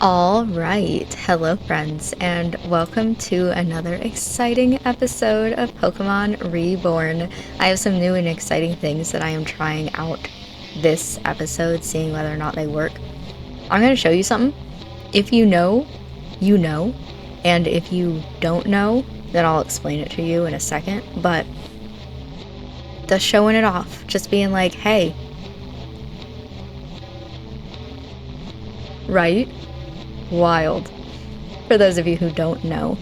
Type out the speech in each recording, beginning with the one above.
All right, hello friends, and welcome to another exciting episode of Pokemon Reborn. I have some new and exciting things that I am trying out this episode, seeing whether or not they work. I'm going to show you something. If you know, you know, and if you don't know, then I'll explain it to you in a second, but just showing it off, just being like, hey, right? Wild. For those of you who don't know,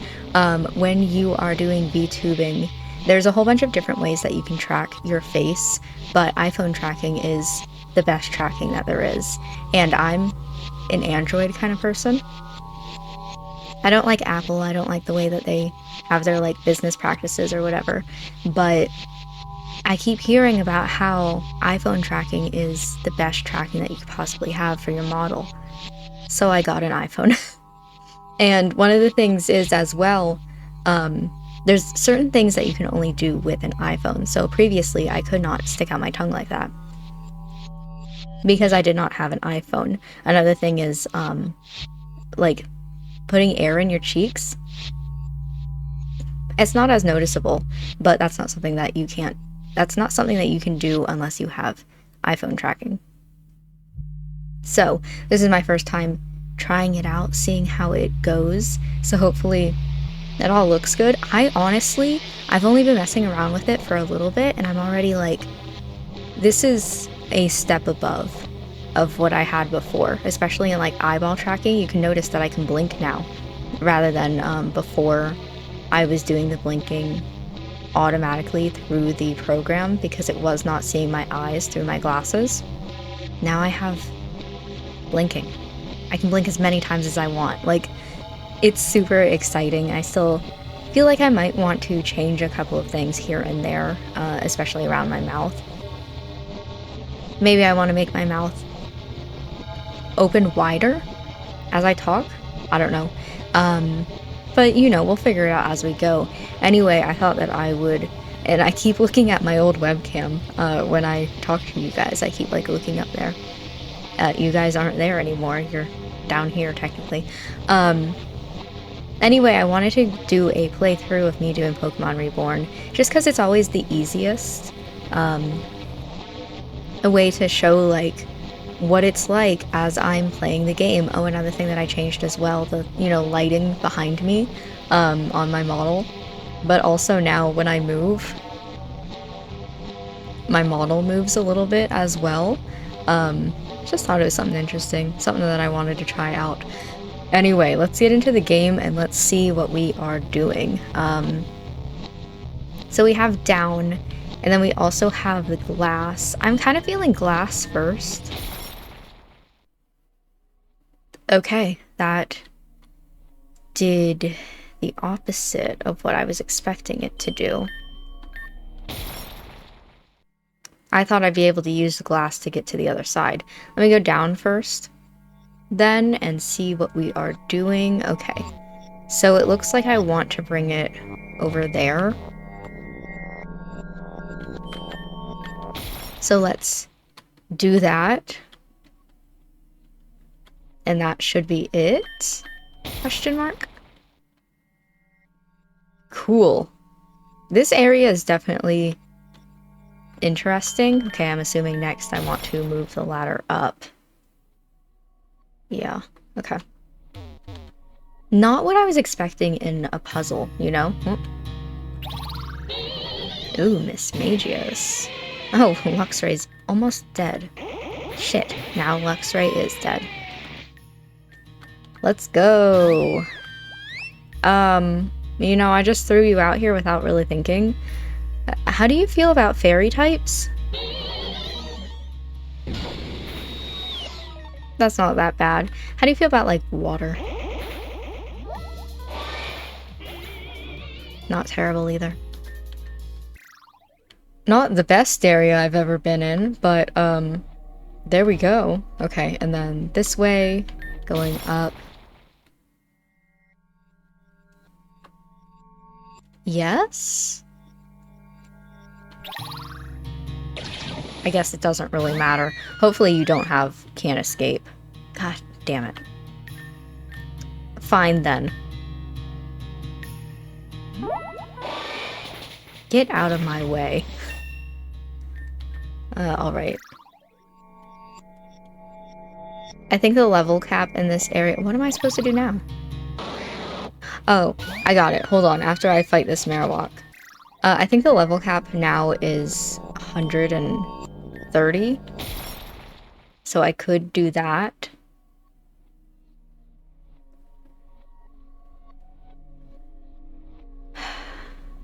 when you are doing VTubing, there's a whole bunch of different ways that you can track your face, but iPhone tracking is the best tracking that there is. And I'm an Android kind of person. I don't like Apple. I don't like the way that they have their business practices or whatever, but I keep hearing about how iPhone tracking is the best tracking that you could possibly have for your model. So I got an iPhone. And one of the things is as well, there's certain things that you can only do with an iPhone. So previously I could not stick out my tongue like that because I did not have an iPhone. Another thing is like putting air in your cheeks. It's not as noticeable, but that's not something that you can do unless you have iPhone tracking. So this is my first time trying it out, seeing how it goes. So hopefully it all looks good. I've only been messing around with it for a little bit and I'm already like, this is a step above of what I had before, especially in eyeball tracking. You can notice that I can blink now rather than before I was doing the blinking automatically through the program because it was not seeing my eyes through my glasses. Now I have blinking. I can blink as many times as I want. It's super exciting. I still feel like I might want to change a couple of things here and there, especially around my mouth. Maybe I want to make my mouth open wider as I talk. I don't know. But we'll figure it out as we go. Anyway, I thought that I would, and I keep looking at my old webcam when I talk to you guys. I keep looking up there. You guys aren't there anymore. You're down here, technically. Anyway, I wanted to do a playthrough of me doing Pokemon Reborn, just because it's always the easiest. A way to show, what it's like as I'm playing the game. Oh, another thing that I changed as well, the, lighting behind me on my model. But also now when I move, my model moves a little bit as well. Just thought it was something interesting, something that I wanted to try out. Anyway, let's get into the game and let's see what we are doing. So we have down, and then we also have the glass. I'm kind of feeling glass first. Okay, that did the opposite of what I was expecting it to do. I thought I'd be able to use the glass to get to the other side. Let me go down first, then, and see what we are doing. Okay, so it looks like I want to bring it over there. So let's do that. And that should be it? Question mark? Cool. This area is definitely interesting. Okay, I'm assuming next I want to move the ladder up. Yeah, okay. Not what I was expecting in a puzzle, Ooh, Miss Magios. Oh, Luxray's almost dead. Shit, now Luxray is dead. Let's go. I just threw you out here without really thinking. How do you feel about fairy types? That's not that bad. How do you feel about, water? Not terrible either. Not the best area I've ever been in, but, there we go. Okay, and then this way, going up. Yes? I guess it doesn't really matter. Hopefully you don't have can't escape. God damn it. Fine then. Get out of my way. Alright. I think the level cap in this area... What am I supposed to do now? Oh, I got it. Hold on. After I fight this Marowak. I think the level cap now is 130. So I could do that.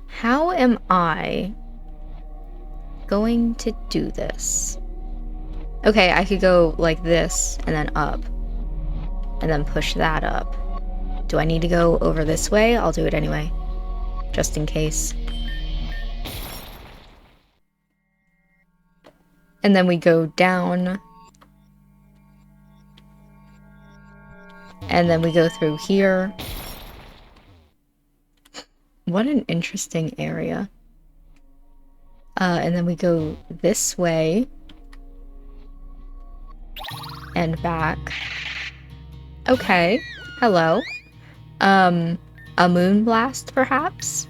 How am I going to do this? Okay, I could go like this and then up. And then push that up. Do I need to go over this way? I'll do it anyway. Just in case. And then we go down. And then we go through here. What an interesting area. And then we go this way. And back. Okay. Hello. A moonblast, perhaps?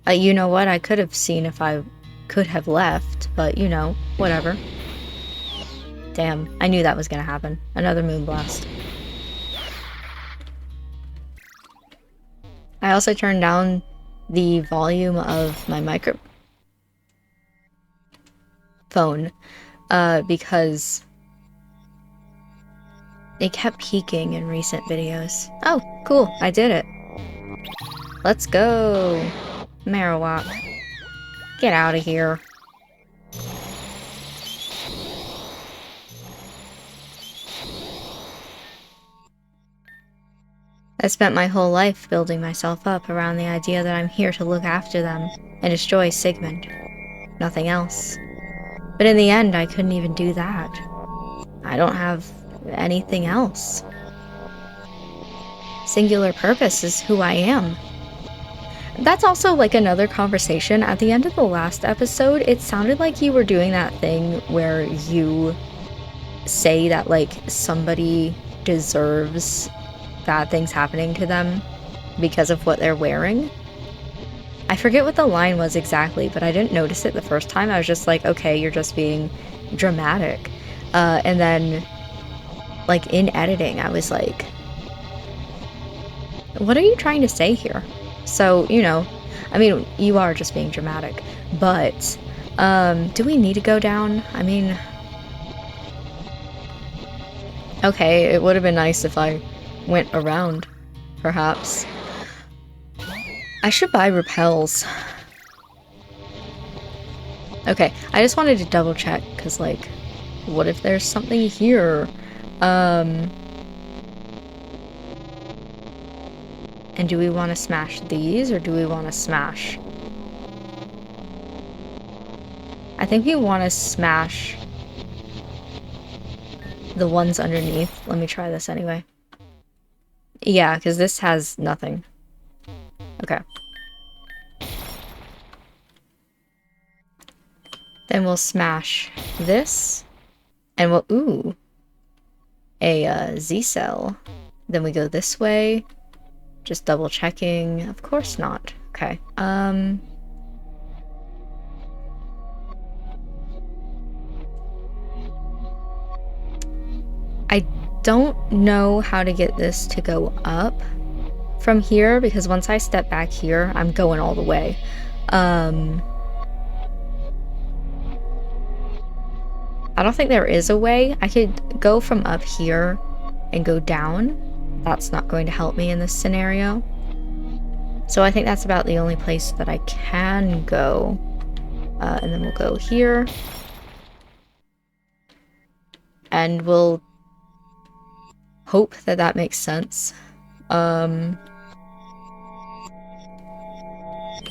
You know what? I could have seen if I could have left, but you know, whatever. Damn, I knew that was gonna happen. Another moonblast. I also turned down the volume of my microphone because it kept peaking in recent videos. Oh, cool, I did it. Let's go, Marowak. Get out of here. I spent my whole life building myself up around the idea that I'm here to look after them and destroy Sigmund. Nothing else. But in the end, I couldn't even do that. I don't have anything else. Singular purpose is who I am. That's also like another conversation. At the end of the last episode, it sounded like you were doing that thing where you say that like somebody deserves bad things happening to them because of what they're wearing. I forget what the line was exactly, but I didn't notice it the first time. I was just like, okay, you're just being dramatic. And then, like, in editing, I was like, what are you trying to say here? So, you know, I mean, you are just being dramatic, but, do we need to go down? I mean, okay, it would have been nice if I went around, perhaps. I should buy repels. Okay, I just wanted to double check, because, like, what if there's something here? And do we want to smash these, or do we want to smash? I think we want to smash the ones underneath. Let me try this anyway. Yeah, because this has nothing. Okay. Then we'll smash this. And we'll... Ooh. A Z-cell. Then we go this way. Just double checking. Of course not. Okay. I don't know how to get this to go up from here, because once I step back here, I'm going all the way. I don't think there is a way. I could go from up here and go down. That's not going to help me in this scenario. So I think that's about the only place that I can go. And then we'll go here. And we'll hope that that makes sense.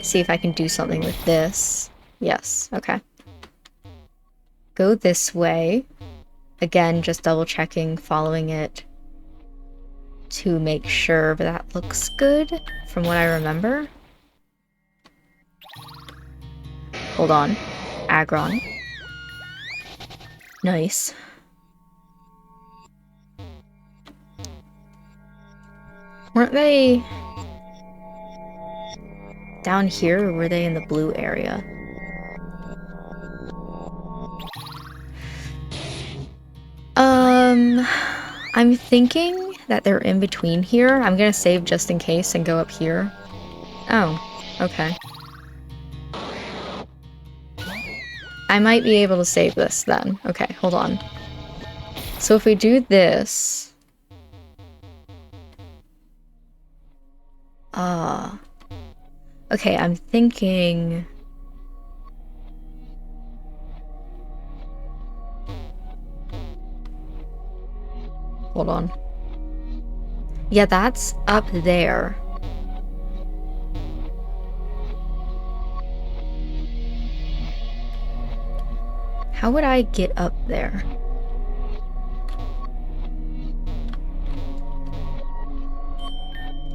See if I can do something with this. Yes, okay. Go this way. Again, just double checking, following it to make sure that looks good from what I remember. Hold on. Aggron. Nice. Weren't they down here, or were they in the blue area? I'm thinking that they're in between here. I'm gonna save just in case and go up here. Oh, okay. I might be able to save this then. Okay, hold on. So if we do this... okay, I'm thinking... Hold on. Yeah, that's up there. How would I get up there?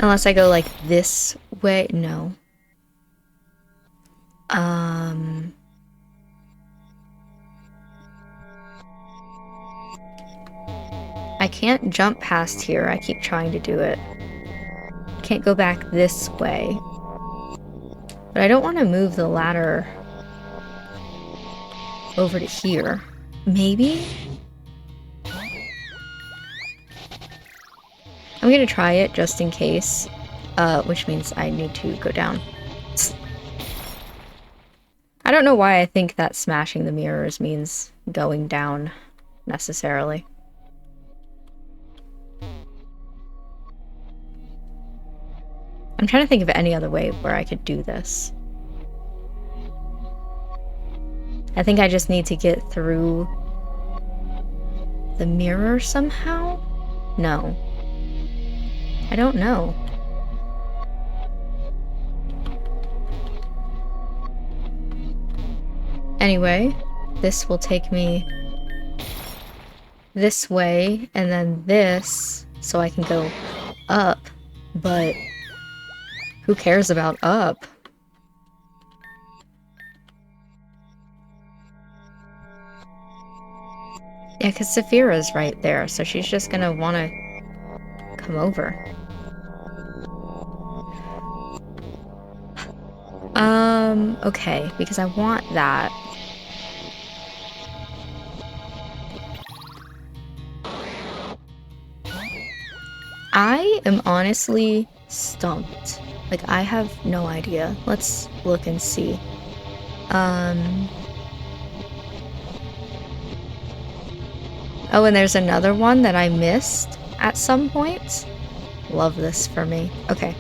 Unless I go like this way? No. I can't jump past here. I keep trying to do it. Can't go back this way. But I don't want to move the ladder over to here. Maybe? I'm gonna try it just in case, which means I need to go down. I don't know why I think that smashing the mirrors means going down, necessarily. I'm trying to think of any other way where I could do this. I think I just need to get through the mirror somehow? No. I don't know. Anyway, this will take me this way, and then this, so I can go up, but who cares about up? Yeah, because Saphira's right there, so she's just gonna want to come over. Okay, because I want that. I am honestly stumped. Like, I have no idea. Let's look and see. Oh, and there's another one that I missed at some point. Love this for me. Okay.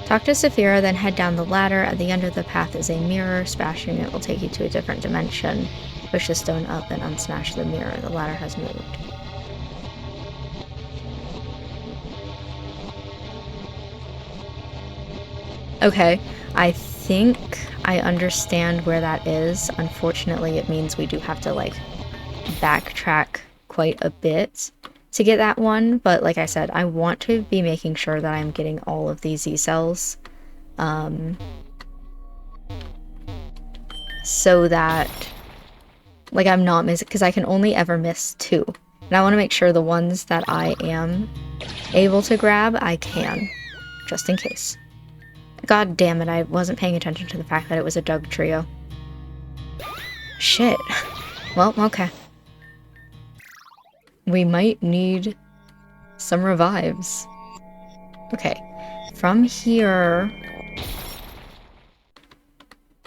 Talk to Saphira, then head down the ladder. At the end of the path is a mirror. Smashing it will take you to a different dimension. Push the stone up and unsmash the mirror. The ladder has moved. Okay, I think I understand where that is. Unfortunately, it means we do have to, like, backtrack quite a bit to get that one, but like I said, I want to be making sure that I'm getting all of these Z-cells, so that, like, I'm not missing, because I can only ever miss 2, and I want to make sure the ones that I am able to grab, I can, just in case. God damn it, I wasn't paying attention to the fact that it was a Doug trio. Shit. Well, okay. We might need some revives. Okay, from here...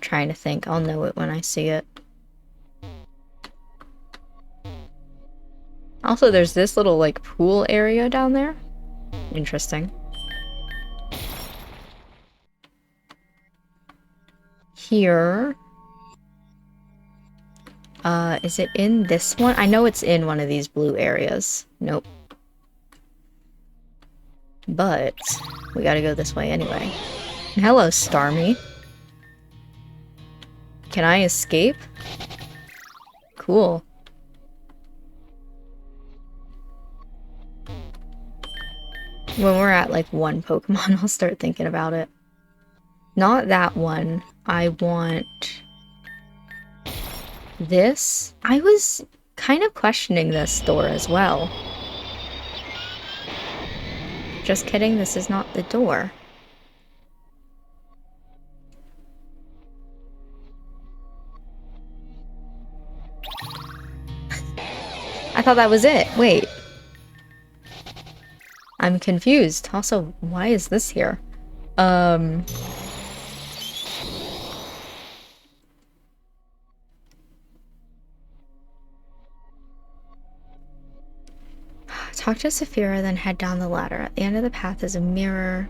Trying to think, I'll know it when I see it. Also, there's this little, like, pool area down there. Interesting. Here... is it in this one? I know it's in one of these blue areas. Nope. But we gotta go this way anyway. Hello, Starmie. Can I escape? Cool. When we're at, like, one Pokemon, I'll start thinking about it. Not that one. I want... this? I was kind of questioning this door as well. Just kidding, this is not the door. I thought that was it. Wait. I'm confused. Also, why is this here? Talk to Saphira, then head down the ladder. At the end of the path is a mirror.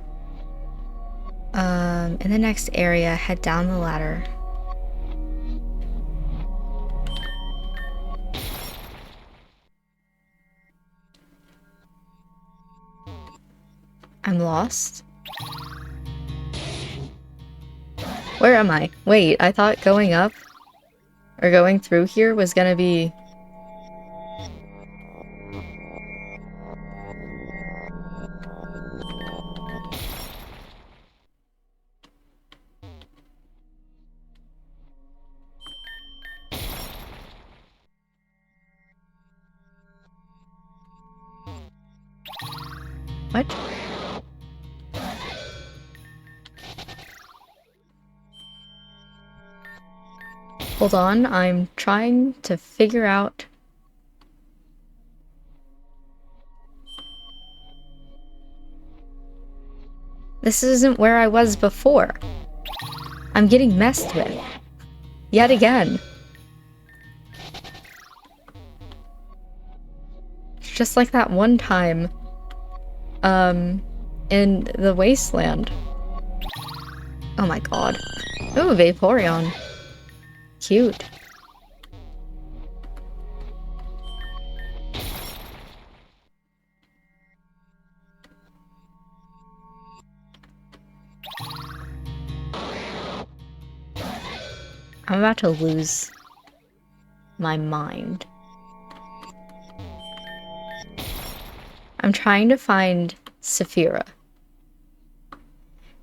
In the next area, head down the ladder. I'm lost. Where am I? Wait, I thought going up or going through here was gonna be... What? Hold on, I'm trying to figure out... This isn't where I was before. I'm getting messed with. Yet again. It's just like that one time. In the wasteland. Oh my god. Ooh, Vaporeon. Cute. I'm about to lose my mind. I'm trying to find Saphira.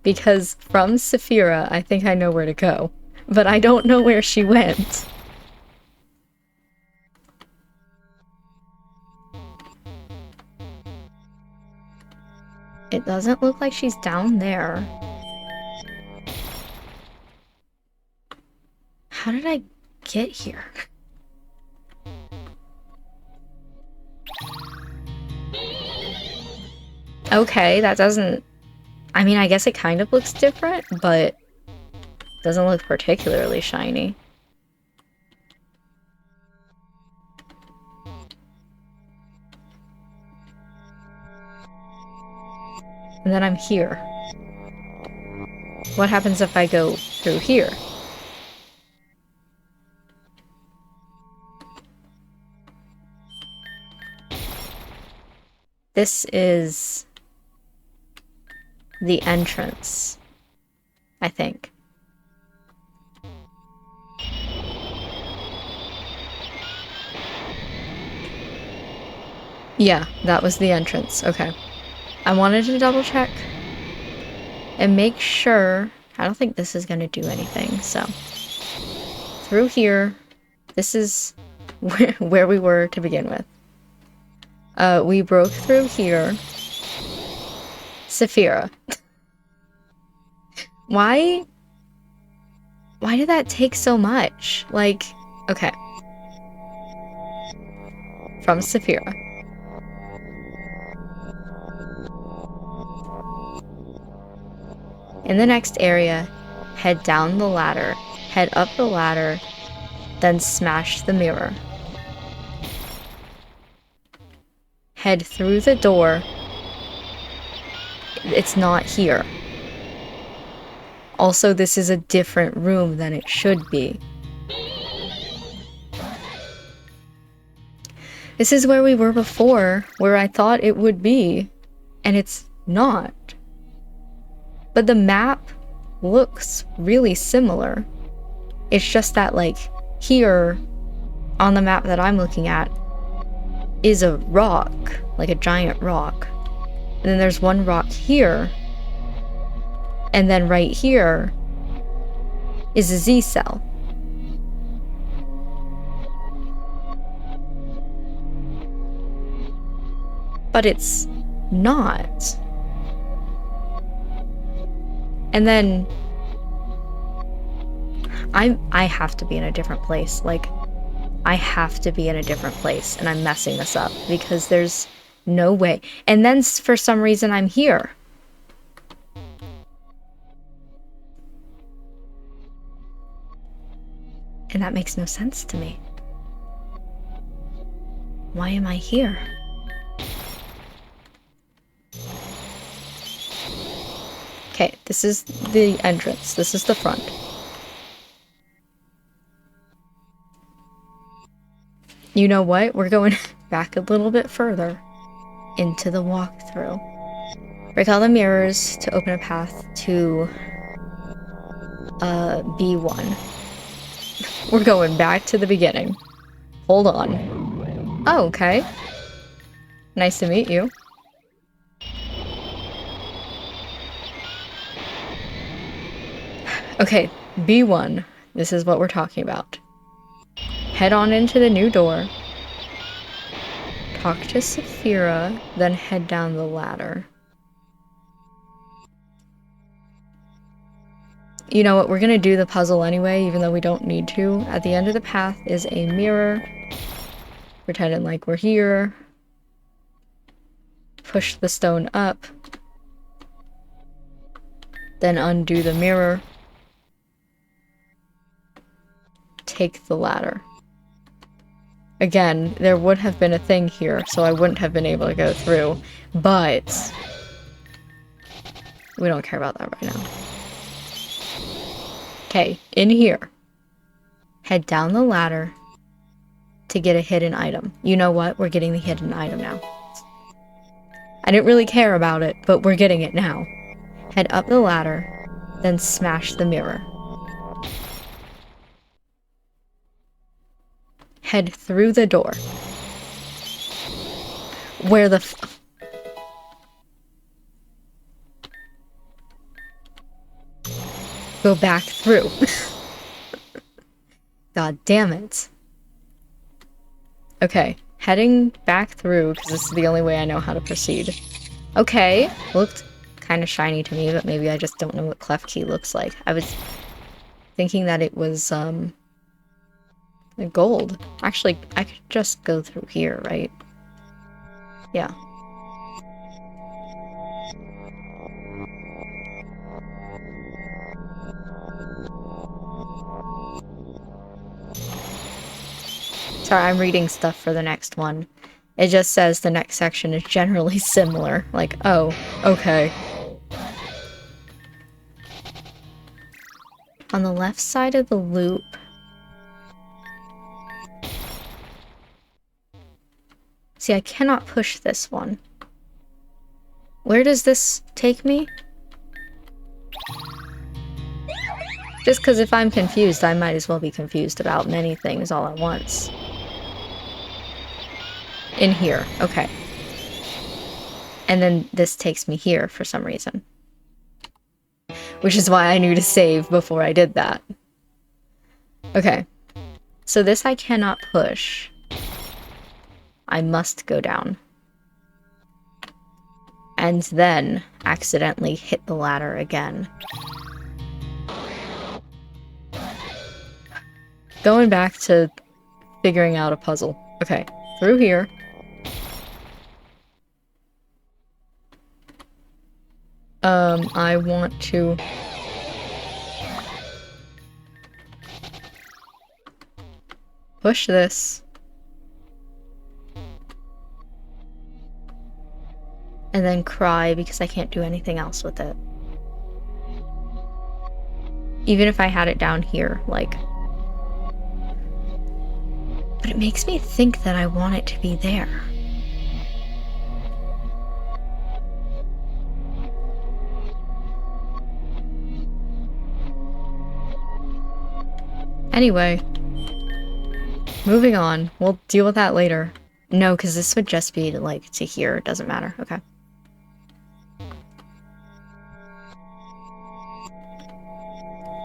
Because from Saphira, I think I know where to go. But I don't know where she went. It doesn't look like she's down there. How did I get here? Okay, that doesn't... I mean, I guess it kind of looks different, but doesn't look particularly shiny. And then I'm here. What happens if I go through here? This is the entrance, I think. Yeah, that was the entrance. Okay. I wanted to double check and make sure. I don't think this is going to do anything, so. Through here, this is where we were to begin with. We broke through here. Saphira. Why did that take so much? Like, okay. From Saphira. In the next area, head down the ladder, head up the ladder, then smash the mirror. Head through the door. It's not here. Also, this is a different room than it should be. This is where we were before, where I thought it would be, and it's not. But the map looks really similar. It's just that, like, here, on the map that I'm looking at, is a rock, like a giant rock. And then there's one rock here, and then right here is a Z cell. But it's not. And then I have to be in a different place. Like, I have to be in a different place, and I'm messing this up because there's no way. And then for some reason I'm here. And that makes no sense to me. Why am I here? Okay, this is the entrance. This is the front. You know what? We're going back a little bit further into the walkthrough. Break all the mirrors to open a path to B1. We're going back to the beginning. Hold on. Oh, okay. Nice to meet you. Okay, B1. This is what we're talking about. Head on into the new door. Talk to Saphira, then head down the ladder. You know what, we're gonna do the puzzle anyway, even though we don't need to. At the end of the path is a mirror. Pretending like we're here. Push the stone up. Then undo the mirror. Take the ladder. Again, there would have been a thing here, so I wouldn't have been able to go through, but we don't care about that right now. Okay, in here. Head down the ladder to get a hidden item. You know what? We're getting the hidden item now. I didn't really care about it, but we're getting it now. Head up the ladder, then smash the mirror. Head through the door. Where the f- Go back through. God damn it. Okay, heading back through, because this is the only way I know how to proceed. Okay, looked kind of shiny to me, but maybe I just don't know what clef key looks like. I was thinking that it was, gold. Actually, I could just go through here, right? Yeah. Sorry, I'm reading stuff for the next one. It just says the next section is generally similar. Like, oh, okay. On the left side of the loop, see, I cannot push this one. Where does this take me? Just because if I'm confused, I might as well be confused about many things all at once. In here, okay. And then this takes me here for some reason. Which is why I knew to save before I did that. Okay. So this I cannot push. I must go down. And then accidentally hit the ladder again. Going back to figuring out a puzzle. Okay, through here. I want to... push this. And then cry because I can't do anything else with it. Even if I had it down here, like... But it makes me think that I want it to be there. Anyway. Moving on. We'll deal with that later. No, because this would just be, like, to here. It doesn't matter. Okay.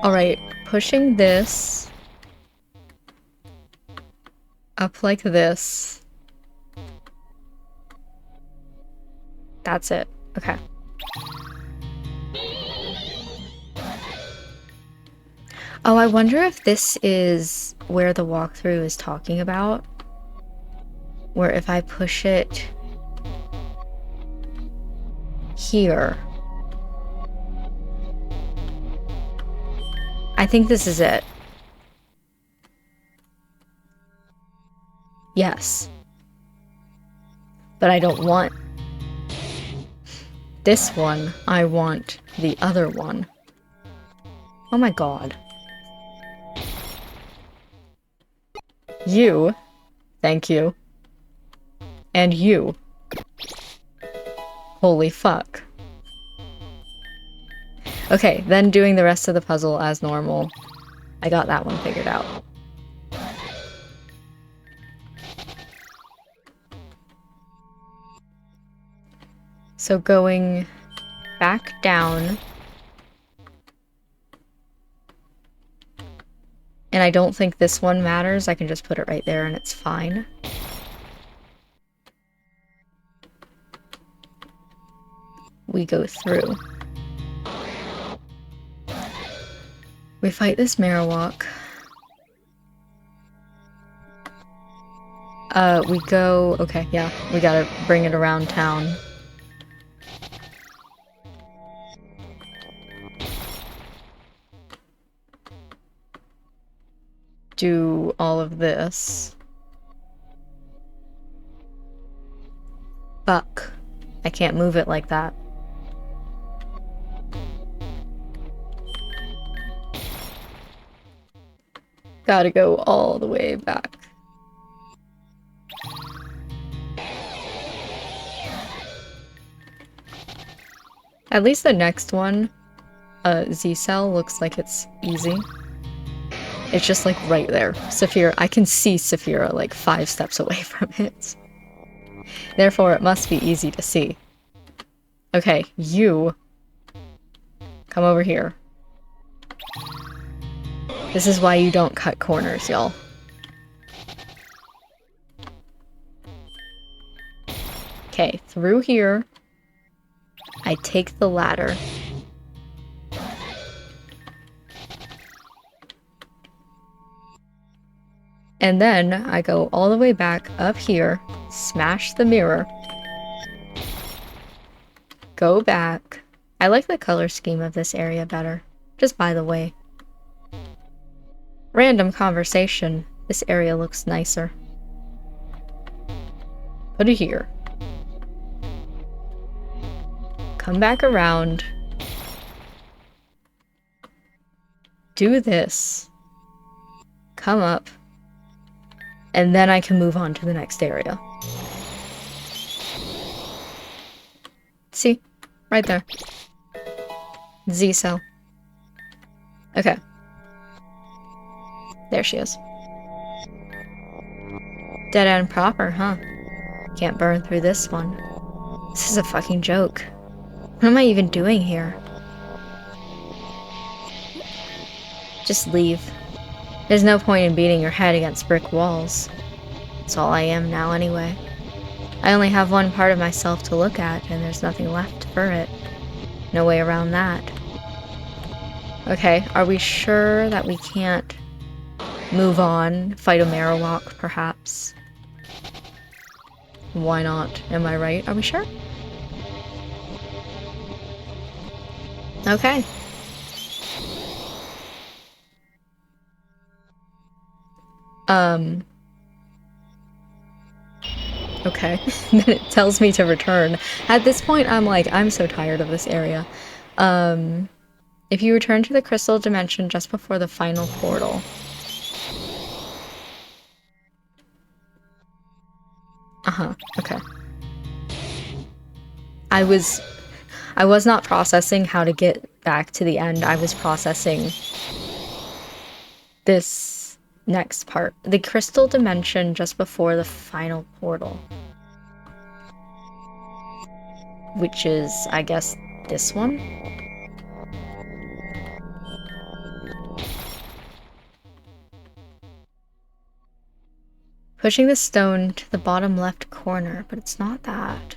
Alright, pushing this up like this. That's it. Okay. Oh, I wonder if this is where the walkthrough is talking about. Where if I push it here. I think this is it. Yes. But I don't want this one. I want the other one. Oh my god. You. Thank you. And you. Holy fuck. Okay, then doing the rest of the puzzle as normal. I got that one figured out. So going back down. And I don't think this one matters. I can just put it right there and it's fine. We go through. We fight this Marowak. We go... Okay, yeah. We gotta bring it around town. Do all of this. Fuck. I can't move it like that. Gotta go all the way back. At least the next one, Z-Cell, looks like it's easy. It's just like right there. Saphira, I can see Saphira like 5 steps away from it. Therefore, it must be easy to see. Okay, you come over here. This is why you don't cut corners, y'all. Okay, through here. I take the ladder. And then I go all the way back up here, smash the mirror, go back. I like the color scheme of this area better, just by the way. Random conversation. This area looks nicer. Put it here. Come back around. Do this. Come up. And then I can move on to the next area. See? Right there. Z-Cell. Okay. There she is. Dead end proper, huh? Can't burn through this one. This is a fucking joke. What am I even doing here? Just leave. There's no point in beating your head against brick walls. That's all I am now anyway. I only have one part of myself to look at, and there's nothing left for it. No way around that. Okay, are we sure that we can't move on? Fight a Marowak, perhaps? Why not? Am I right? Are we sure? Okay. Okay. Then it tells me to return. At this point, I'm like, I'm so tired of this area. If you return to the crystal dimension just before the final portal. Uh-huh, okay. I was not processing how to get back to the end. I was processing this next part. The crystal dimension just before the final portal. Which is, I guess, this one? Pushing the stone to the bottom left corner, but it's not that.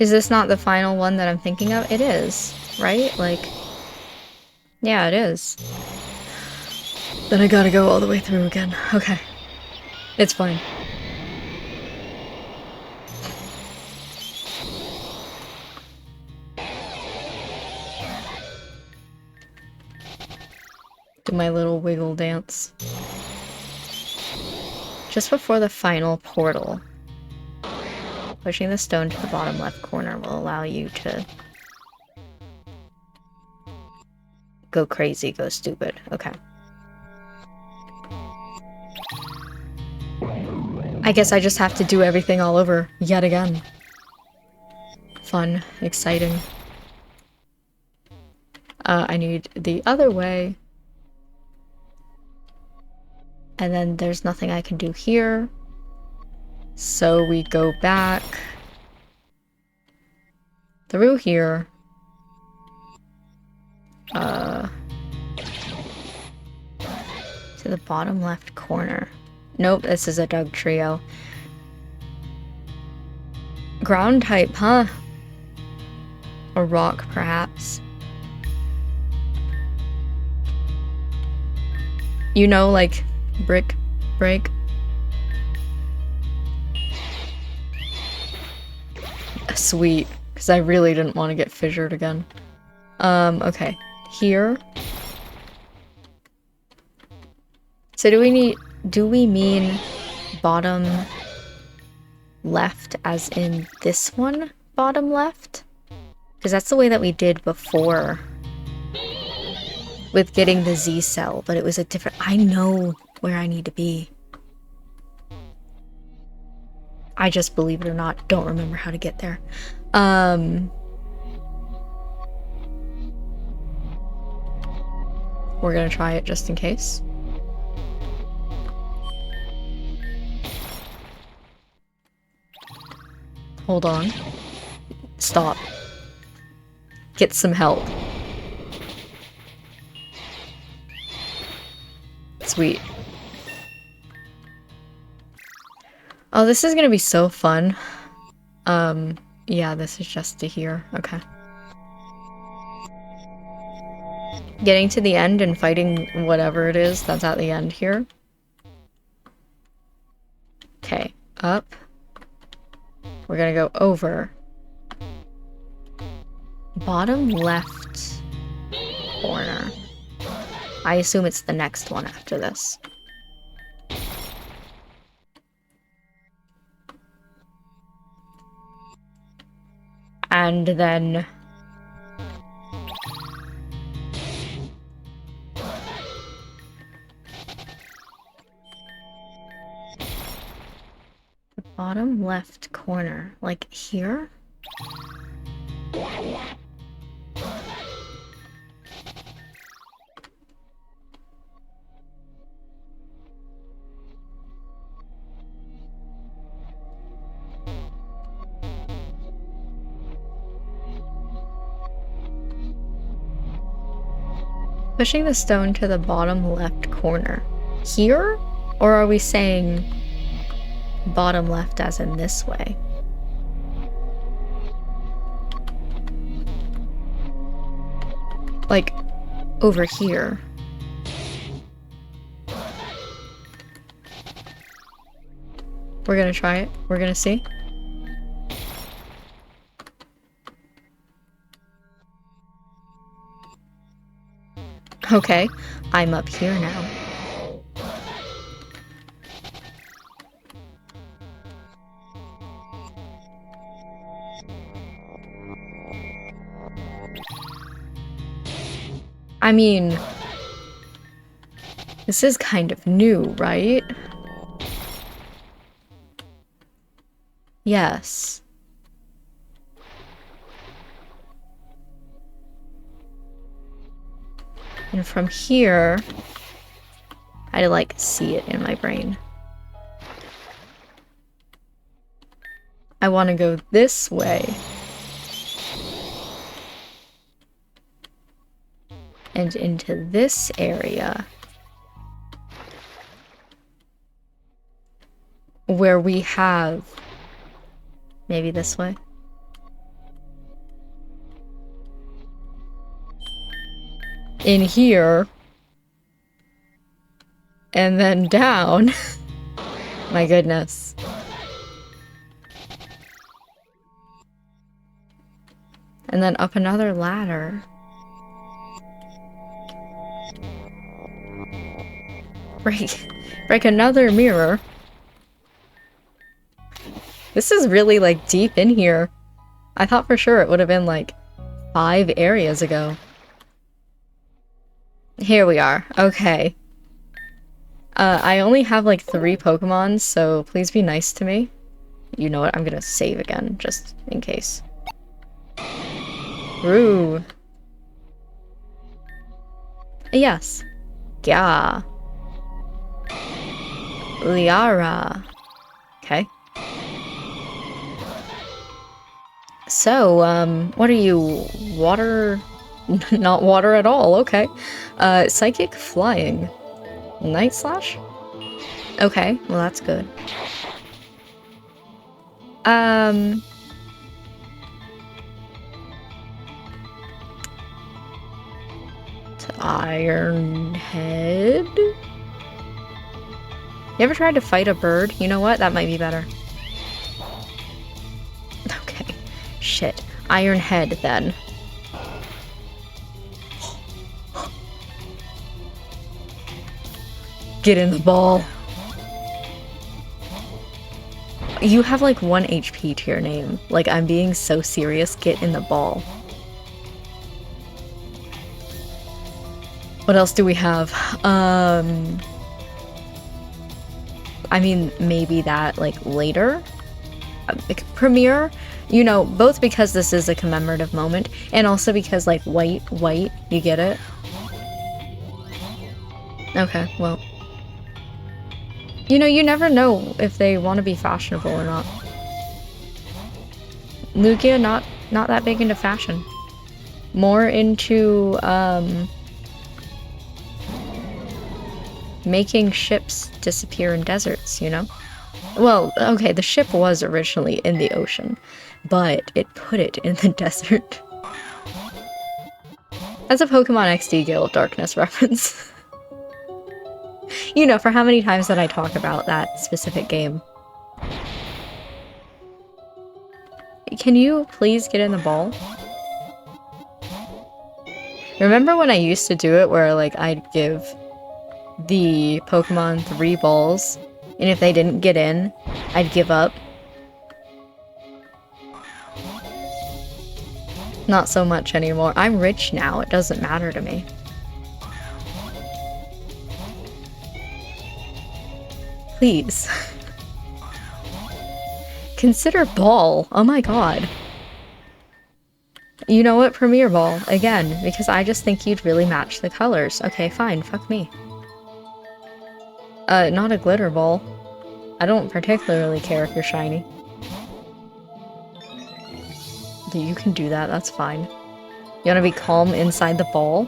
Is this not the final one that I'm thinking of? It is, right? Like, yeah, it is. Then I gotta go all the way through again. Okay. It's fine. Do my little wiggle dance. Just before the final portal. Pushing the stone to the bottom left corner will allow you to go crazy, go stupid. Okay. I guess I just have to do everything all over yet again. Fun, exciting. I need the other way. And then there's nothing I can do here. So we go back through here. To the bottom left corner. Nope, this is a Doug trio. Ground type, huh? Or rock, perhaps. You know, like, brick, break. Sweet, because I really didn't want to get fissured again. Okay. Here. So do we mean bottom left as in this one? Bottom left? Because that's the way that we did before. With getting the Z cell, but it was a different... I know where I need to be. I just, believe it or not, don't remember how to get there. We're gonna try it just in case. Hold on. Stop. Get some help. Sweet. Oh, this is gonna be so fun. Yeah, this is just to here. Okay. Getting to the end and fighting whatever it is that's at the end here. Okay, up. We're gonna go over. Bottom left corner. I assume it's the next one after this. And then... the bottom left corner, like here? Pushing the stone to the bottom left corner. Here? Or are we saying bottom left as in this way? Like, over here. We're gonna try it. We're gonna see. Okay, I'm up here now. I mean, this is kind of new, right? Yes. And from here, I like see it in my brain. I want to go this way. And into this area. Where we have... maybe this way? in here. And then down. My goodness. And then up another ladder. Break another mirror. This is really, like, deep in here. I thought for sure it would have been, like, 5 areas ago. Here we are. Okay. I only have, like, 3 Pokemon, so please be nice to me. You know what? I'm gonna save again, just in case. Roo. Yes. Gya. Liara. Okay. So, what are you? Water? Not water at all, okay. Psychic Flying. Night Slash? Okay, well that's good. Iron Head? You ever tried to fight a bird? You know what? That might be better. Okay. Shit. Iron Head, then. Get in the ball. You have like 1 HP to your name. Like, I'm being so serious. Get in the ball. What else do we have? I mean, maybe that, like, later? Premiere? You know, both because this is a commemorative moment, and also because, like, white, you get it? Okay, well. You know, you never know if they want to be fashionable or not. Lugia, not that big into fashion. More into, making ships disappear in deserts, you know? Well, okay, the ship was originally in the ocean, but it put it in the desert. That's a Pokemon XD Gale of Darkness reference. You know, for how many times did I talk about that specific game? Can you please get in the ball? Remember when I used to do it where, like, I'd give the Pokemon 3 balls, and if they didn't get in, I'd give up? Not so much anymore. I'm rich now, it doesn't matter to me. Please. Consider ball. Oh my god. You know what? Premier ball. Again, because I just think you'd really match the colors. Okay, fine. Fuck me. Not a glitter ball. I don't particularly care if you're shiny. You can do that, that's fine. You wanna be calm inside the ball?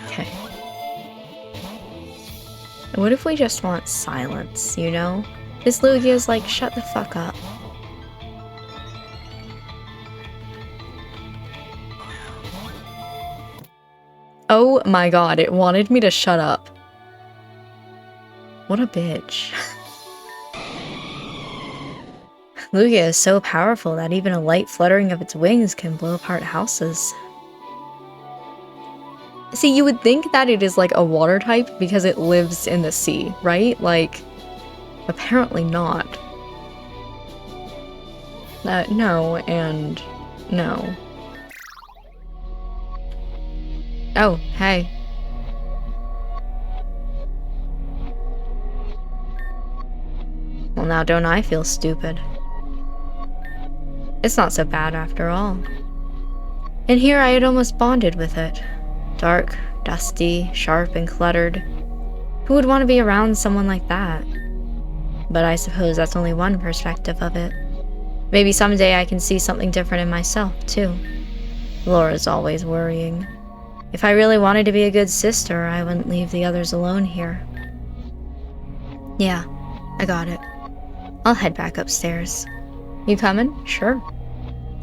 Okay. What if we just want silence, you know? This Lugia's like, shut the fuck up. Oh my god, it wanted me to shut up. What a bitch. Lugia is so powerful that even a light fluttering of its wings can blow apart houses. See, you would think that it is like a water type because it lives in the sea, right? Like, apparently not. No, and no. Oh, hey. Well, now don't I feel stupid? It's not so bad after all. And here I had almost bonded with it. Dark, dusty, sharp, and cluttered. Who would want to be around someone like that? But I suppose that's only one perspective of it. Maybe someday I can see something different in myself, too. Laura's always worrying. If I really wanted to be a good sister, I wouldn't leave the others alone here. Yeah, I got it. I'll head back upstairs. You coming? Sure.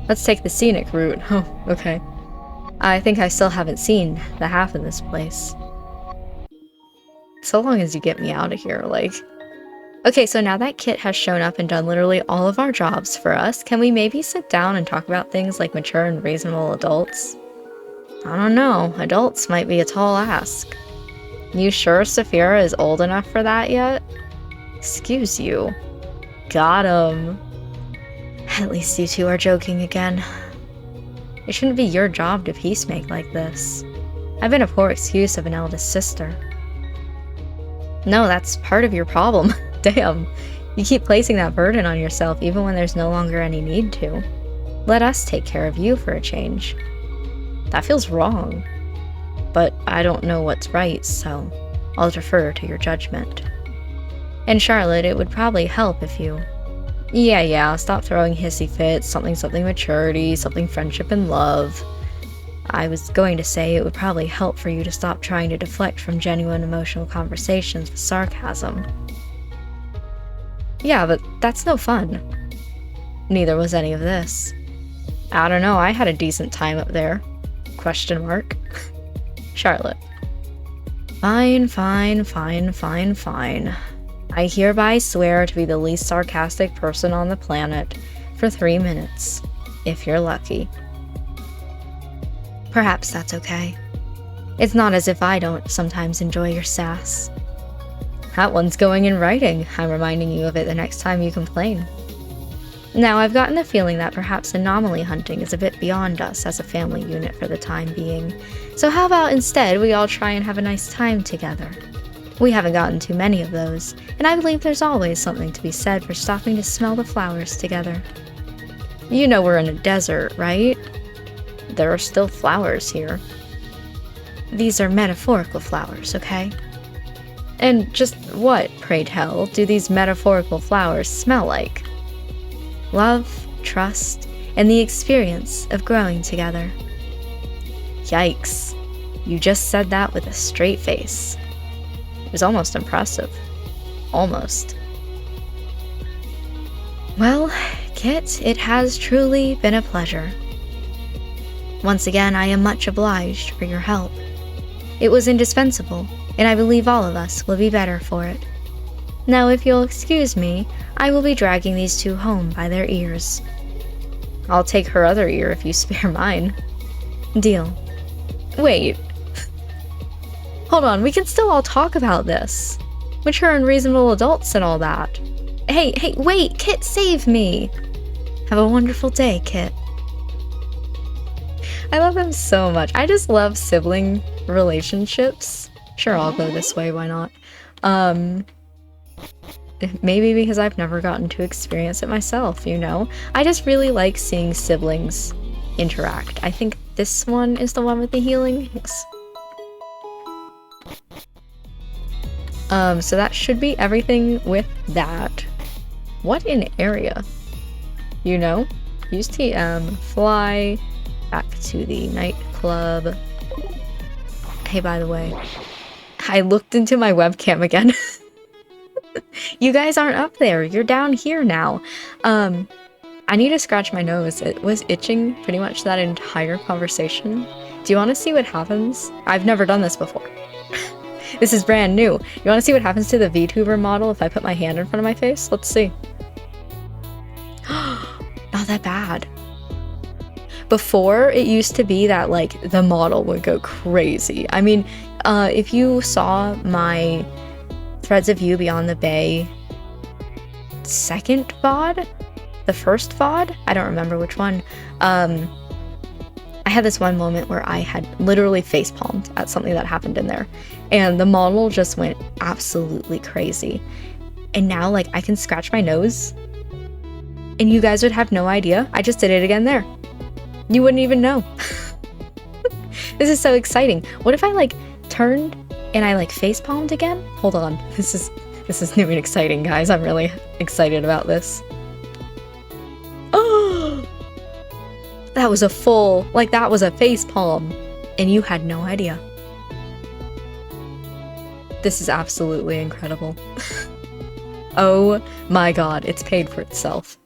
Let's take the scenic route. Oh, okay. I think I still haven't seen the half of this place. So long as you get me out of here, like... Okay, so now that Kit has shown up and done literally all of our jobs for us, can we maybe sit down and talk about things like mature and reasonable adults? I don't know, adults might be a tall ask. You sure Saphira is old enough for that yet? Excuse you. Got him. At least you two are joking again. It shouldn't be your job to peacemake like this. I've been a poor excuse of an eldest sister. No, that's part of your problem. Damn. You keep placing that burden on yourself even when there's no longer any need to. Let us take care of you for a change. That feels wrong. But I don't know what's right, so I'll defer to your judgment. And Charlotte, it would probably help if you... Yeah, stop throwing hissy fits, something maturity, something friendship and love. I was going to say it would probably help for you to stop trying to deflect from genuine emotional conversations with sarcasm. Yeah, but that's no fun. Neither was any of this. I don't know, I had a decent time up there. Question mark. Charlotte. Fine. I hereby swear to be the least sarcastic person on the planet for 3 minutes, if you're lucky. Perhaps that's okay. It's not as if I don't sometimes enjoy your sass. That one's going in writing. I'm reminding you of it the next time you complain. Now, I've gotten the feeling that perhaps anomaly hunting is a bit beyond us as a family unit for the time being, so how about instead we all try and have a nice time together? We haven't gotten too many of those, and I believe there's always something to be said for stopping to smell the flowers together. You know we're in a desert, right? There are still flowers here. These are metaphorical flowers, okay? And just what, pray tell, do these metaphorical flowers smell like? Love, trust, and the experience of growing together. Yikes. You just said that with a straight face. It was almost impressive. Almost. Well, Kit, it has truly been a pleasure. Once again, I am much obliged for your help. It was indispensable, and I believe all of us will be better for it. Now, if you'll excuse me, I will be dragging these two home by their ears. I'll take her other ear if you spare mine. Deal. Wait. Hold on, we can still all talk about this. Mature and reasonable adults and all that. Hey, wait, Kit, save me! Have a wonderful day, Kit. I love them so much. I just love sibling relationships. Sure, I'll go this way, why not? Maybe because I've never gotten to experience it myself, you know? I just really like seeing siblings interact. I think this one is the one with the healing. Yes. So that should be everything with that. What an area. You know? Use TM, fly back to the nightclub. Hey, by the way, I looked into my webcam again. You guys aren't up there. You're down here now. I need to scratch my nose. It was itching pretty much that entire conversation. Do you want to see what happens? I've never done this before. This is brand new. You want to see what happens to the VTuber model if I put my hand in front of my face? Let's see. Not that bad. Before, it used to be that, like, the model would go crazy. I mean, if you saw my Threads of You Beyond the Bay second VOD? The first VOD? I don't remember which one. I had this one moment where I had literally facepalmed at something that happened in there. And the model just went absolutely crazy. And now, like, I can scratch my nose. And you guys would have no idea. I just did it again there. You wouldn't even know. This is so exciting. What if I, like, turned and I, like, facepalmed again? Hold on. This is new and exciting, guys. I'm really excited about this. Oh! That was a full, like, that was a facepalm. And you had no idea. This is absolutely incredible. Oh my god, it's paid for itself.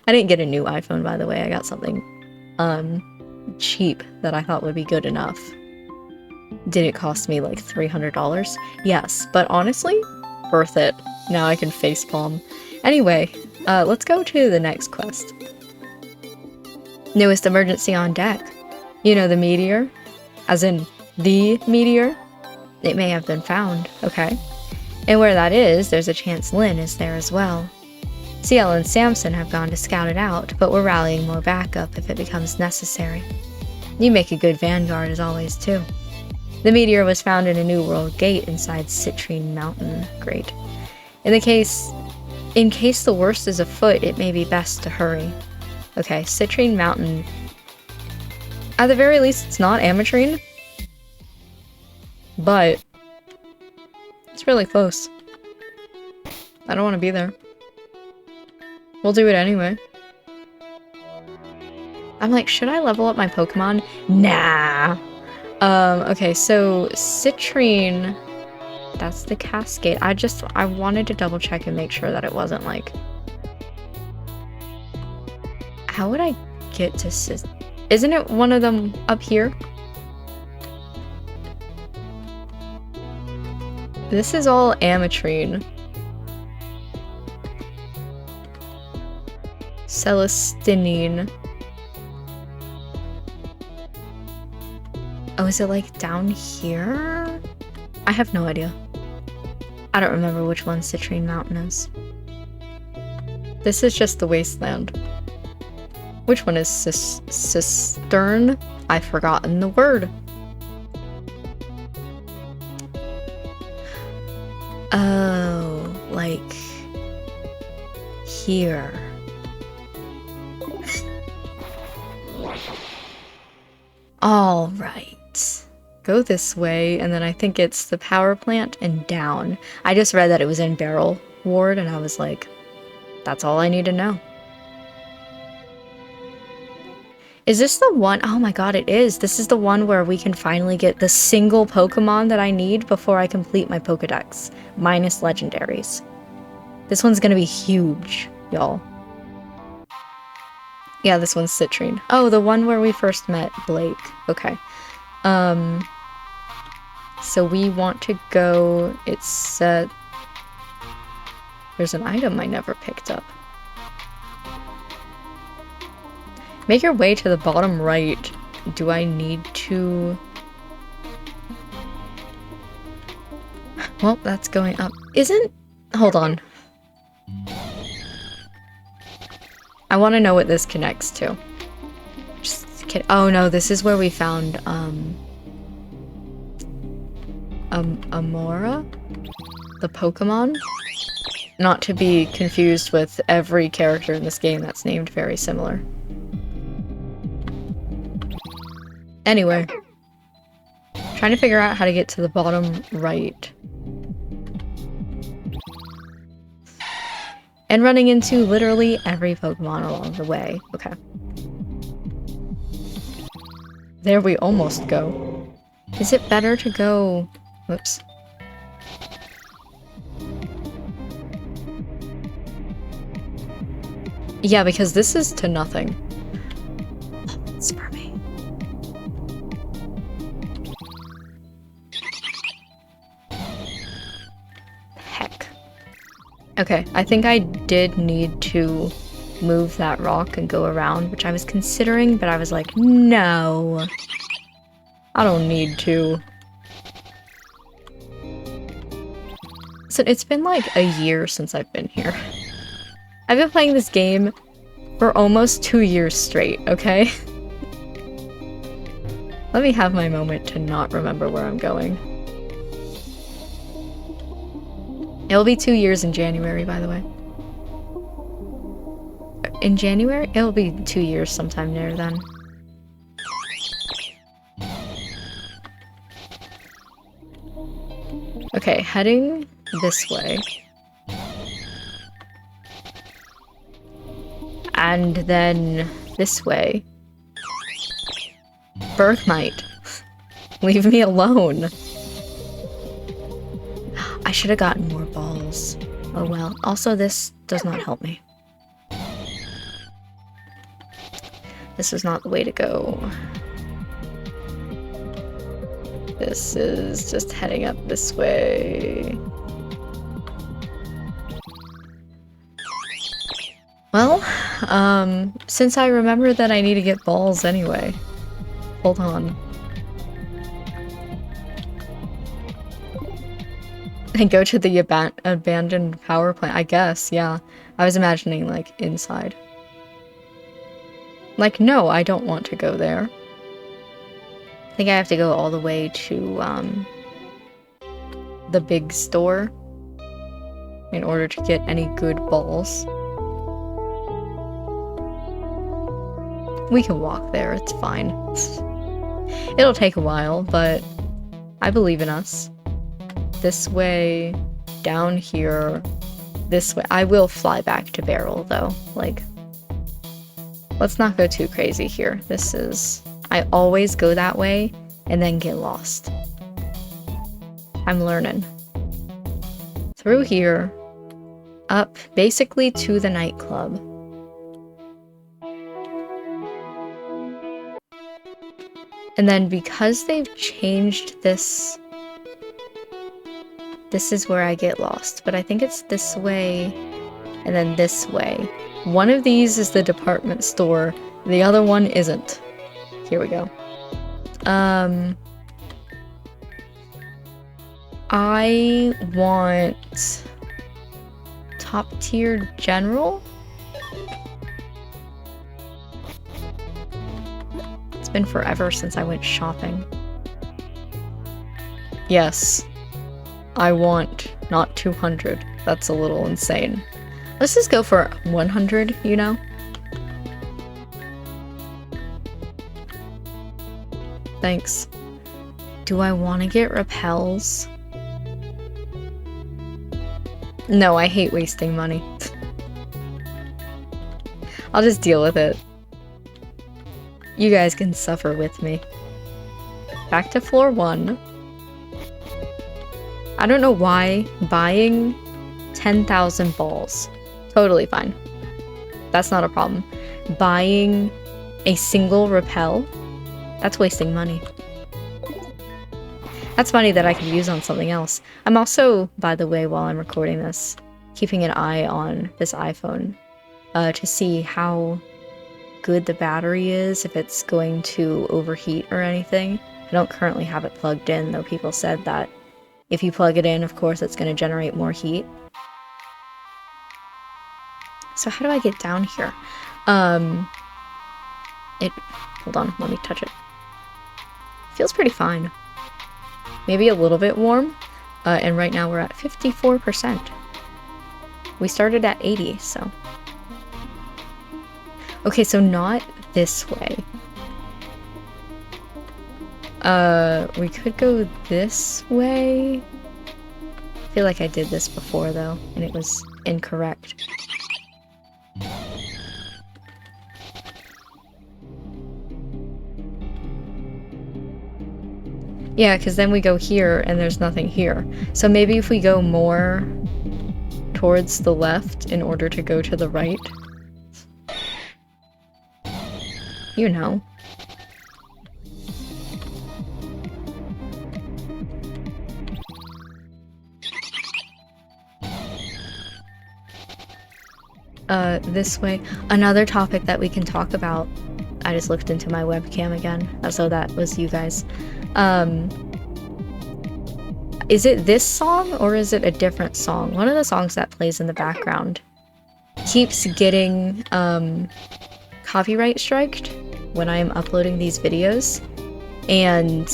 I didn't get a new iPhone, by the way. I got something cheap that I thought would be good enough. Did it cost me like $300? Yes, but honestly, worth it. Now I can facepalm. Anyway, let's go to the next quest. Newest emergency on deck. You know, the meteor? As in, the meteor? It may have been found, okay? And where that is, there's a chance Lynn is there as well. CL and Samson have gone to scout it out, but we're rallying more backup if it becomes necessary. You make a good vanguard as always, too. The meteor was found in a New World gate inside Citrine Mountain. Great. In case the worst is afoot, it may be best to hurry. Okay, Citrine Mountain. At the very least, it's not Ametrine. But it's really close. I don't want to be there. We'll do it anyway. I'm like, should I level up my Pokemon? Nah. Okay, so Citrine, that's the Cascade. I wanted to double check and make sure that it wasn't like, how would I get to isn't it one of them up here? This is all Ametrine. Celestinine. Oh, is it like down here? I have no idea. I don't remember which one Citrine Mountain is. This is just the wasteland. Which one is Cistern? I've forgotten the word. Oh, like here. All right. Go this way, and then I think it's the power plant and down. I just read that it was in Barrel Ward, and I was like, that's all I need to know. Is this the one? Oh my god, it is. This is the one where we can finally get the single Pokemon that I need before I complete my Pokedex, minus legendaries. This one's gonna be huge, y'all. Yeah, this one's Citrine. Oh, the one where we first met Blake. Okay. So we want to go, it's, there's an item I never picked up. Make your way to the bottom right. Do I need to... Well, that's going up. Hold on. I want to know what this connects to. Just kidding. Oh no, this is where we found, Amora? The Pokemon? Not to be confused with every character in this game that's named very similar. Anyway. Trying to figure out how to get to the bottom right. And running into literally every Pokemon along the way. Okay. There we almost go. Is it better to go... Whoops. Yeah, because this is to nothing. It's for me. Heck. Okay, I think I did need to move that rock and go around, which I was considering, but I was like, no. I don't need to. So it's been like a year since I've been here. I've been playing this game for almost 2 years straight, okay? Let me have my moment to not remember where I'm going. It'll be 2 years in January, by the way. In January? It'll be 2 years sometime near then. Okay, heading this way. And then this way. Bergmite. Leave me alone. I should have gotten more balls. Oh well. Also, this does not help me. This is not the way to go. This is just heading up this way. Well, since I remember that I need to get balls anyway. Hold on. And go to the abandoned power plant, I guess, yeah. I was imagining, like, inside. Like, no, I don't want to go there. I think I have to go all the way to, the big store in order to get any good balls. We can walk there, it's fine. It'll take a while, but I believe in us. This way, down here, this way. I will fly back to Barrel, though. Like, let's not go too crazy here. This is... I always go that way and then get lost. I'm learning. Through here, up basically to the nightclub. And then because they've changed this... This is where I get lost, but I think it's this way and then this way. One of these is the department store, the other one isn't. Here we go. I want top tier general. It's been forever since I went shopping. Yes. I want not 200. That's a little insane. Let's just go for 100, you know? Thanks. Do I want to get repels? No, I hate wasting money. I'll just deal with it. You guys can suffer with me. Back to floor 1. I don't know why buying 10,000 balls. Totally fine. That's not a problem. Buying a single repel? That's wasting money. That's money that I could use on something else. I'm also, by the way, while I'm recording this, keeping an eye on this iPhone to see how good the battery is, if it's going to overheat or anything. I don't currently have it plugged in, though people said that if you plug it in, of course, it's going to generate more heat. So how do I get down here? Hold on, let me touch it. Feels pretty fine. Maybe a little bit warm. And right now we're at 54%. We started at 80, so. Okay, so not this way. We could go this way. I feel like I did this before, though, and it was incorrect. Yeah, because then we go here, and there's nothing here. So maybe if we go more towards the left in order to go to the right. You know. This way. Another topic that we can talk about. I just looked into my webcam again, so that was you guys. Is it this song or is it a different song? One of the songs that plays in the background keeps getting copyright striked when I am uploading these videos, and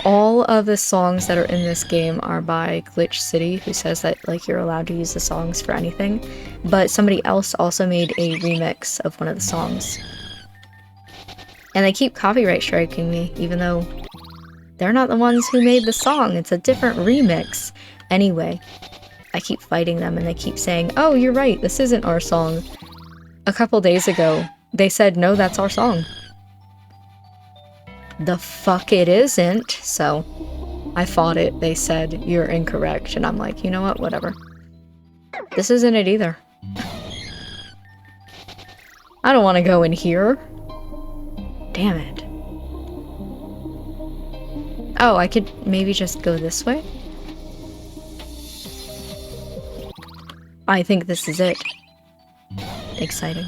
all of the songs that are in this game are by Glitch City, who says that like you're allowed to use the songs for anything, but somebody else also made a remix of one of the songs. And they keep copyright striking me, even though they're not the ones who made the song. It's a different remix. Anyway, I keep fighting them and they keep saying, oh, you're right, this isn't our song. A couple days ago, they said, no, that's our song. The fuck it isn't. So I fought it. They said, you're incorrect. And I'm like, you know what? Whatever. This isn't it either. I don't want to go in here. Damn it. Oh, I could maybe just go this way? I think this is it. Exciting.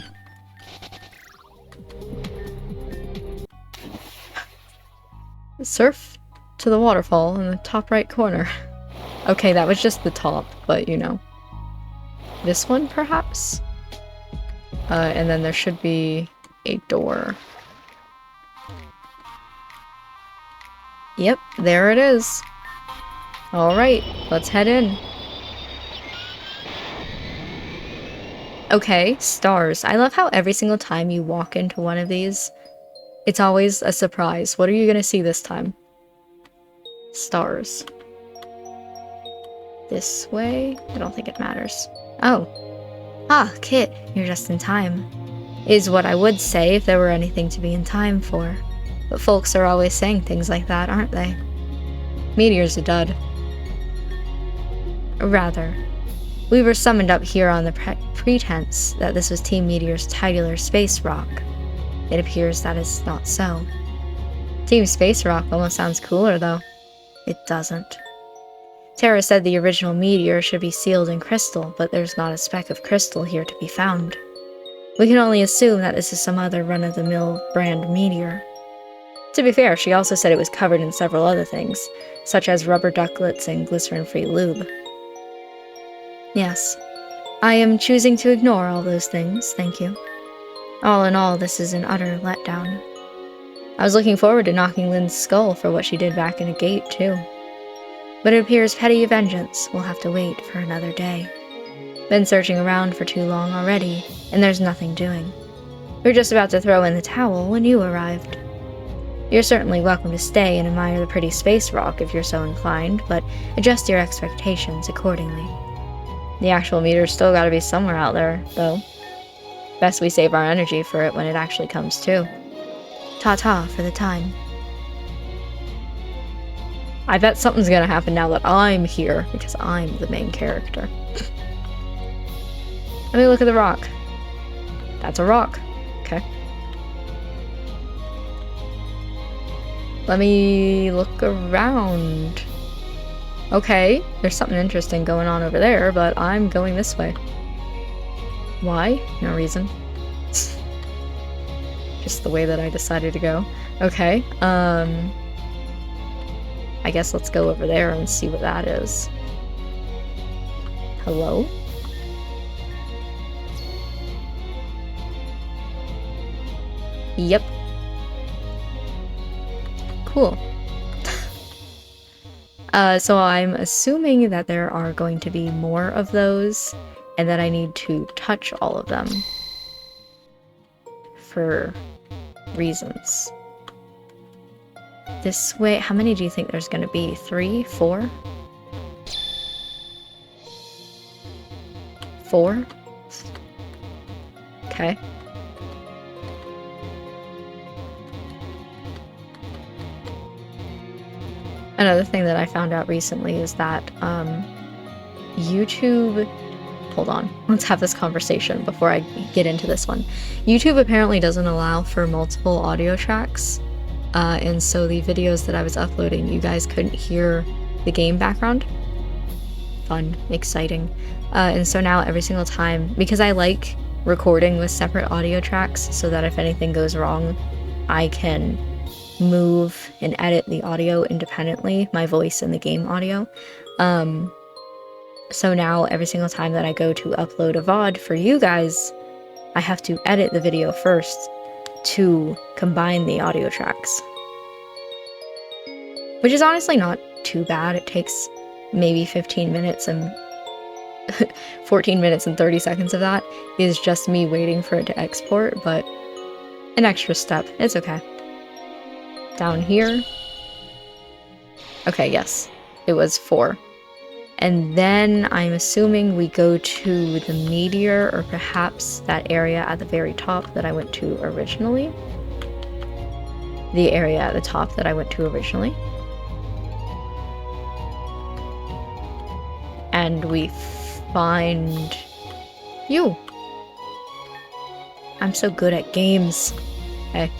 Surf to the waterfall in the top right corner. Okay, that was just the top, but you know. This one, perhaps? And then there should be a door. Yep, there it is. Alright, let's head in. Okay, stars. I love how every single time you walk into one of these, it's always a surprise. What are you gonna see this time? Stars. This way? I don't think it matters. Oh. Ah, Kit, you're just in time. Is what I would say if there were anything to be in time for. But folks are always saying things like that, aren't they? Meteor's a dud. Rather. We were summoned up here on the pretense that this was Team Meteor's titular space rock. It appears that is not so. Team Space Rock almost sounds cooler, though. It doesn't. Terra said the original meteor should be sealed in crystal, but there's not a speck of crystal here to be found. We can only assume that this is some other run-of-the-mill brand meteor. To be fair, she also said it was covered in several other things, such as rubber ductlets and glycerin-free lube. Yes, I am choosing to ignore all those things, thank you. All in all, this is an utter letdown. I was looking forward to knocking Lynn's skull for what she did back in a gate, too. But it appears petty vengeance will have to wait for another day. Been searching around for too long already, and there's nothing doing. We were just about to throw in the towel when you arrived. You're certainly welcome to stay and admire the pretty space rock if you're so inclined, but adjust your expectations accordingly. The actual meteor's still gotta be somewhere out there, though. Best we save our energy for it when it actually comes to. Ta-ta for the time. I bet something's gonna happen now that I'm here, because I'm the main character. Let me look at the rock. That's a rock. Okay. Let me look around. Okay, there's something interesting going on over there, but I'm going this way. Why? No reason. Just the way that I decided to go. Okay, I guess let's go over there and see what that is. Hello? Yep. Cool. So I'm assuming that there are going to be more of those, and that I need to touch all of them. For reasons. This way, how many do you think there's gonna be? 3? 4? 4? Okay. Another thing that I found out recently is that YouTube... Hold on, let's have this conversation before I get into this one. YouTube apparently doesn't allow for multiple audio tracks, and so the videos that I was uploading, you guys couldn't hear the game background. Fun, exciting. And so now every single time, because I like recording with separate audio tracks so that if anything goes wrong, I can move and edit the audio independently, my voice and the game audio. So now every single time that I go to upload a VOD for you guys, I have to edit the video first to combine the audio tracks. Which is honestly not too bad. It takes maybe 15 minutes, and 14 minutes and 30 seconds of that is just me waiting for it to export, but an extra step. It's okay. Down here. Okay, yes. It was 4. And then I'm assuming we go to the meteor, or perhaps that area at the very top that I went to originally. The area at the top that I went to originally. And we find you. I'm so good at games. Hey.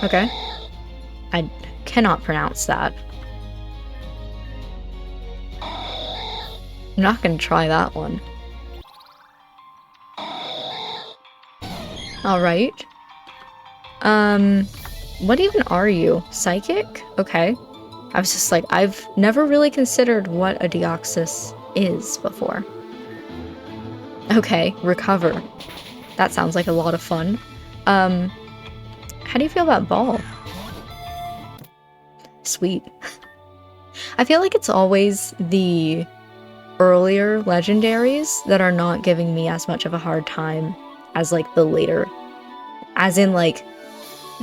Okay. I cannot pronounce that. I'm not gonna try that one. Alright. What even are you? Psychic? Okay. I was just like, I've never really considered what a Deoxys is before. Okay, recover. That sounds like a lot of fun. How do you feel about Ball? Sweet. I feel like it's always the earlier legendaries that are not giving me as much of a hard time as like the later, as in like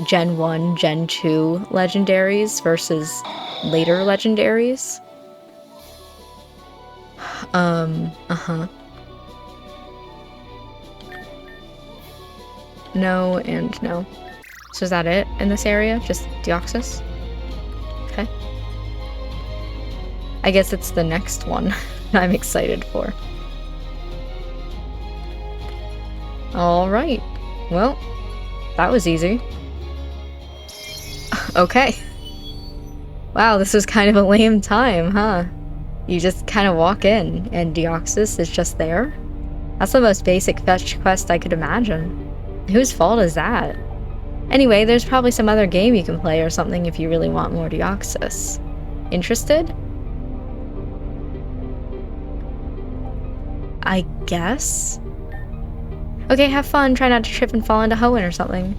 Gen 1, Gen 2 legendaries versus later legendaries. No and no. So is that it in this area? Just Deoxys? Okay. I guess it's the next one I'm excited for. Alright. Well, that was easy. Okay. Wow, this was kind of a lame time, huh? You just kind of walk in, and Deoxys is just there? That's the most basic fetch quest I could imagine. Whose fault is that? Anyway, there's probably some other game you can play or something if you really want more Deoxys. Interested? I guess? Okay, have fun. Try not to trip and fall into Hoenn or something.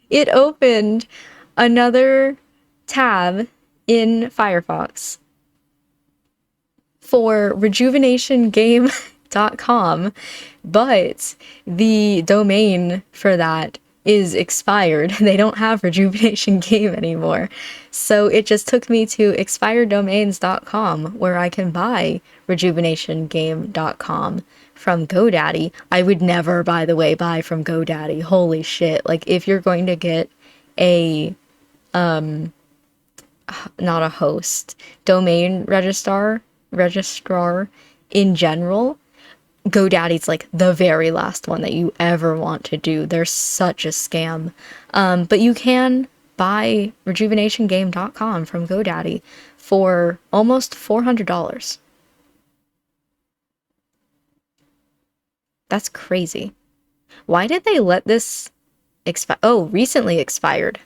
It opened another tab in Firefox for rejuvenationgame.com, but the domain for that is expired. They don't have Rejuvenation Game anymore. So it just took me to expireddomains.com, where I can buy rejuvenationgame.com from GoDaddy. I would never, by the way, buy from GoDaddy. Holy shit. Like, if you're going to get a, not a host, domain registrar in general, GoDaddy's like the very last one that you ever want to do. They're such a scam. But you can buy rejuvenationgame.com from GoDaddy for almost $400. That's crazy. Why did they let this expire? Oh, recently expired.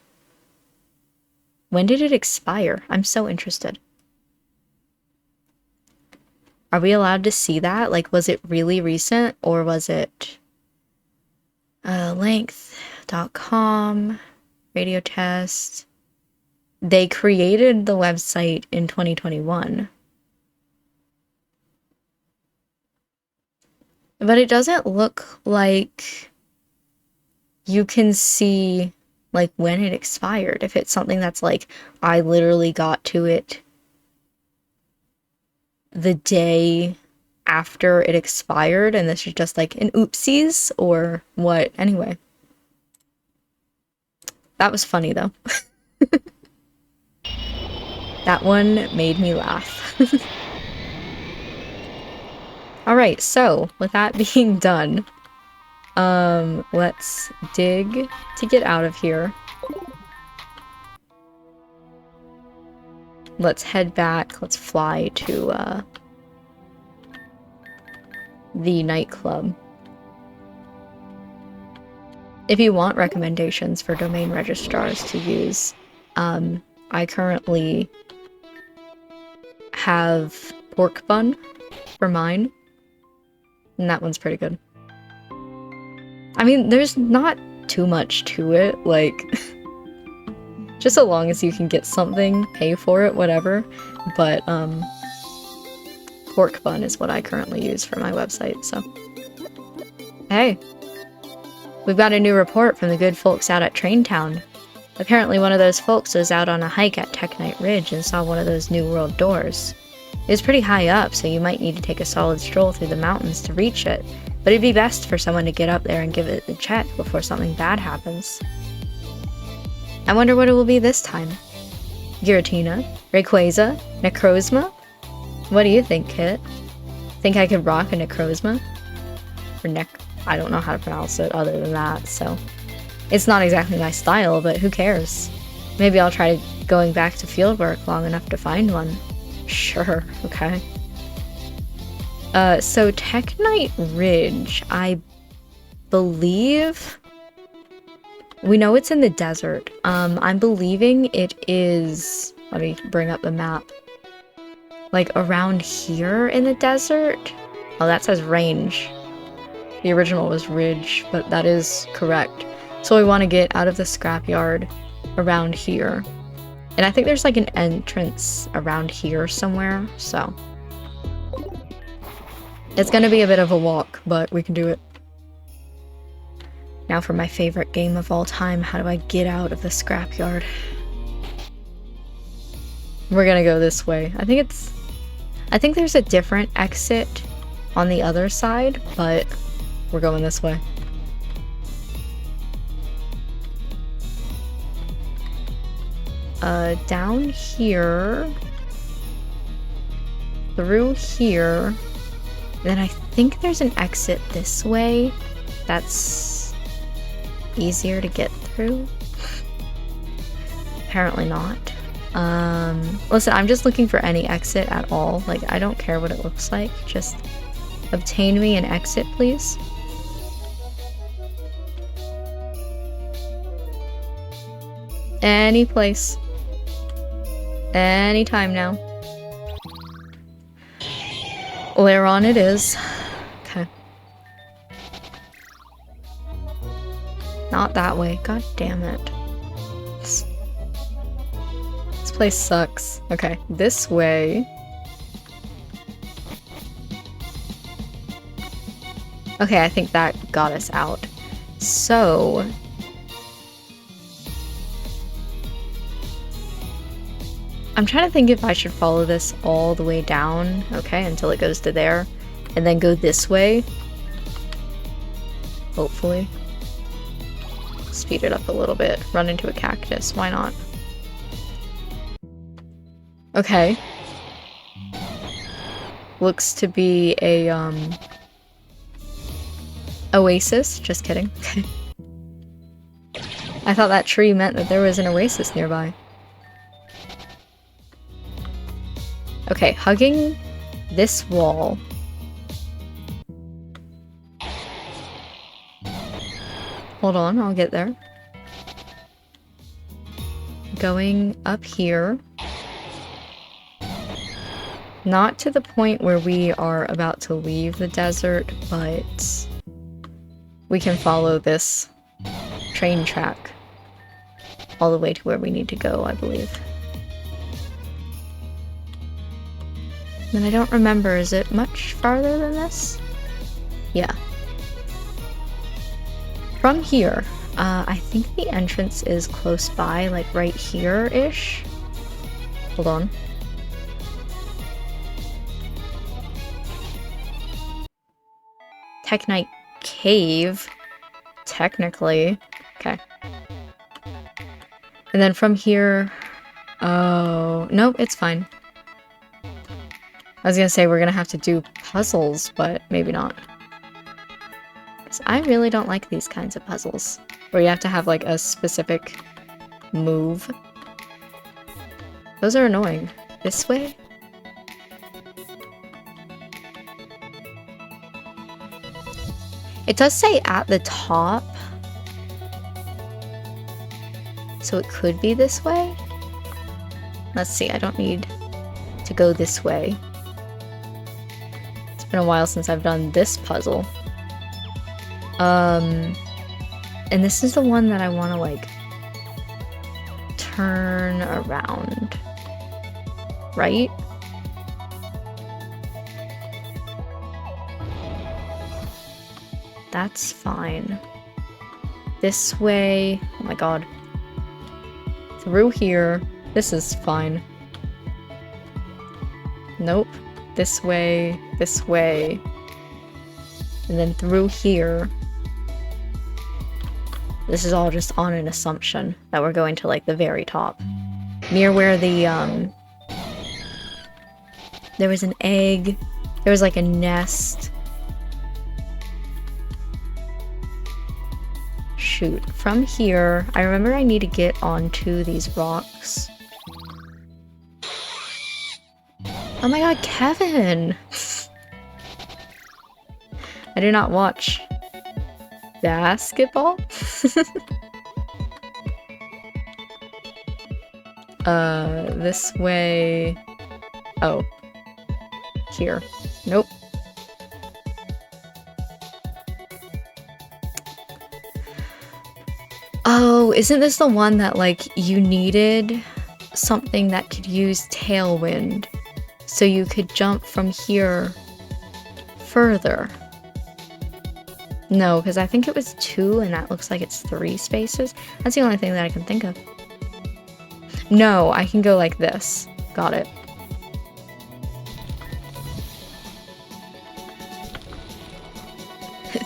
When did it expire? I'm so interested. Are we allowed to see that? Like, was it really recent, or was it length.com, radio test? They created the website in 2021. But it doesn't look like you can see, like, when it expired. If it's something that's like, I literally got to it the day after it expired, and this is just like an oopsies, or what? Anyway. That was funny, though. That one made me laugh. Alright, so, with that being done, let's dig to get out of here. Let's head back. Let's fly to, the nightclub. If you want recommendations for domain registrars to use, I currently have Pork Bun for mine, and that one's pretty good. I mean, there's not too much to it, like, just so long as you can get something, pay for it, whatever, but, Pork Bun is what I currently use for my website, so. Hey, we've got a new report from the good folks out at Traintown. Apparently one of those folks was out on a hike at Teknite Ridge and saw one of those New World doors. It was pretty high up, so you might need to take a solid stroll through the mountains to reach it, but it'd be best for someone to get up there and give it a check before something bad happens. I wonder what it will be this time. Giratina? Rayquaza? Necrozma? What do you think, Kit? Think I could rock a Necrozma? Or I don't know how to pronounce it other than that, so... It's not exactly my style, but who cares? Maybe I'll try going back to fieldwork long enough to find one. Sure, okay. So Teknite Ridge, I believe... We know it's in the desert. I'm believing it is... Let me bring up the map. Like, around here in the desert? Oh, that says range. The original was ridge, but that is correct. So we want to get out of the scrapyard around here. And I think there's like an entrance around here somewhere, so... It's gonna be a bit of a walk, but we can do it. Now for my favorite game of all time, how do I get out of the scrapyard? We're gonna go this way. I think there's a different exit on the other side, but we're going this way. Down here, through here, then I think there's an exit this way. That's easier to get through. Apparently not. Listen, I'm just looking for any exit at all. Like, I don't care what it looks like. Just obtain me an exit, please. Any place. Anytime now. Laron it is. Okay. Not that way. God damn it. This place sucks. Okay, this way. Okay, I think that got us out. So... I'm trying to think if I should follow this all the way down, okay, until it goes to there, and then go this way. Hopefully. Speed it up a little bit. Run into a cactus, why not? Okay. Looks to be a, oasis. Just kidding. Okay. I thought that tree meant that there was an oasis nearby. Okay, hugging this wall. Hold on, I'll get there. Going up here. Not to the point where we are about to leave the desert, but we can follow this train track all the way to where we need to go, I believe. And I don't remember, is it much farther than this? Yeah. From here, I think the entrance is close by, like right here-ish. Hold on. Teknite Cave, technically. Okay. And then from here... Oh, nope, it's fine. I was gonna say we're gonna have to do puzzles, but maybe not. Because I really don't like these kinds of puzzles, where you have to have like a specific move. Those are annoying. This way? It does say at the top. So it could be this way? Let's see, I don't need to go this way. It's been a while since I've done this puzzle. And this is the one that I want to, like, turn around. Right? That's fine. This way... Oh my god. Through here. This is fine. Nope. This way, and then through here. This is all just on an assumption that we're going to, like, the very top. Near where the There was an egg. There was like a nest. Shoot. From here, I remember I need to get onto these rocks. Oh my god, Kevin! I do not watch basketball? This way... Oh. Here. Nope. Oh, isn't this the one that, like, you needed something that could use tailwind so you could jump from here further? No, because I think it was 2 and that looks like it's 3 spaces. That's the only thing that I can think of. No, I can go like this. Got it.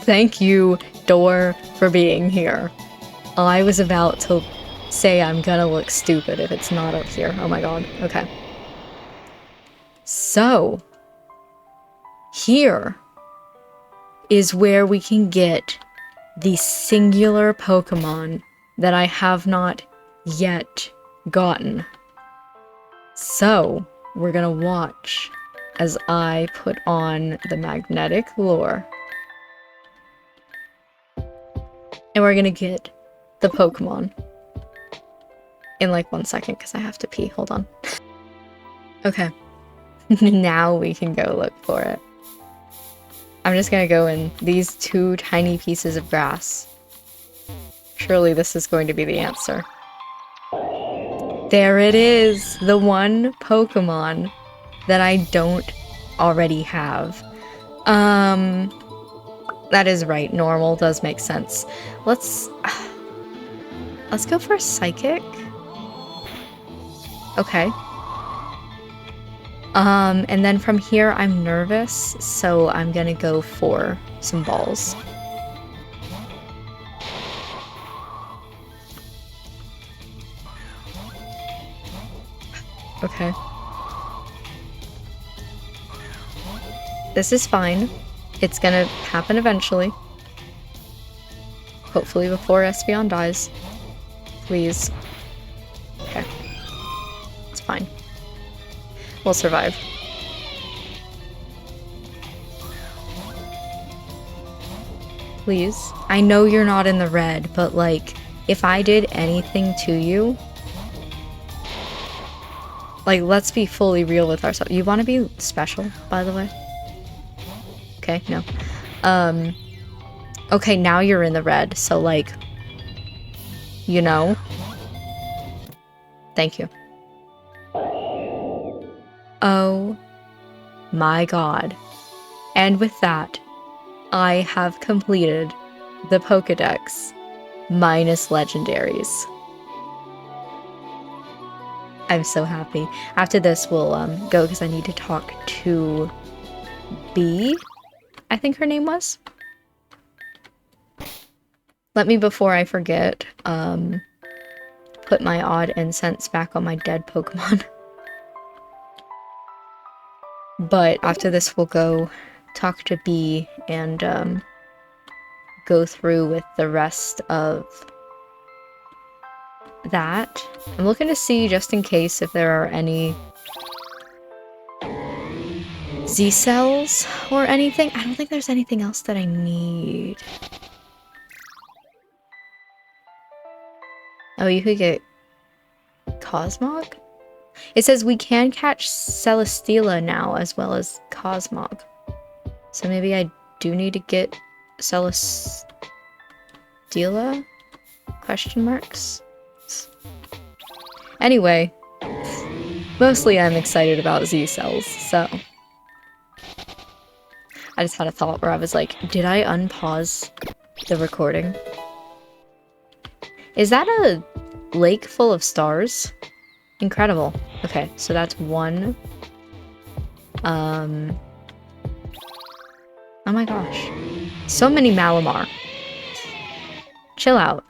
Thank you, door, for being here. I was about to say I'm gonna look stupid if it's not up here. Oh my god. Okay. So, here is where we can get the singular Pokemon that I have not yet gotten. So, we're gonna watch as I put on the magnetic lure. And we're gonna get the Pokemon in like 1 second because I have to pee. Hold on. Okay. Now we can go look for it. I'm just gonna go in these 2 tiny pieces of grass. Surely this is going to be the answer. There it is! The one Pokemon that I don't already have. That is right. Normal does make sense. Let's go for a Psychic. Okay. And then from here, I'm nervous, so I'm gonna go for some balls. Okay. This is fine. It's gonna happen eventually. Hopefully before Espeon dies. Please. Okay. It's fine. We'll survive. Please. I know you're not in the red, but like, if I did anything to you... Like, let's be fully real with ourselves. You want to be special, by the way? Okay, no. Okay, now you're in the red, so like... You know? Thank you. Oh my god. And with that, I have completed the Pokédex minus legendaries. I'm so happy. After this, we'll go because I need to talk to B, I think her name was. Let me, before I forget, put my odd incense back on my dead Pokemon. But after this, we'll go talk to B and go through with the rest of that. I'm looking to see, just in case, if there are any Z cells or anything. I don't think there's anything else that I need. Oh, you could get Cosmog? It says we can catch Celesteela now as well as Cosmog. So maybe I do need to get Celesteela? Question marks? Anyway, mostly I'm excited about Z cells, so... I just had a thought where I was like, did I unpause the recording? Is that a lake full of stars? Incredible. Okay, so that's 1. Oh my gosh. So many Malamar. Chill out.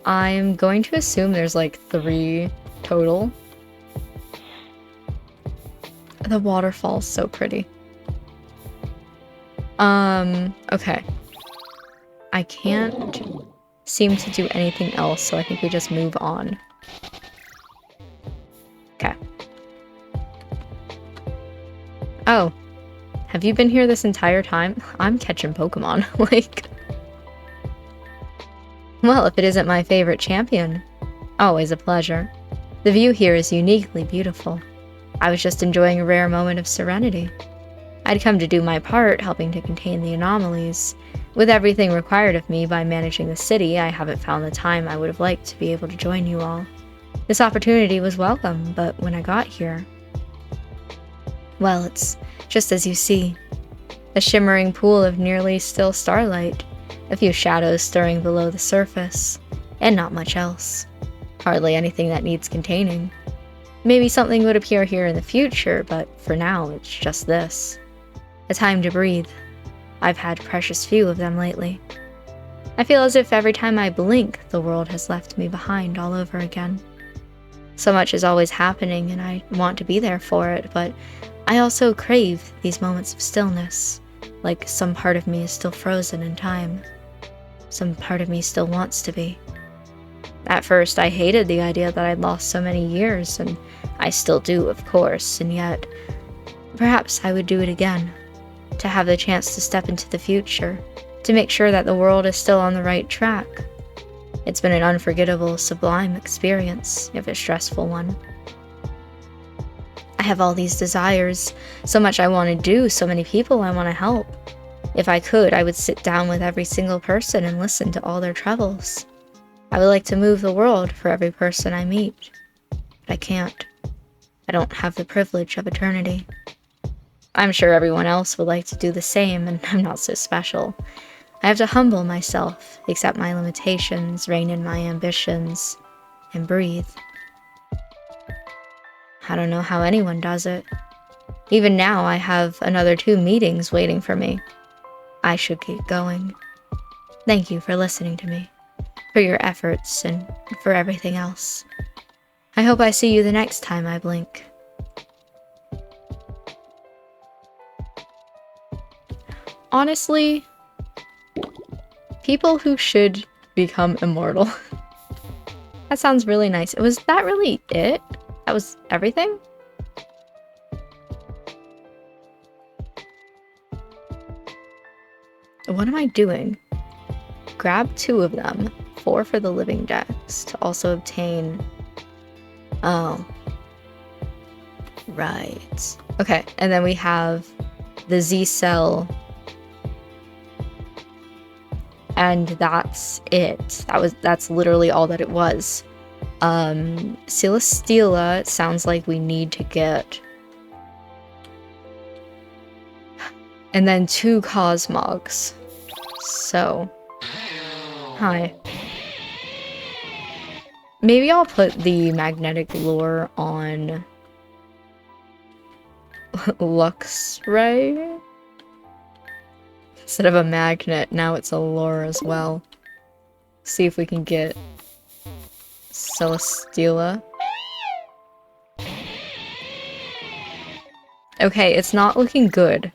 I'm going to assume there's like 3 total. The waterfall's so pretty. Okay. I can't seem to do anything else, so I think we just move on. Okay. Oh. Have you been here this entire time? I'm catching Pokemon. Like... Well, if it isn't my favorite champion. Always a pleasure. The view here is uniquely beautiful. I was just enjoying a rare moment of serenity. I'd come to do my part, helping to contain the anomalies. With everything required of me by managing the city, I haven't found the time I would have liked to be able to join you all. This opportunity was welcome, but when I got here... Well, it's just as you see. A shimmering pool of nearly still starlight, a few shadows stirring below the surface, and not much else. Hardly anything that needs containing. Maybe something would appear here in the future, but for now, it's just this. A time to breathe. I've had precious few of them lately. I feel as if every time I blink, the world has left me behind all over again. So much is always happening, and I want to be there for it, but I also crave these moments of stillness, like some part of me is still frozen in time. Some part of me still wants to be. At first, I hated the idea that I'd lost so many years, and I still do, of course, and yet, perhaps I would do it again. To have the chance to step into the future, to make sure that the world is still on the right track. It's been an unforgettable, sublime experience, if a stressful one. I have all these desires, so much I want to do, so many people I want to help. If I could, I would sit down with every single person and listen to all their troubles. I would like to move the world for every person I meet, but I can't. I don't have the privilege of eternity. I'm sure everyone else would like to do the same, and I'm not so special. I have to humble myself, accept my limitations, rein in my ambitions, and breathe. I don't know how anyone does it. Even now, I have another 2 meetings waiting for me. I should keep going. Thank you for listening to me, for your efforts, and for everything else. I hope I see you the next time I blink. Honestly, people who should become immortal. That sounds really nice. Was that really it? That was everything? What am I doing? Grab 2 of them. 4 for the living dex to also obtain... Oh. Right. Okay, and then we have the Z-Cell. And that's it. That's literally all that it was. Celesteela sounds like we need to get. And then 2 Cosmogs. So. Hi. Maybe I'll put the magnetic lure on Luxray? Instead of a magnet, now it's a lure as well. See if we can get Celesteela. Okay, it's not looking good.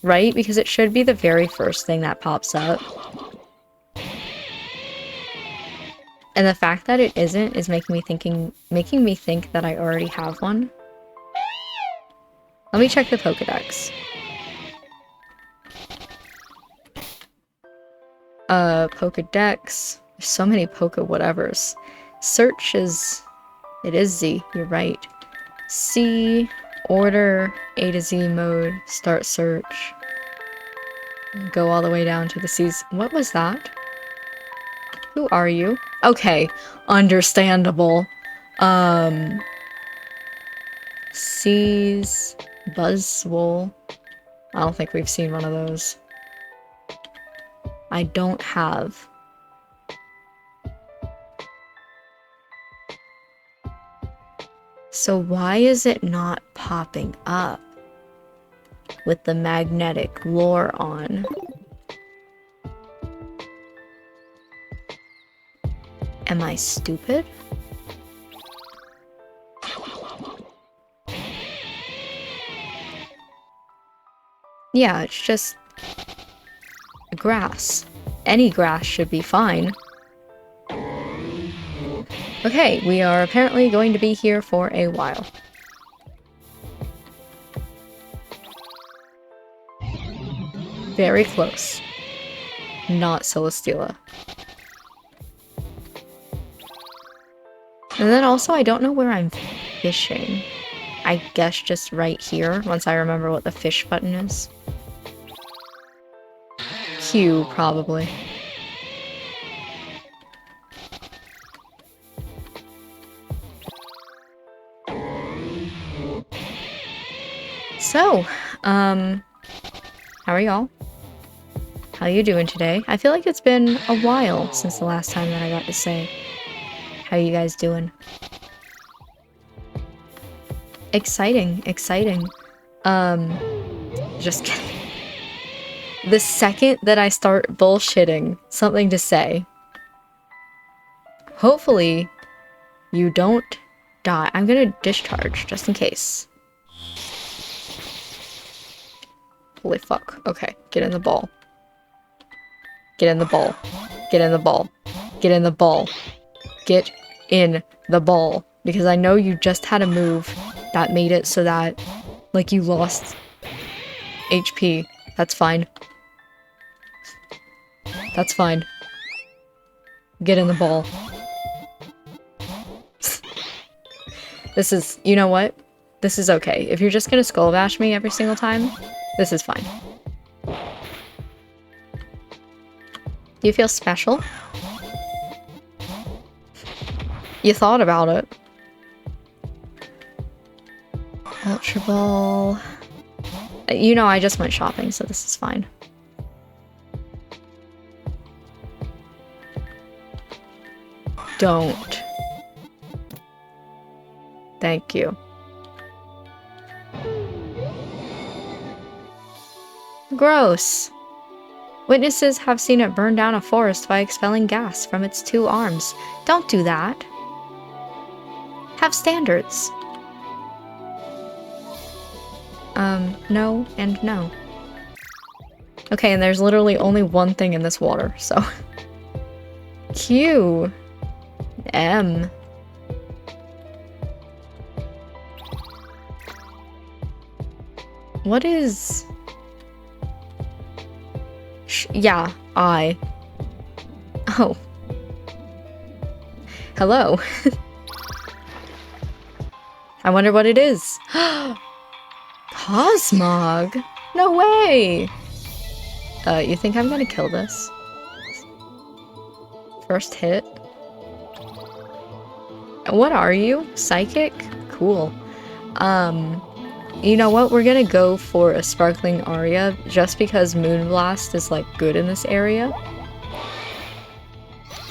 Right? Because it should be the very first thing that pops up. And the fact that it isn't is making me think that I already have one. Let me check the Pokédex. Pokédex. There's so many Poké whatevers. Search is... It is Z, you're right. C, order, A to Z mode, start search. Go all the way down to the C's. What was that? Who are you? Okay, understandable. C's, Buzzwole. I don't think we've seen one of those. I don't have. So why is it not popping up with the magnetic lure on? Am I stupid? Yeah, it's just grass. Any grass should be fine. Okay, we are apparently going to be here for a while. Very close. Not Celesteela. And then also, I don't know where I'm fishing. I guess just right here, once I remember what the fish button is. Q, probably. So, how are y'all? How you doing today? I feel like it's been a while since the last time that I got to say, how you guys doing? Exciting, exciting. Just kidding. The second that I start bullshitting something to say, hopefully you don't die. I'm gonna discharge, just in case. Holy fuck. Okay, get in the ball. Get in the ball. Get in the ball. Get in the ball. Get in the ball. Because I know you just had a move that made it so that, like, you lost HP. That's fine. That's fine. Get in the ball. This is, you know what? This is okay. If you're just gonna skull bash me every single time, this is fine. Do you feel special? You thought about it. Ultra Ball. You know, I just went shopping, so this is fine. Don't. Thank you. Gross. Witnesses have seen it burn down a forest by expelling gas from its 2 arms. Don't do that. Have standards. No and no. Okay, and there's literally only one thing in this water, so... Q. M. What is... yeah, I. Oh. Hello. I wonder what it is. Cosmog? No way! You think I'm gonna kill this? First hit? What are you? Psychic? Cool. You know what? We're gonna go for a Sparkling Aria just because Moonblast is, like, good in this area.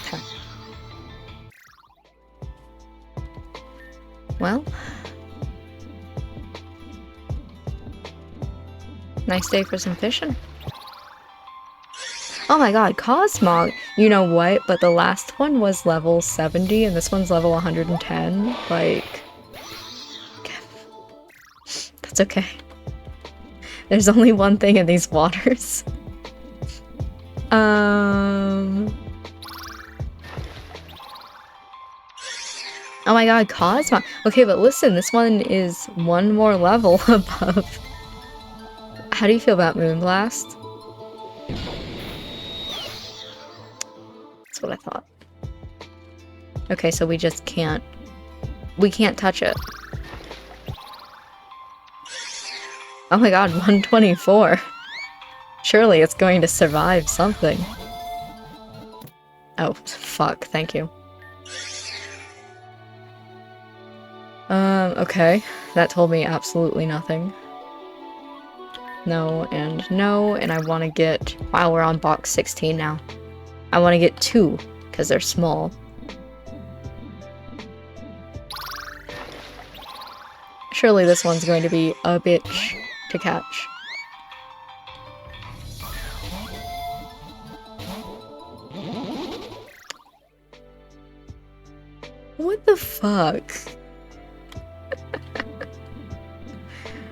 Okay. Well. Nice day for some fishing. Oh my god, Cosmog! You know what? But the last one was level 70 and this one's level 110. Like... That's okay. There's only one thing in these waters. Oh my god, Cosmog! Okay, but listen, this one is one more level above. How do you feel about Moonblast? That's what I thought. Okay, so we just can't... we can't touch it. Oh my god, 124. Surely it's going to survive something. Oh, fuck, thank you. Okay. That told me absolutely nothing. No, and I want to get... wow, we're on box 16 now. I want to get 2, because they're small. Surely this one's going to be a bitch to catch. What the fuck?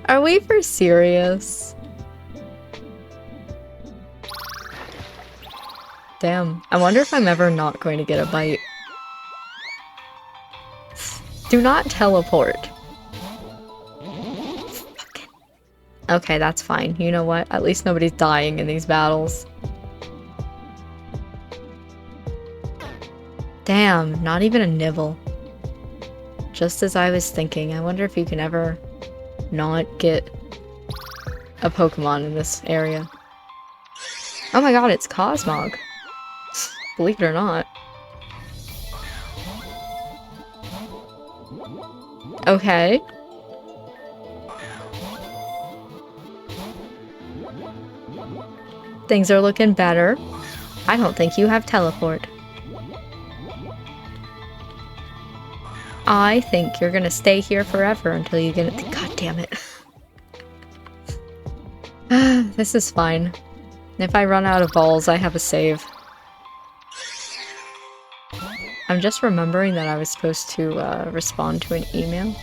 Are we for serious? Damn. I wonder if I'm ever not going to get a bite. Do not teleport. Fucking. Okay, that's fine. You know what? At least nobody's dying in these battles. Damn, not even a nibble. Just as I was thinking, I wonder if you can ever not get a Pokemon in this area. Oh my god, it's Cosmog. Believe it or not. Okay. Things are looking better. I don't think you have teleport. I think you're gonna stay here forever until you get it. God damn it. This is fine. If I run out of balls, I have a save. I'm just remembering that I was supposed to respond to an email.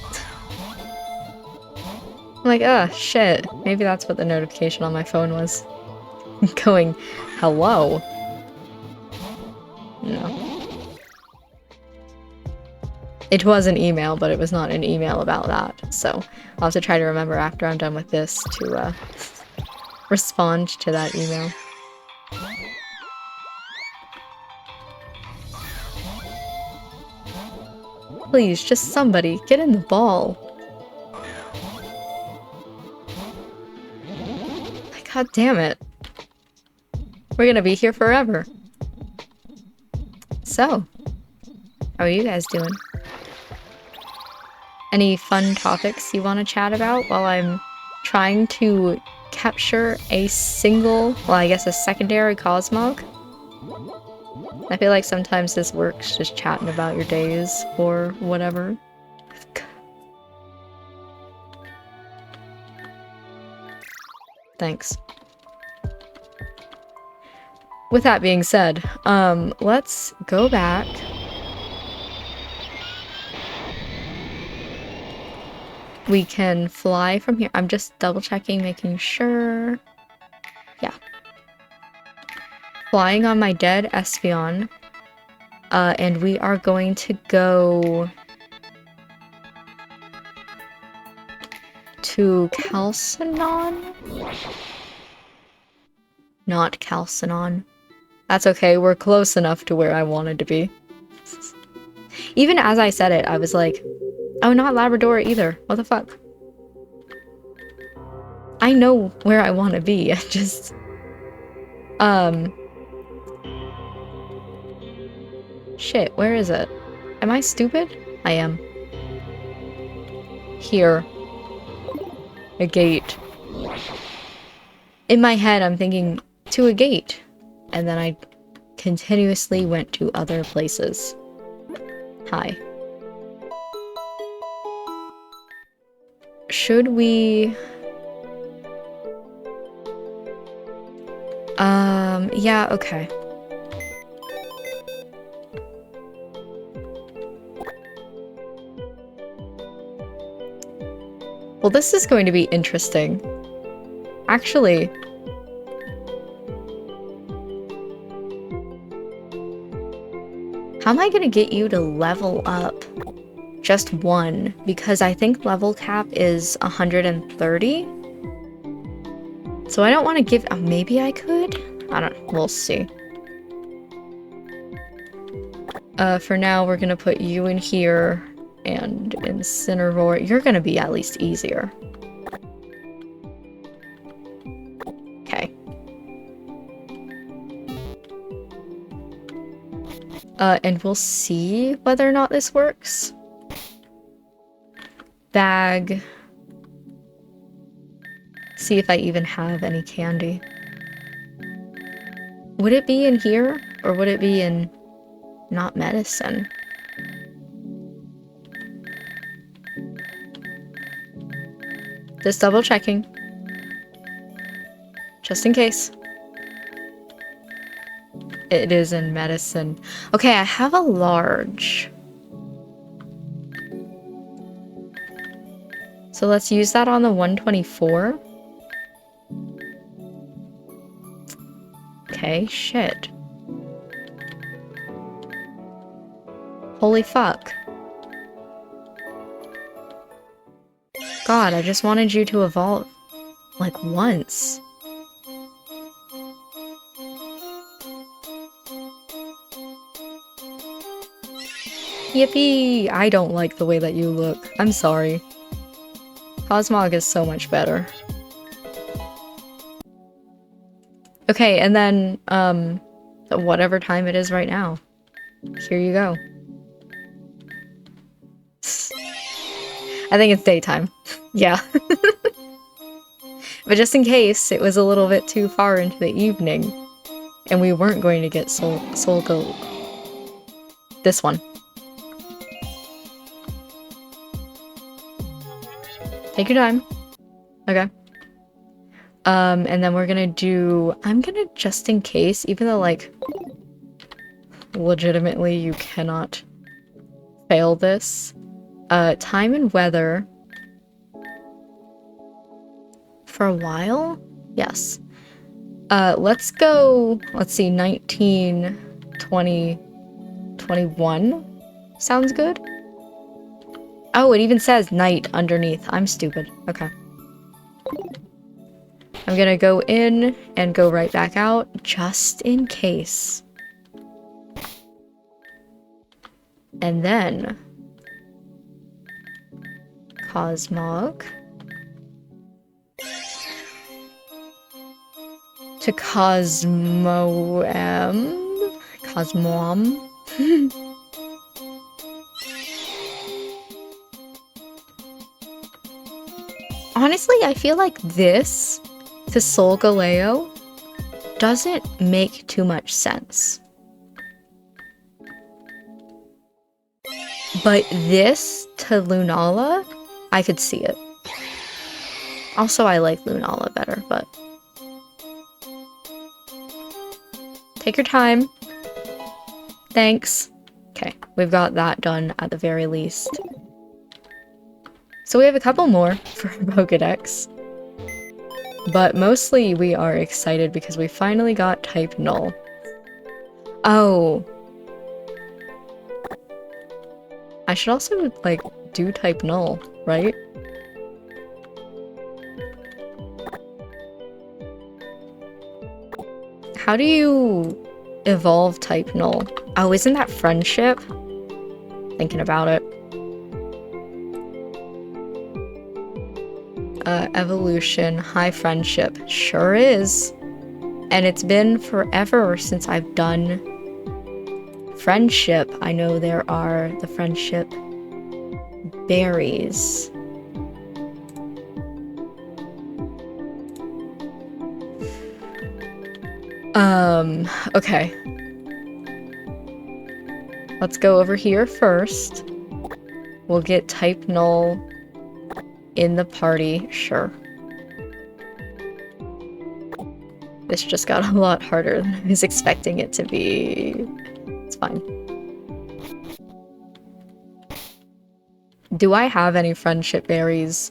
I'm like, oh, shit. Maybe that's what the notification on my phone was. Going, hello? No. It was an email, but it was not an email about that. So I'll have to try to remember after I'm done with this to respond to that email. Please, just somebody, get in the ball. God damn it. We're gonna be here forever. So, how are you guys doing? Any fun topics you want to chat about while I'm trying to capture a single, well, I guess a secondary Cosmog? I feel like sometimes this works, just chatting about your days or whatever. Thanks. With that being said, let's go back. We can fly from here. I'm just double checking, making sure. Yeah. Flying on my dead Espeon. And we are going to go to Calcinon? Not Calcinon. That's okay, we're close enough to where I wanted to be. Even as I said it, I was like, oh, not Labrador either. What the fuck? I know where I want to be. I just... Shit, where is it? Am I stupid? I am. Here. A gate. In my head, I'm thinking, to a gate. And then I continuously went to other places. Hi. Should we... yeah, okay. Well, this is going to be interesting. Actually... How am I gonna get you to level up? Just one, because I think level cap is 130. So I don't want to give... maybe I could? I don't... we'll see. For now, we're gonna put you in here, and Incineroar. You're gonna be at least easier. Okay. And we'll see whether or not this works. Bag. See if I even have any candy. Would it be in here? Or would it be in... not medicine? Just double checking. Just in case. It is in medicine. Okay, I have a large. So let's use that on the 124. Okay, shit. Holy fuck. God, I just wanted you to evolve, like, once. Yippee! I don't like the way that you look. I'm sorry. Cosmog is so much better. Okay, and then, whatever time it is right now. Here you go. I think it's daytime. Yeah. But just in case it was a little bit too far into the evening, and we weren't going to get Soul Gold. This one. Take your time. Okay. And then we're gonna do... I'm gonna, just in case, even though, like, legitimately you cannot fail this, time and weather for a while? Yes. Let's go, let's see, 19, 20, 21. Sounds good? Oh, it even says night underneath. I'm stupid. Okay. I'm gonna go in and go right back out, just in case. And then... Cosmog. To Cosmoam. Cosmoam. Honestly, I feel like this to Solgaleo doesn't make too much sense. But this to Lunala, I could see it. Also, I like Lunala better, but... Take your time. Thanks. Okay, we've got that done at the very least. So we have a couple more for Pokedex. But mostly we are excited because we finally got type null. Oh. I should also, like, do type null, right? How do you evolve type null? Oh, isn't that friendship? Thinking about it. Evolution, high friendship. Sure is. And it's been forever since I've done friendship. I know there are the friendship berries. Okay. Let's go over here first. We'll get type null in the party, sure. This just got a lot harder than I was expecting it to be. It's fine. Do I have any friendship berries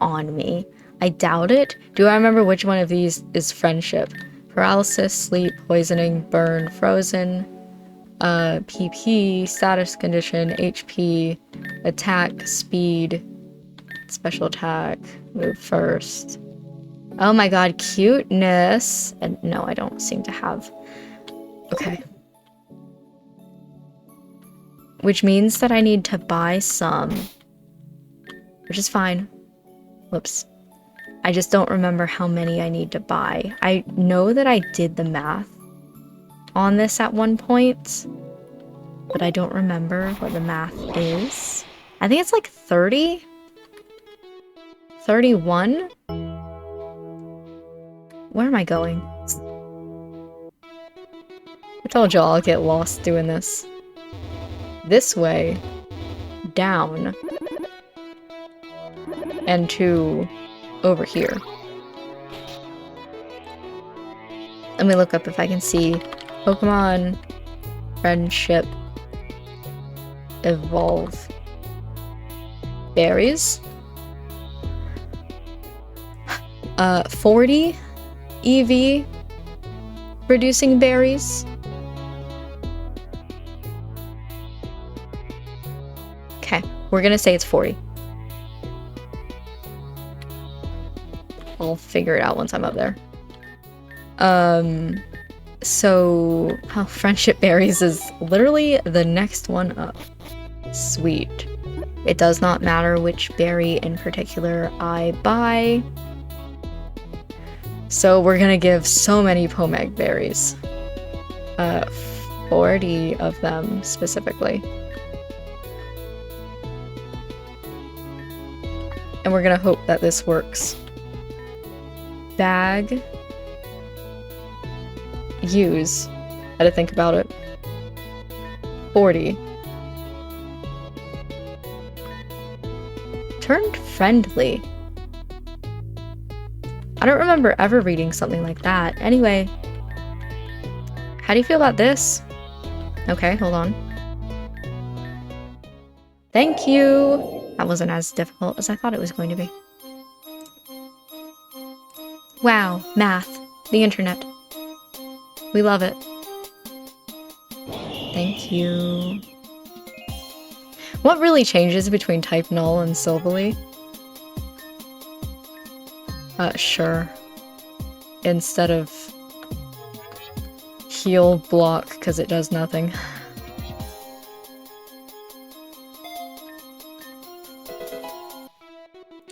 on me? I doubt it. Do I remember which one of these is friendship? Paralysis, sleep, poisoning, burn, frozen, PP, status condition, HP, attack, speed, special attack, move first. Oh my god, cuteness! And no, I don't seem to have. Okay. Which means that I need to buy some. Which is fine. Whoops. I just don't remember how many I need to buy. I know that I did the math on this at one point, but I don't remember what the math is. I think it's like 30? 31? Where am I going? I told y'all I'll get lost doing this. This way, down, and to over here. Let me look up if I can see Pokemon Friendship Evolve Berries. 40 EV reducing berries. Okay, we're gonna say it's 40. I'll figure it out once I'm up there. So, oh, friendship berries is literally the next one up. Sweet. It does not matter which berry in particular I buy. So we're gonna give so many Pomeg berries. 40 of them specifically. And we're gonna hope that this works. Bag. Use. I had to think about it. 40. Turned friendly. I don't remember ever reading something like that. Anyway, how do you feel about this? Okay, hold on. Thank you! That wasn't as difficult as I thought it was going to be. Wow, math. The internet. We love it. Thank you. What really changes between type null and Silvally? Sure. Instead of heal block, because it does nothing.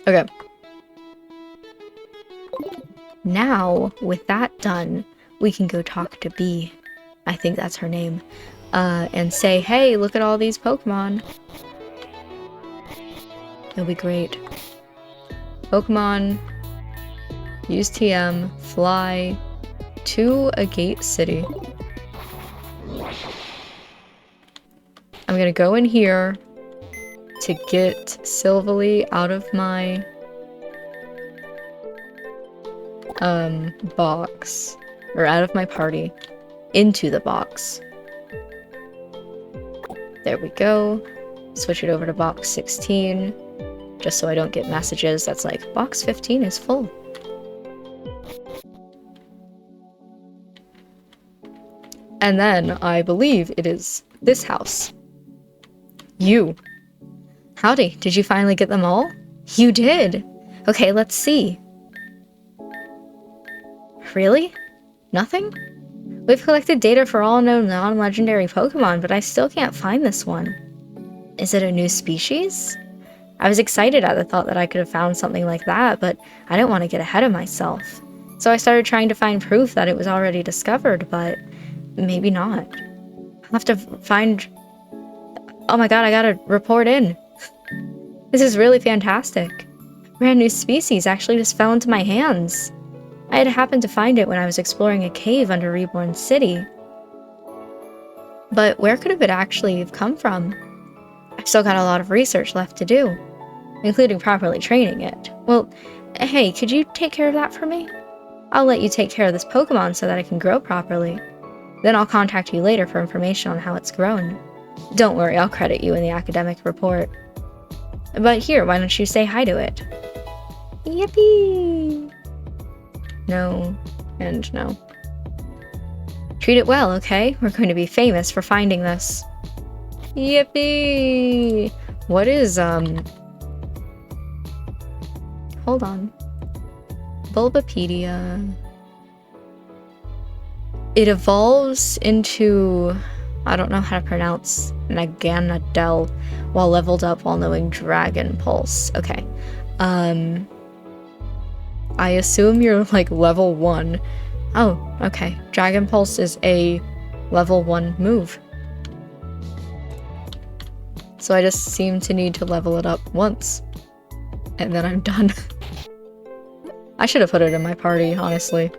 Okay. Now, with that done, we can go talk to Bee. I think that's her name. And say, hey, look at all these Pokemon. It'll be great. Pokemon, use TM, fly to a gate city. I'm gonna go in here to get Silvally out of my box, or out of my party, into the box. There we go. Switch it over to box 16, just so I don't get messages that's like, box 15 is full. And then I believe it is this house. You. Howdy, did you finally get them all? You did! Okay, let's see. Really? Nothing? We've collected data for all known non-legendary Pokemon, but I still can't find this one. Is it a new species? I was excited at the thought that I could have found something like that, but I didn't want to get ahead of myself. So I started trying to find proof that it was already discovered, but maybe not. I'll have to find... Oh my god, I gotta report in. This is really fantastic. Brand new species actually just fell into my hands. I had happened to find it when I was exploring a cave under Reborn City. But where could it actually have come from? I've still got a lot of research left to do, including properly training it. Well, hey, could you take care of that for me? I'll let you take care of this Pokemon so that it can grow properly. Then I'll contact you later for information on how it's grown. Don't worry, I'll credit you in the academic report. But here, why don't you say hi to it? Yippee! No, and no. Treat it well, okay? We're going to be famous for finding this. Yippee! What is, hold on. Bulbapedia. It evolves into... I don't know how to pronounce Naganadel while leveled up while knowing Dragon Pulse. Okay. I assume you're like level 1. Oh, okay. Dragon Pulse is a level 1 move. So I just seem to need to level it up once. And then I'm done. I should have put it in my party, honestly.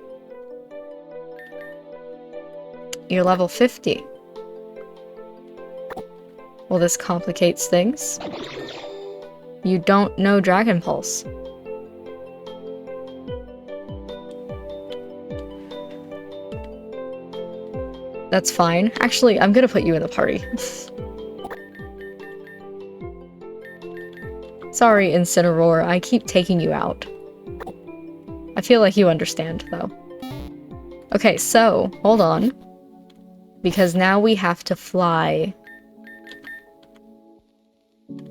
You're level 50. Well, this complicates things. You don't know Dragon Pulse. That's fine. Actually, I'm gonna put you in the party. Sorry, Incineroar, I keep taking you out. I feel like you understand, though. Okay, so, hold on. Because now we have to fly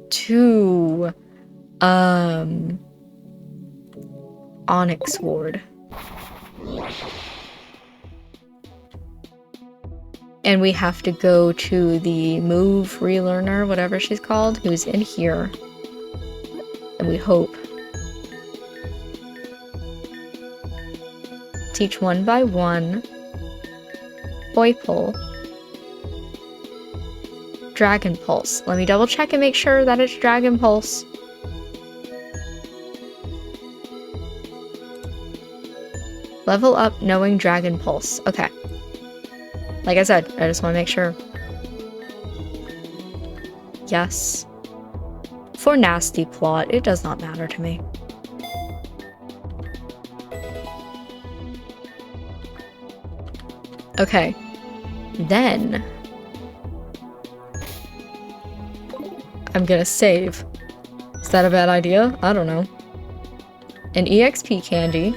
to, Onyx Ward. And we have to go to the Move Relearner, whatever she's called, who's in here. And we hope. Teach one by one. Poipole. Dragon Pulse. Let me double check and make sure that it's Dragon Pulse. Level up knowing Dragon Pulse. Okay. Like I said, I just want to make sure. Yes. For nasty plot, it does not matter to me. Okay. Then I'm gonna save. Is that a bad idea? I don't know. An EXP candy.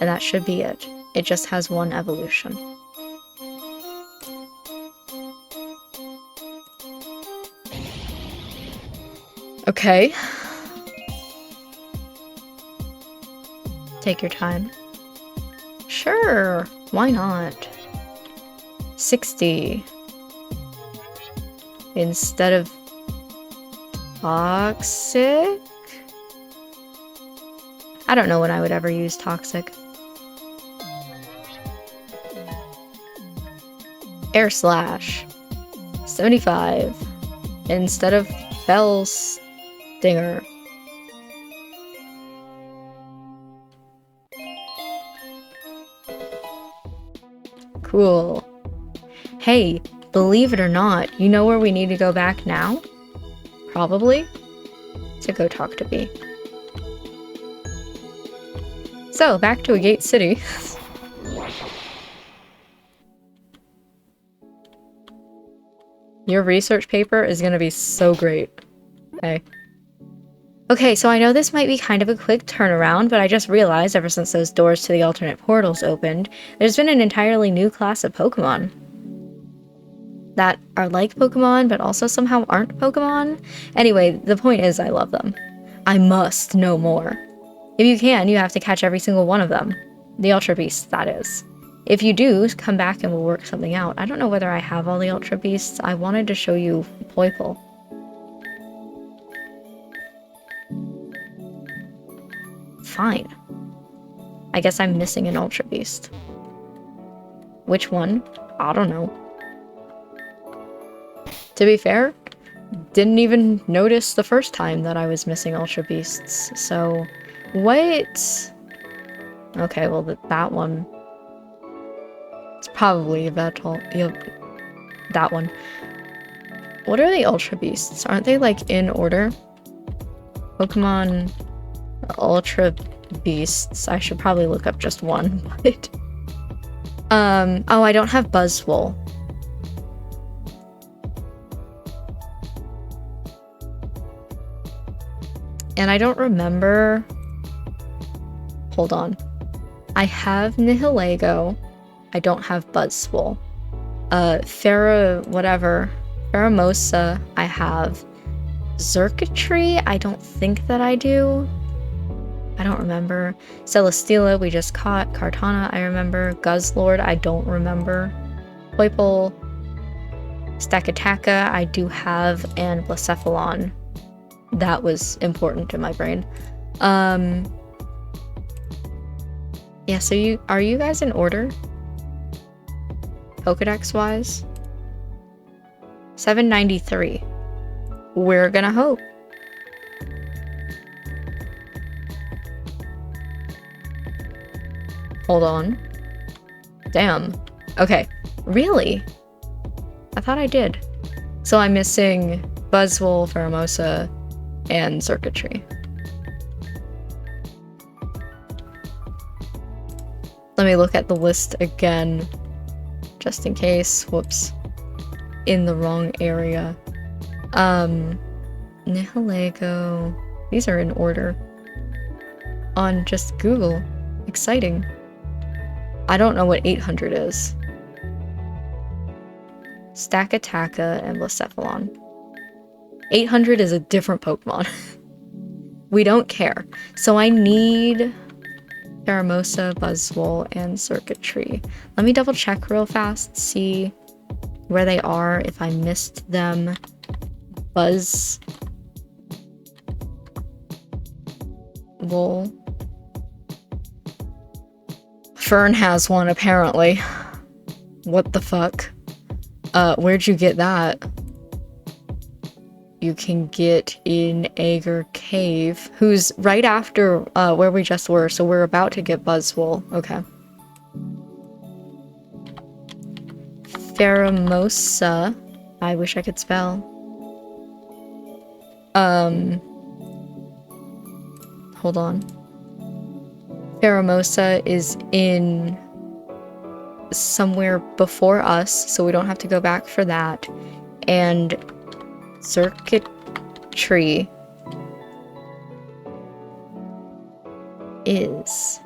And that should be it. It just has one evolution. Okay. Take your time. Sure, why not? 60. Instead of toxic? I don't know when I would ever use toxic. Air Slash. 75. Instead of Bell Stinger. Cool. Hey, believe it or not, you know where we need to go back now? Probably to go talk to B. So, back to a gate city. Your research paper is gonna be so great. Okay. Okay, so I know this might be kind of a quick turnaround, but I just realized ever since those doors to the alternate portals opened, there's been an entirely new class of Pokemon that are like Pokemon, but also somehow aren't Pokemon. Anyway, the point is I love them. I must know more. If you can, you have to catch every single one of them. The Ultra Beasts, that is. If you do, come back and we'll work something out. I don't know whether I have all the Ultra Beasts. I wanted to show you Poipole. Fine. I guess I'm missing an Ultra Beast. Which one? I don't know. To be fair, didn't even notice the first time that I was missing Ultra Beasts, so... What? Okay, well, that one... It's probably that one. What are the Ultra Beasts? Aren't they, like, in order? Pokemon Ultra Beasts. I should probably look up just one, but... oh, I don't have Buzzwole. And I don't remember... Hold on. I have Nihilego. I don't have Buzzwole. Pheromosa, I have. Xurkitree, I don't think that I do. I don't remember. Celesteela, we just caught. Kartana, I remember. Guzzlord, I don't remember. Poipole. Stakataka, I do have. And Blacephalon. That was important to my brain. Yeah, so are you guys in order? Pokedex-wise? 793. We're gonna hope. Hold on. Damn. Okay. Really? I thought I did. So I'm missing Buzzwole, Pheromosa, and Xurkitree. Let me look at the list again, just in case. Whoops. In the wrong area. Nihilego. These are in order. On just Google. Exciting. I don't know what 800 is. Stakataka and Blacephalon. 800 is a different Pokemon. We don't care. So I need Pheromosa, Buzzwole, and Circuitry. Let me double check real fast, see where they are, if I missed them. Buzzwole. Fern has one, apparently. What the fuck? Where'd you get that? You can get in Agar Cave, who's right after where we just were, so we're about to get Buzzwole. Okay. Pheromosa. I wish I could spell. Hold on. Pheromosa is in somewhere before us, so we don't have to go back for that. And Circuitry is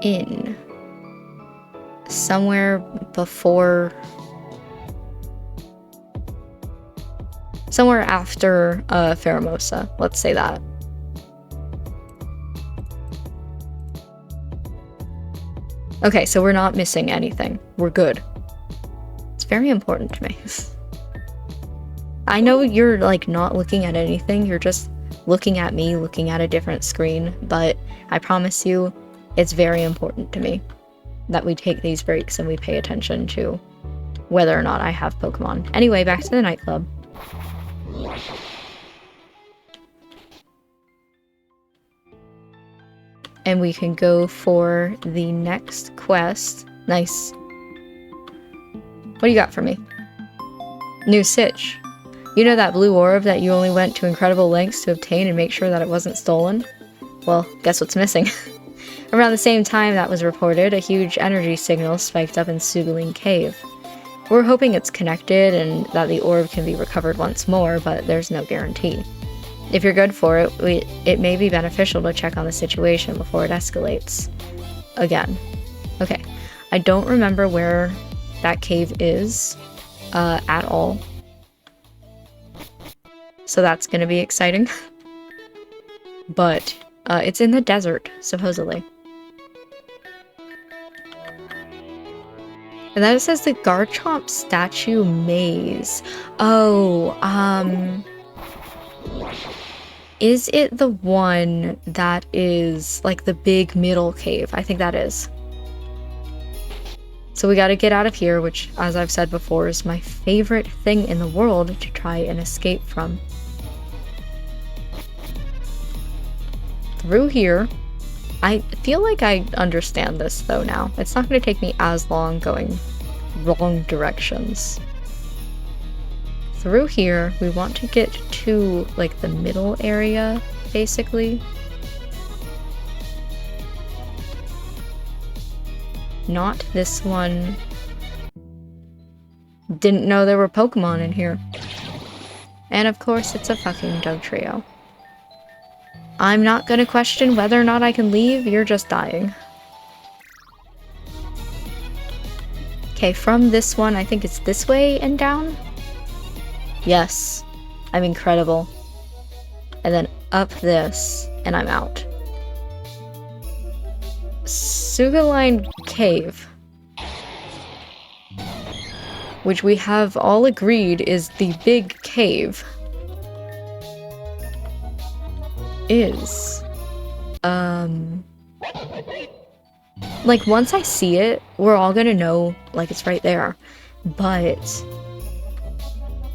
in somewhere before, somewhere after Pheromosa, let's say that. Okay, so we're not missing anything. We're good. It's very important to me. I know you're like not looking at anything, you're just looking at me, looking at a different screen, but I promise you, it's very important to me that we take these breaks and we pay attention to whether or not I have Pokemon. Anyway, back to the nightclub. And we can go for the next quest. Nice. What do you got for me? New Sitch. You know that blue orb that you only went to incredible lengths to obtain and make sure that it wasn't stolen? Well, guess what's missing? Around the same time that was reported, a huge energy signal spiked up in Sugaling Cave. We're hoping it's connected and that the orb can be recovered once more, but there's no guarantee. If you're good for it, it may be beneficial to check on the situation before it escalates. Again. Okay. I don't remember where that cave is at all. So that's gonna be exciting. But it's in the desert, supposedly. And then it says the Garchomp statue maze. Oh, is it the one that is like the big middle cave? I think that is. So we gotta get out of here, which, as I've said before, is my favorite thing in the world to try and escape from. Through here. I feel like I understand this though now. It's not going to take me as long going wrong directions. Through here, we want to get to like the middle area, basically. Not this one. Didn't know there were Pokemon in here. And of course, it's a fucking Dugtrio. I'm not gonna question whether or not I can leave, you're just dying. Okay, from this one, I think it's this way and down? Yes. I'm incredible. And then up this, and I'm out. Sugaline Cave. Which we have all agreed is the big cave. Is like once I see it, we're all gonna know like it's right there, but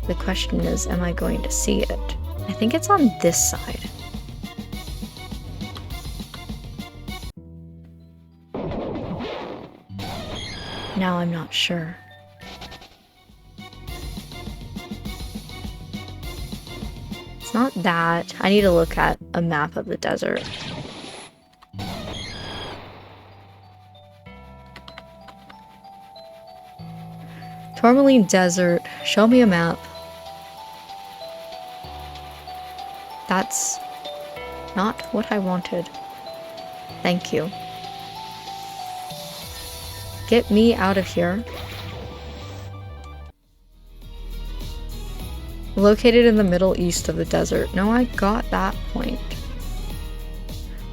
the question is, am I going to see it? I think it's on this side. Now I'm not sure. It's not that. I need to look at a map of the desert. Tourmaline Desert. Show me a map. That's not what I wanted. Thank you. Get me out of here. Located in the middle east of the desert. No, I got that point.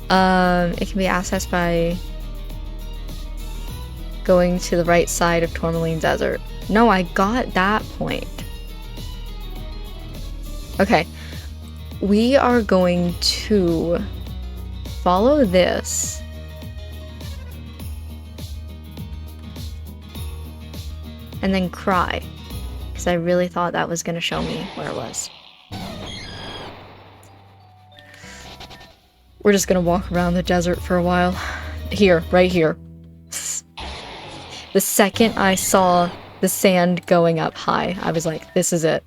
It can be accessed by going to the right side of Tourmaline Desert. No, I got that point. Okay. We are going to follow this. And then cry. Because I really thought that was going to show me where it was. We're just going to walk around the desert for a while. Here, right here. The second I saw the sand going up high, I was like, this is it.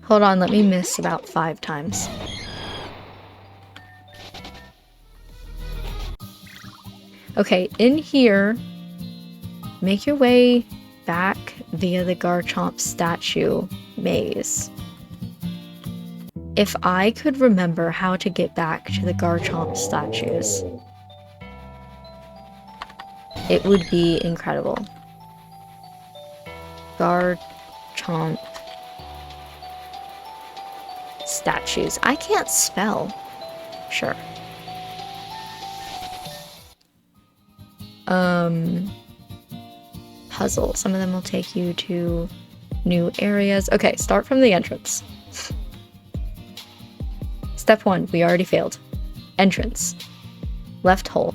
Hold on, let me miss about 5 times. Okay, in here, make your way back via the Garchomp statue maze. If I could remember how to get back to the Garchomp statues, it would be incredible. Garchomp statues. I can't spell. Sure. Puzzle. Some of them will take you to new areas. Okay, start from the entrance. Step 1, we already failed. Entrance. Left hole.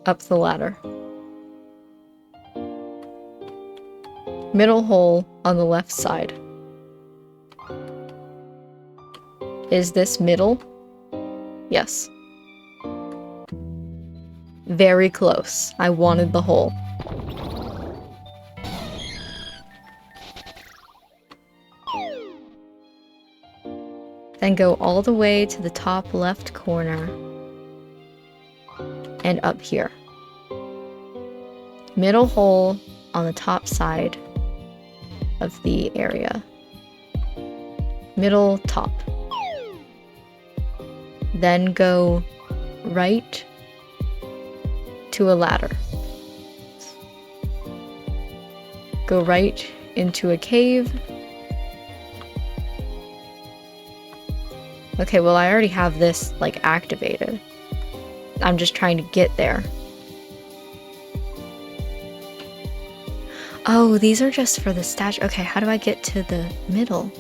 Up the ladder. Middle hole on the left side. Is this middle? Yes. Very close. I wanted the hole. Then go all the way to the top left corner and up here. Middle hole on the top side of the area. Middle top. Then go right to a ladder. Go right into a cave. Okay, well I already have this, like, activated. I'm just trying to get there. Oh, these are just for the statue. Okay, how do I get to the middle?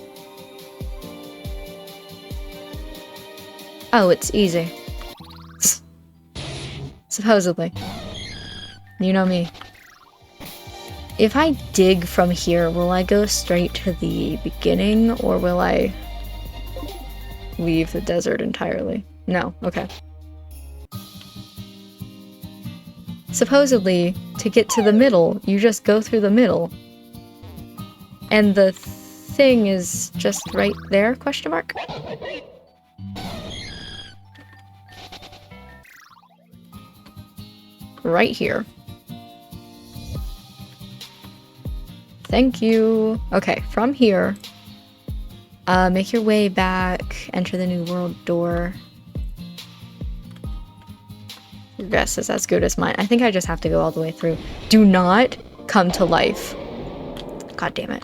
Oh, it's easy. Supposedly. You know me. If I dig from here, will I go straight to the beginning, or will I leave the desert entirely? No, okay. Supposedly, to get to the middle, you just go through the middle. And the thing is just right there, question mark? Right here. Thank you. Okay, from here, make your way back, enter the New World door. Your guess is as good as mine. I think I just have to go all the way through. Do not come to life. God damn it.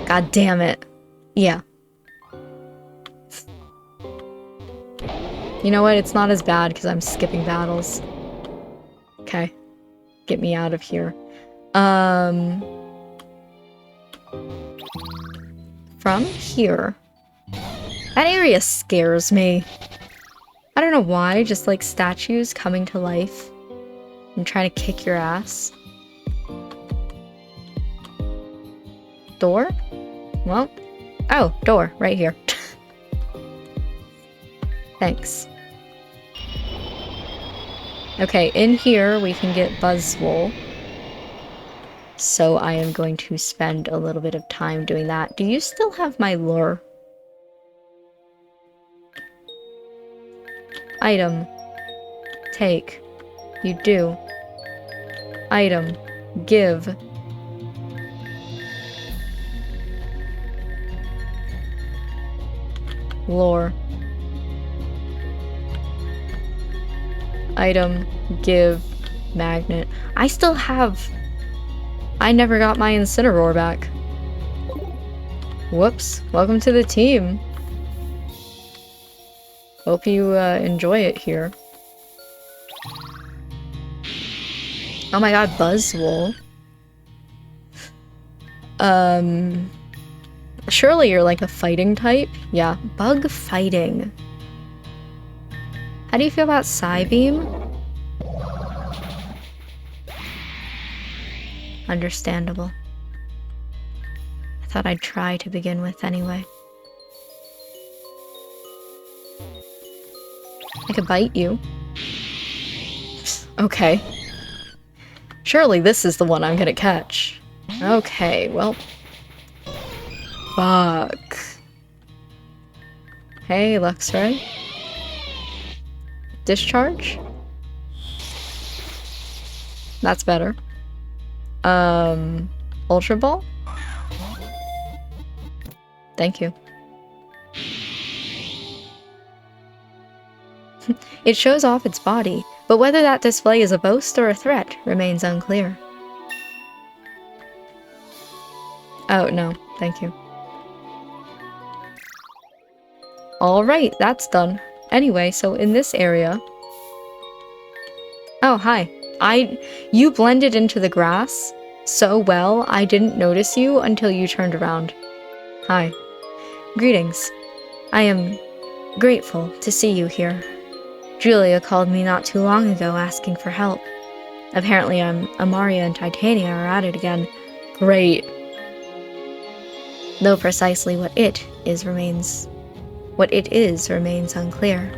God damn it. Yeah. You know what? It's not as bad because I'm skipping battles. Okay. Get me out of here. From here. That area scares me. I don't know why, just like statues coming to life and trying to kick your ass. Door? Well, oh, door, right here. Thanks. Okay, in here we can get Buzzwole. So I am going to spend a little bit of time doing that. Do you still have my lure? Item. Take. You do. Item. Give. Lore. Item. Give. Magnet. I still have... I never got my Incineroar back. Whoops. Welcome to the team. Hope you enjoy it here. Oh my god, Buzzwole. Surely you're like a fighting type? Yeah, bug fighting. How do you feel about Psybeam? Understandable. I thought I'd try to begin with anyway. I could bite you. Okay. Surely this is the one I'm gonna catch. Okay, well. Fuck. Hey, Luxray. Discharge? That's better. Ultra Ball? Thank you. It shows off its body, but whether that display is a boast or a threat remains unclear. Oh, no, thank you. Alright, that's done. Anyway, so in this area... Oh, hi. You blended into the grass so well, I didn't notice you until you turned around. Hi. Greetings. I am grateful to see you here. Julia called me not too long ago asking for help. Apparently Amaria and Titania are at it again. Great. Though precisely what it is remains unclear.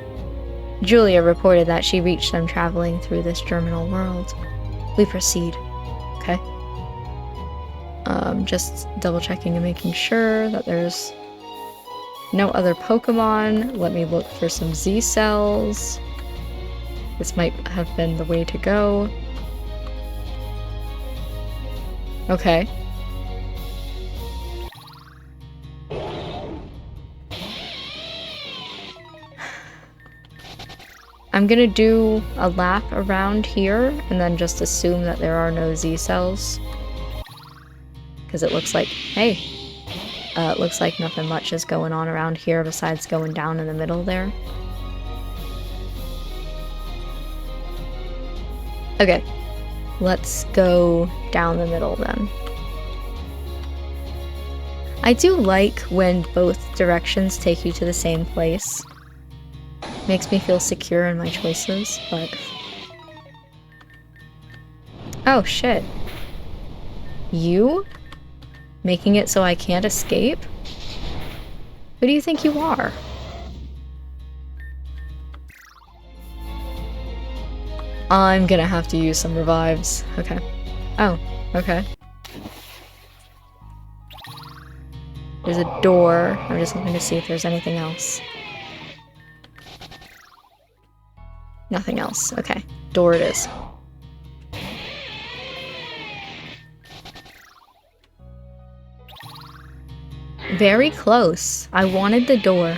Julia reported that she reached them traveling through this germinal world. We proceed. Okay. Just double checking and making sure that there's no other Pokemon. Let me look for some Z cells. This might have been the way to go. Okay. I'm gonna do a lap around here and then just assume that there are no Z cells. Because it looks like, hey, it looks like nothing much is going on around here besides going down in the middle there. Okay, let's go down the middle then. I do like when both directions take you to the same place. Makes me feel secure in my choices, but... Oh, shit. You? Making it so I can't escape? Who do you think you are? I'm gonna have to use some revives. Okay. Oh, okay. There's a door. I'm just looking to see if there's anything else. Nothing else. Okay. Door it is. Very close. I wanted the door.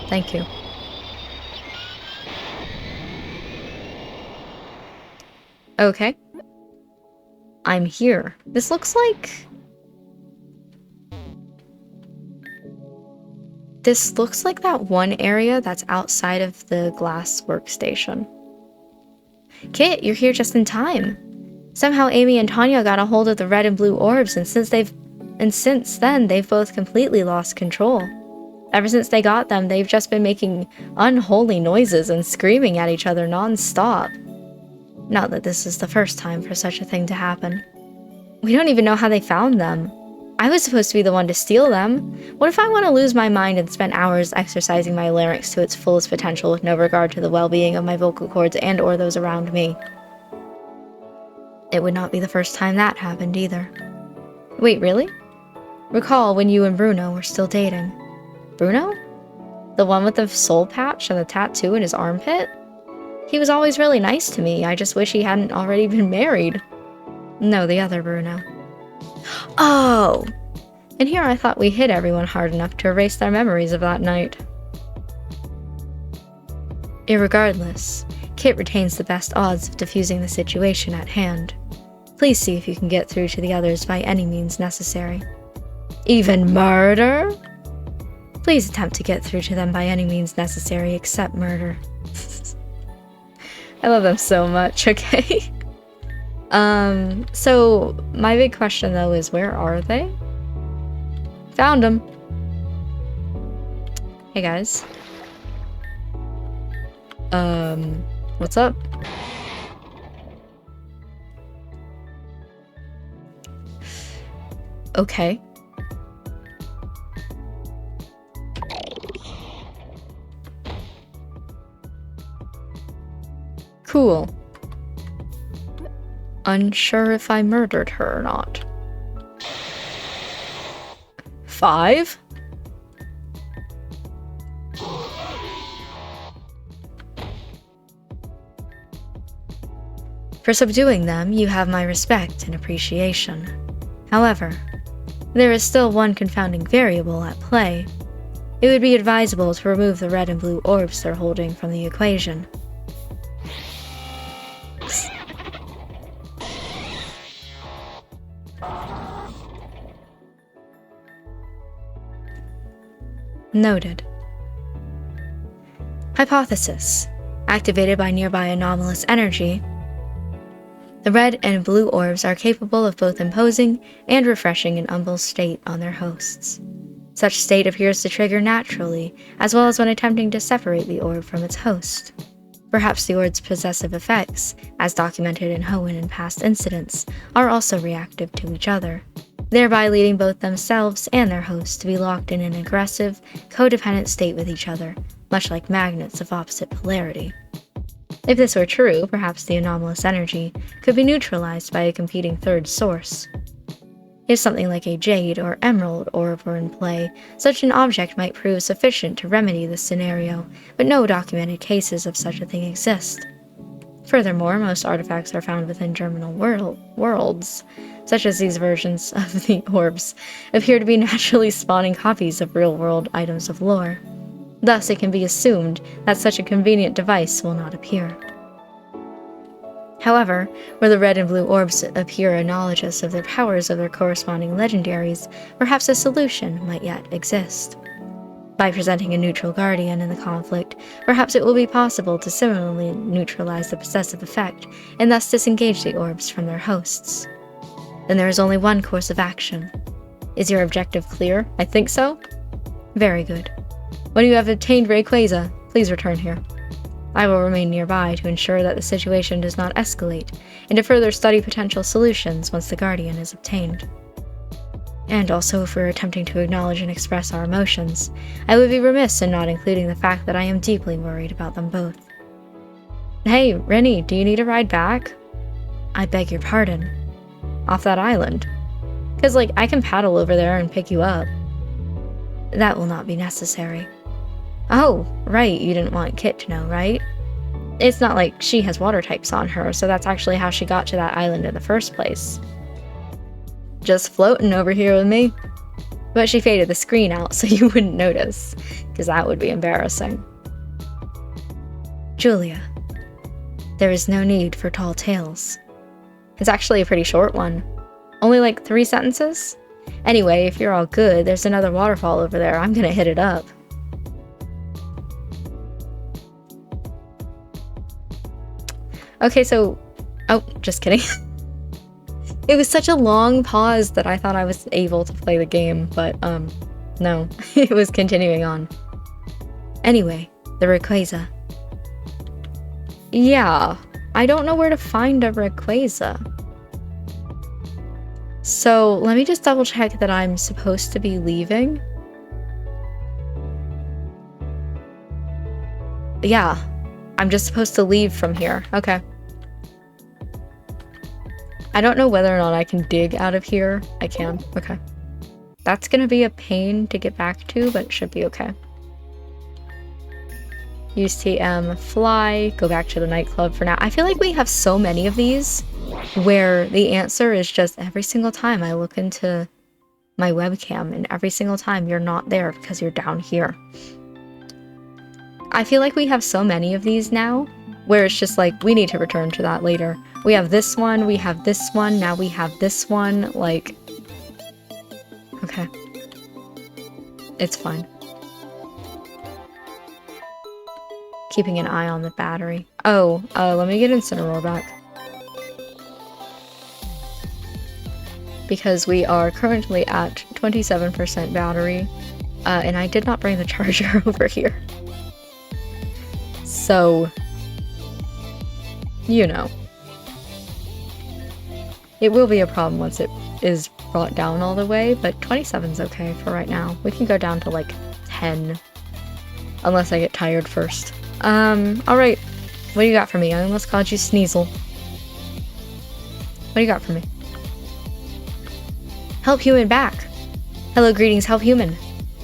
Thank you. Okay. I'm here. This looks like... This looks like that one area that's outside of the glass workstation. Kit, you're here just in time. Somehow Amy and Tanya got a hold of the red and blue orbs, and since then they've both completely lost control. Ever since they got them, they've just been making unholy noises and screaming at each other non-stop. Not that this is the first time for such a thing to happen. We don't even know how they found them. I was supposed to be the one to steal them. What if I want to lose my mind and spend hours exercising my larynx to its fullest potential with no regard to the well-being of my vocal cords and or those around me? It would not be the first time that happened either. Wait, really? Recall when you and Bruno were still dating. Bruno? The one with the soul patch and the tattoo in his armpit? He was always really nice to me. I just wish he hadn't already been married. No, the other Bruno. Oh! And here I thought we hit everyone hard enough to erase their memories of that night. Irregardless, Kit retains the best odds of defusing the situation at hand. Please see if you can get through to the others by any means necessary. Even murder? Please attempt to get through to them by any means necessary except murder. I love them so much, okay? So my big question though is, where are they? Found them. Hey guys. What's up? Okay. Cool. Unsure if I murdered her or not. 5? For subduing them, you have my respect and appreciation. However, there is still one confounding variable at play. It would be advisable to remove the red and blue orbs they're holding from the equation. Noted. Hypothesis. Activated by nearby anomalous energy, the red and blue orbs are capable of both imposing and refreshing an humble state on their hosts. Such state appears to trigger naturally, as well as when attempting to separate the orb from its host. Perhaps the orb's possessive effects, as documented in Hoenn and past incidents, are also reactive to each other, thereby leading both themselves and their host to be locked in an aggressive, codependent state with each other, much like magnets of opposite polarity. If this were true, perhaps the anomalous energy could be neutralized by a competing third source. If something like a jade or emerald orb were in play, such an object might prove sufficient to remedy this scenario, but no documented cases of such a thing exist. Furthermore, most artifacts are found within germinal worlds, such as these versions of the orbs appear to be naturally spawning copies of real-world items of lore. Thus, it can be assumed that such a convenient device will not appear. However, where the red and blue orbs appear analogous of their powers of their corresponding legendaries, perhaps a solution might yet exist. By presenting a neutral guardian in the conflict, perhaps it will be possible to similarly neutralize the possessive effect, and thus disengage the orbs from their hosts. Then there is only one course of action. Is your objective clear? I think so? Very good. When you have obtained Rayquaza, please return here. I will remain nearby to ensure that the situation does not escalate, and to further study potential solutions once the Guardian is obtained. And also, if we're attempting to acknowledge and express our emotions, I would be remiss in not including the fact that I am deeply worried about them both. Hey, Rennie, do you need a ride back? I beg your pardon. Off that island. 'Cause, I can paddle over there and pick you up. That will not be necessary. Oh, right, you didn't want Kit to know, right? It's not like she has water types on her, so that's actually how she got to that island in the first place. Just floating over here with me. But she faded the screen out so you wouldn't notice, because that would be embarrassing. Julia, there is no need for tall tales. It's actually a pretty short one. Only 3 sentences? Anyway, if you're all good, there's another waterfall over there. I'm gonna hit it up. Okay, so... Oh, just kidding. It was such a long pause that I thought I was able to play the game, but, no. It was continuing on. Anyway, the Rayquaza. Yeah, I don't know where to find a Rayquaza. So, let me just double check that I'm supposed to be leaving. Yeah, I'm just supposed to leave from here. Okay. I don't know whether or not I can dig out of here. I can. Okay. That's gonna be a pain to get back to, but it should be okay. Use TM, fly, go back to the nightclub for now. I feel like we have so many of these where the answer is just every single time I look into my webcam and every single time you're not there because you're down here. I feel like we have so many of these now where it's just like, we need to return to that later. We have this one, we have this one, now we have this one, like... Okay. It's fine. Keeping an eye on the battery. Oh, let me get Incineroar back. Because we are currently at 27% battery, and I did not bring the charger over here. So, you know. It will be a problem once it is brought down all the way, but 27's okay for right now. We can go down to like 10, unless I get tired first. Alright. What do you got for me? I almost called you Sneasel. What do you got for me? Help human back. Hello, greetings, help human.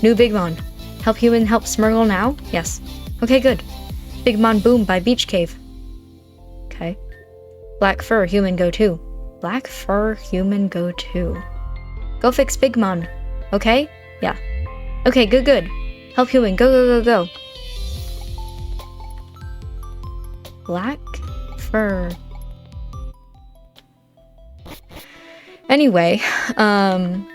New Bigmon. Help human, help Smurgle now? Yes. Okay, good. Bigmon boom by Beach Cave. Okay. Black fur, human go too. Black fur, human go too. Go fix Bigmon. Okay? Yeah. Okay, good, good. Help human, go, go, go, go. Black fur. Anyway, I'm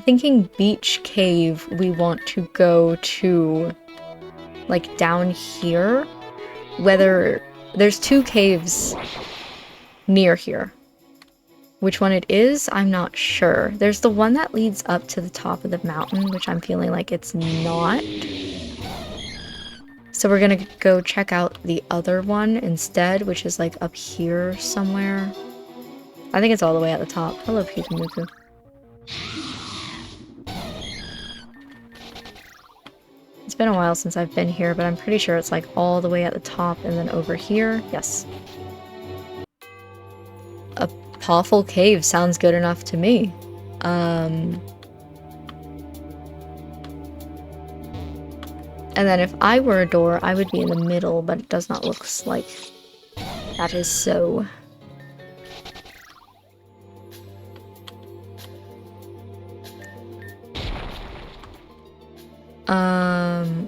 thinking Beach Cave we want to go to, like, down here. Whether there's 2 caves near here. Which one it is, I'm not sure. There's the one that leads up to the top of the mountain, which I'm feeling like it's not. So we're gonna go check out the other one instead, which is like up here somewhere. I think it's all the way at the top. Hello, Pikamuku. It's been a while since I've been here, but I'm pretty sure it's like all the way at the top and then over here. Yes. A Pawful Cave sounds good enough to me. And then if I were a door, I would be in the middle, but it does not look like that is so.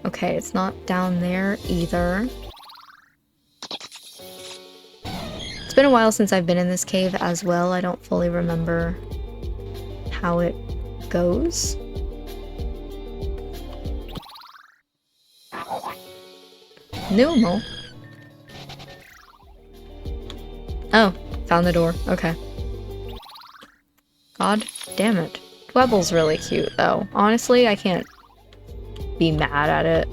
Okay, it's not down there either. It's been a while since I've been in this cave as well. I don't fully remember how it goes. Numo. Oh, found the door. Okay. God damn it. Dwebble's really cute, though. Honestly, I can't be mad at it.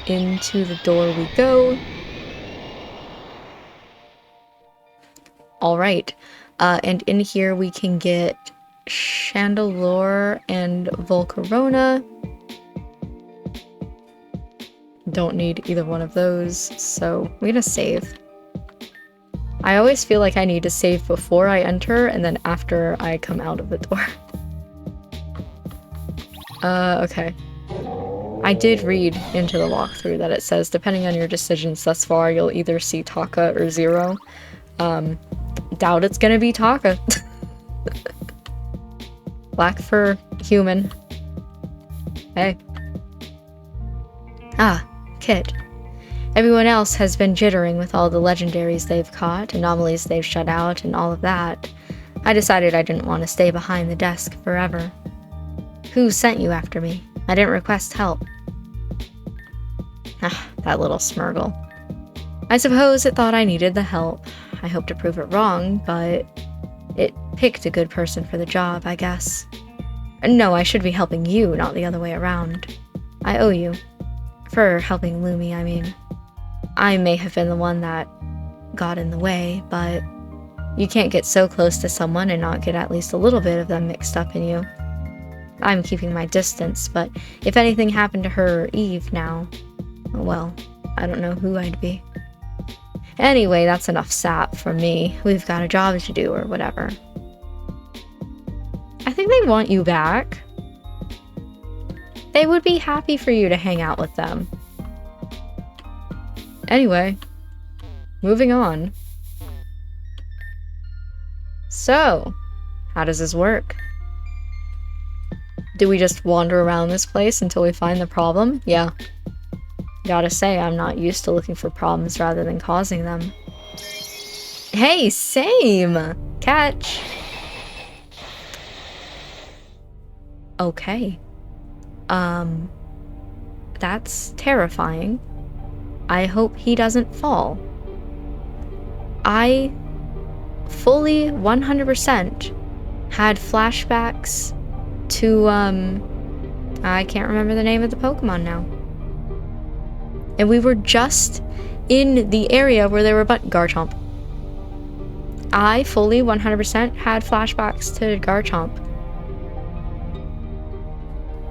Into the door we go. Alright. And in here we can get Chandelure and Volcarona. Don't need either one of those, so we're gonna save. I always feel like I need to save before I enter and then after I come out of the door. Okay. I did read into the walkthrough that it says, depending on your decisions thus far, you'll either see Taka or Zero. Doubt it's gonna be Taka. Black fur, human. Hey. Ah, Kit. Everyone else has been jittering with all the legendaries they've caught, anomalies they've shut out, and all of that. I decided I didn't want to stay behind the desk forever. Who sent you after me? I didn't request help. Ah, that little Smurgle. I suppose it thought I needed the help. I hope to prove it wrong, but it picked a good person for the job, I guess. No, I should be helping you, not the other way around. I owe you. For helping Lumi, I mean. I may have been the one that got in the way, but you can't get so close to someone and not get at least a little bit of them mixed up in you. I'm keeping my distance, but if anything happened to her or Eve now, well, I don't know who I'd be. Anyway, that's enough sap from me. We've got a job to do or whatever. I think they want you back. They would be happy for you to hang out with them. Anyway, moving on. So, how does this work? Do we just wander around this place until we find the problem? Yeah. Gotta say, I'm not used to looking for problems rather than causing them. Hey, same! Catch! Okay. That's terrifying. I hope he doesn't fall. I fully 100% had flashbacks to, I can't remember the name of the Pokemon now. And we were just in the area where there were Garchomp. I fully 100% had flashbacks to Garchomp.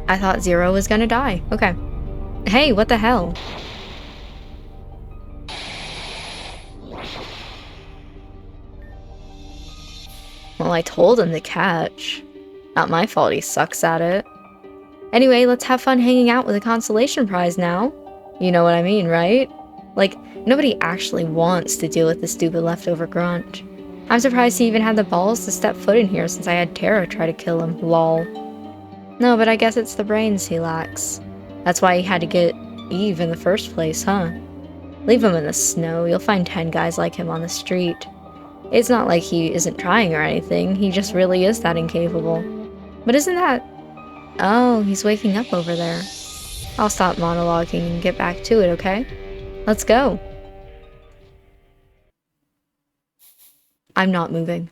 I thought Zero was gonna die. Okay. Hey, what the hell? Well, I told him to catch. Not my fault he sucks at it. Anyway, let's have fun hanging out with a consolation prize now. You know what I mean, right? Like, nobody actually wants to deal with the stupid leftover grunt. I'm surprised he even had the balls to step foot in here since I had Terra try to kill him, lol. No, but I guess it's the brains he lacks. That's why he had to get Eve in the first place, huh? Leave him in the snow, you'll find 10 guys like him on the street. It's not like he isn't trying or anything, he just really is that incapable. But isn't that... Oh, he's waking up over there. I'll stop monologuing and get back to it, okay? Let's go. I'm not moving.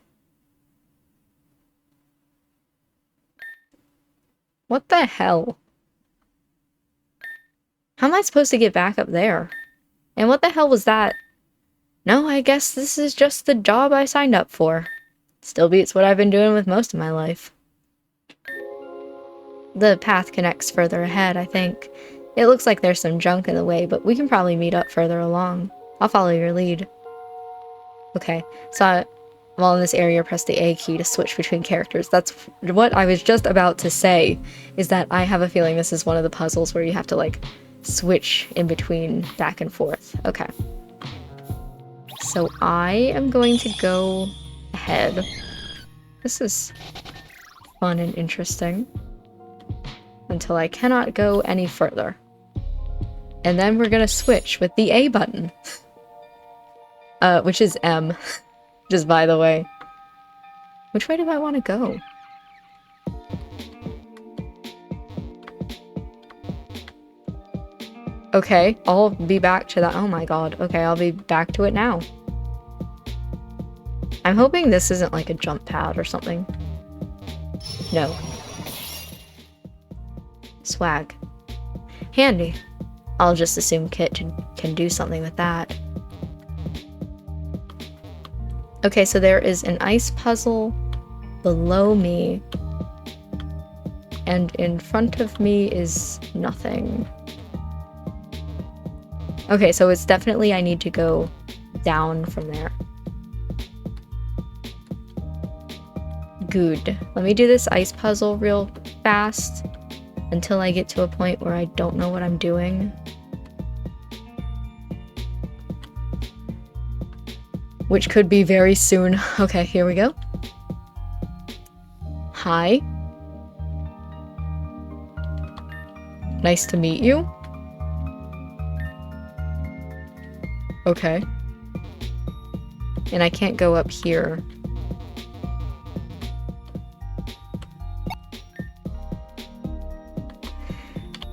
What the hell? How am I supposed to get back up there? And what the hell was that? No, I guess this is just the job I signed up for. Still beats what I've been doing with most of my life. The path connects further ahead, I think. It looks like there's some junk in the way, but we can probably meet up further along. I'll follow your lead. Okay, so while in this area, press the A key to switch between characters. That's what I was just about to say, is that I have a feeling this is one of the puzzles where you have to, like, switch in between back and forth. Okay. So I am going to go ahead. This is fun and interesting. Until I cannot go any further. And then we're gonna switch with the A button. Which is M. Just by the way. Which way do I want to go? Okay, I'll be back to that. Oh my god. Okay, I'll be back to it now. I'm hoping this isn't like a jump pad or something. No. Swag. Handy. I'll just assume Kit can do something with that. Okay, so there is an ice puzzle below me. And in front of me is nothing. Okay, so it's definitely I need to go down from there. Good. Let me do this ice puzzle real fast until I get to a point where I don't know what I'm doing. Which could be very soon. Okay, here we go. Hi. Nice to meet you. Okay. And I can't go up here.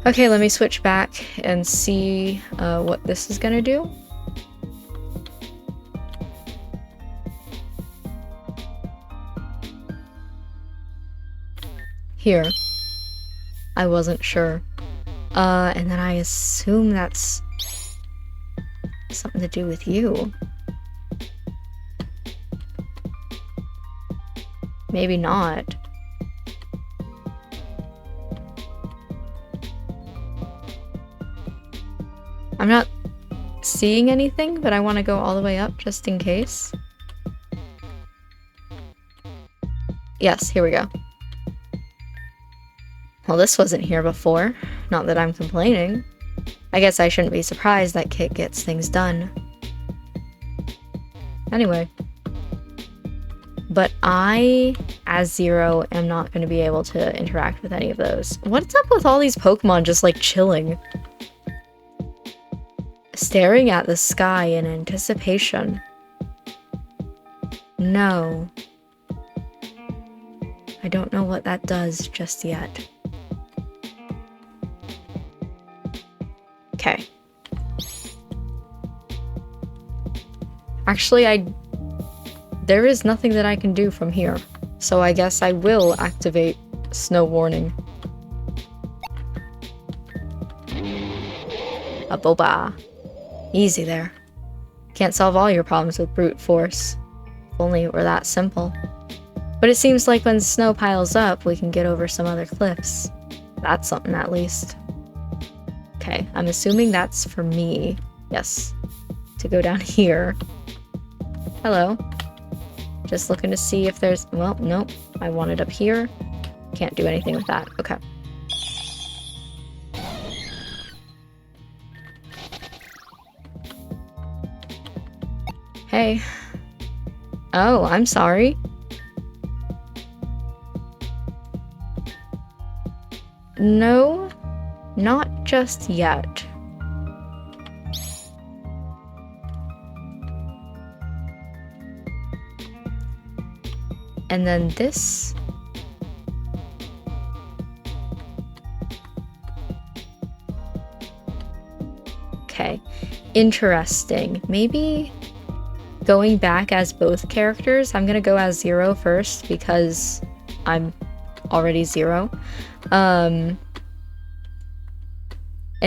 Okay, let me switch back and see what this is gonna do. Here. I wasn't sure. And then I assume that's something to do with you. Maybe not. I'm not seeing anything, but I want to go all the way up just in case. Yes, here we go. Well, this wasn't here before. Not that I'm complaining. I guess I shouldn't be surprised that Kit gets things done. Anyway. But I, as Zero, am not going to be able to interact with any of those. What's up with all these Pokemon just, like, chilling? Staring at the sky in anticipation. No. I don't know what that does just yet. Okay. Actually, there is nothing that I can do from here. So I guess I will activate Snow Warning. A boba. Easy there. Can't solve all your problems with brute force. If only it were that simple. But it seems like when snow piles up, we can get over some other cliffs. That's something at least. Okay, I'm assuming that's for me. Yes. To go down here. Hello. Just looking to see if there's... Well, nope. I want it up here. Can't do anything with that. Okay. Hey. Oh, I'm sorry. No, not just yet. And then this. Okay, interesting. Maybe going back as both characters. I'm gonna go as Zero first because I'm already Zero. And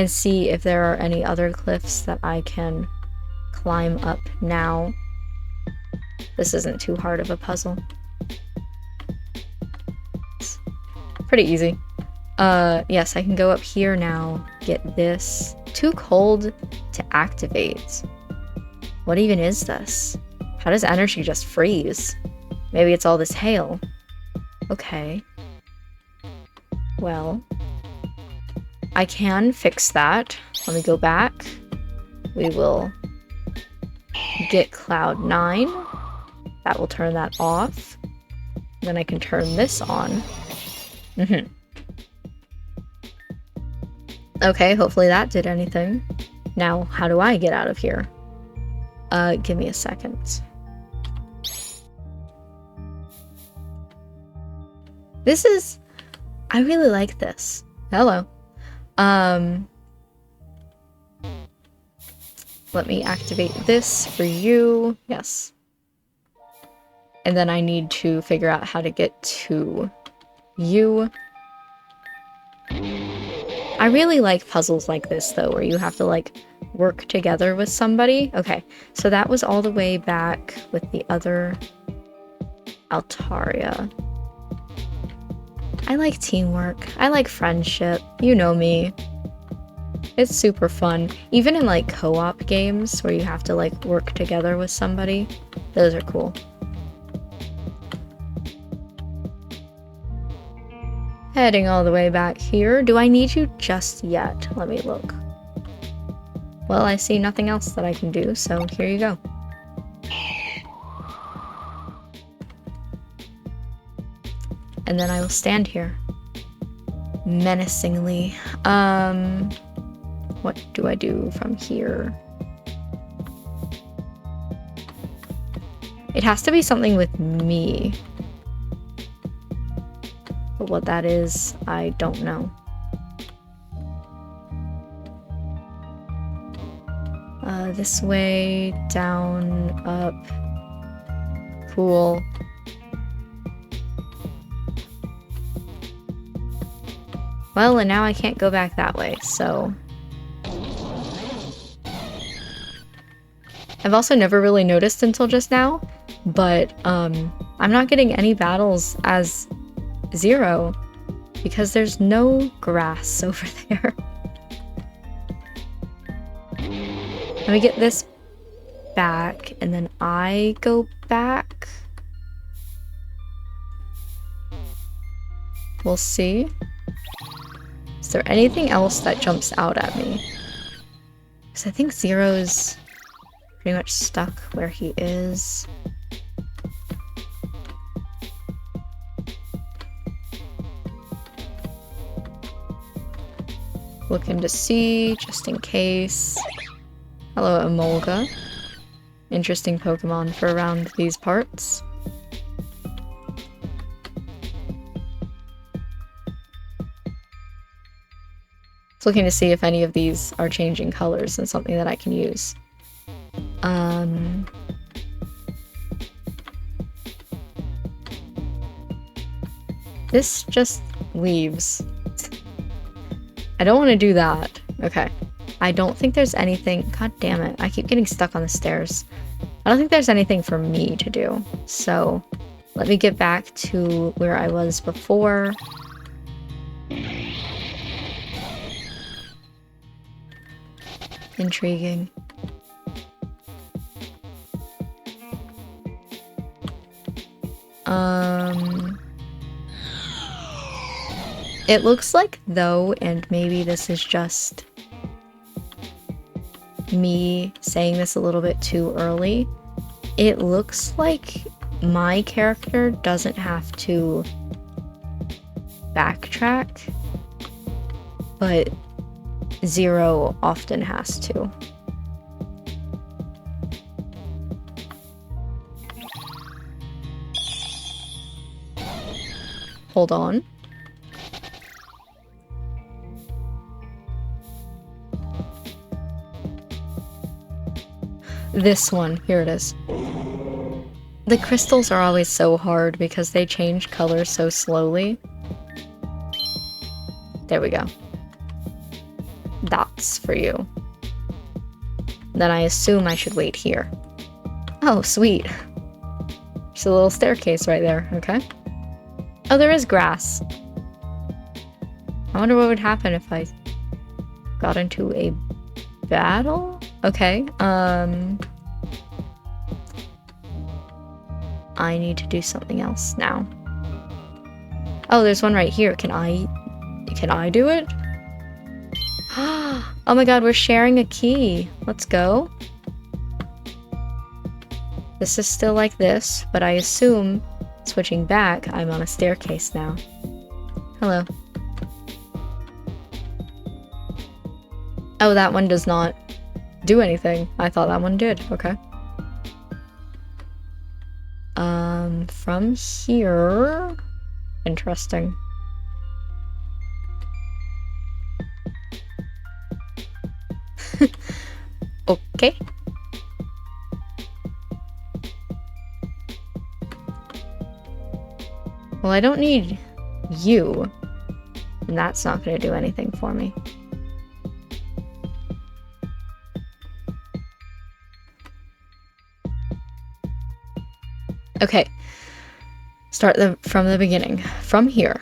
see if there are any other cliffs that I can climb up now. This isn't too hard of a puzzle. It's pretty easy. Yes, I can go up here now, get this. Too cold to activate. What even is this? How does energy just freeze? Maybe it's all this hail. Okay. Well, I can fix that. Let me go back. We will get Cloud 9. That will turn that off. Then I can turn this on. Okay, hopefully that did anything. Now, how do I get out of here? Give me a second. This is... I really like this. Hello. Let me activate this for you. Yes. And then I need to figure out how to get to you. I really like puzzles like this, though, where you have to, like, work together with somebody. Okay, so that was all the way back with the other Altaria. I like teamwork. I like friendship. You know me. It's super fun. Even in, like, co-op games where you have to, like, work together with somebody. Those are cool. Heading all the way back here. Do I need you just yet? Let me look. Well, I see nothing else that I can do, so here you go. And then I will stand here. Menacingly. What do I do from here? It has to be something with me. But what that is, I don't know. This way, down, up. Cool. Well, and now I can't go back that way, so... I've also never really noticed until just now, but I'm not getting any battles as Zero because there's no grass over there. Let me get this back, and then I go back. We'll see. Is there anything else that jumps out at me? Because I think Zero's pretty much stuck where he is. Looking to see, just in case. Hello, Emolga. Interesting Pokemon for around these parts. Looking to see if any of these are changing colors and something that I can use. This just leaves. I don't want to do that. Okay. I don't think there's anything. God damn it. I keep getting stuck on the stairs. I don't think there's anything for me to do. So let me get back to where I was before. Intriguing. It looks like though, and maybe this is just me saying this a little bit too early, it looks like my character doesn't have to backtrack, but Zero often has to. Hold on. This one, here it is. The crystals are always so hard because they change color so slowly. There we go. That's for you. Then I assume I should wait here. Oh, sweet. There's a little staircase right there, okay. Oh, there is grass. I wonder what would happen if I got into a battle? Okay, I need to do something else now. Oh, there's one right here. Can I do it? Oh my god, we're sharing a key. Let's go. This is still like this, but I assume, switching back, I'm on a staircase now. Hello. Oh, that one does not do anything. I thought that one did. Okay. From here... Interesting. Okay. Well, I don't need you. And that's not going to do anything for me. Okay. Start from the beginning. From here.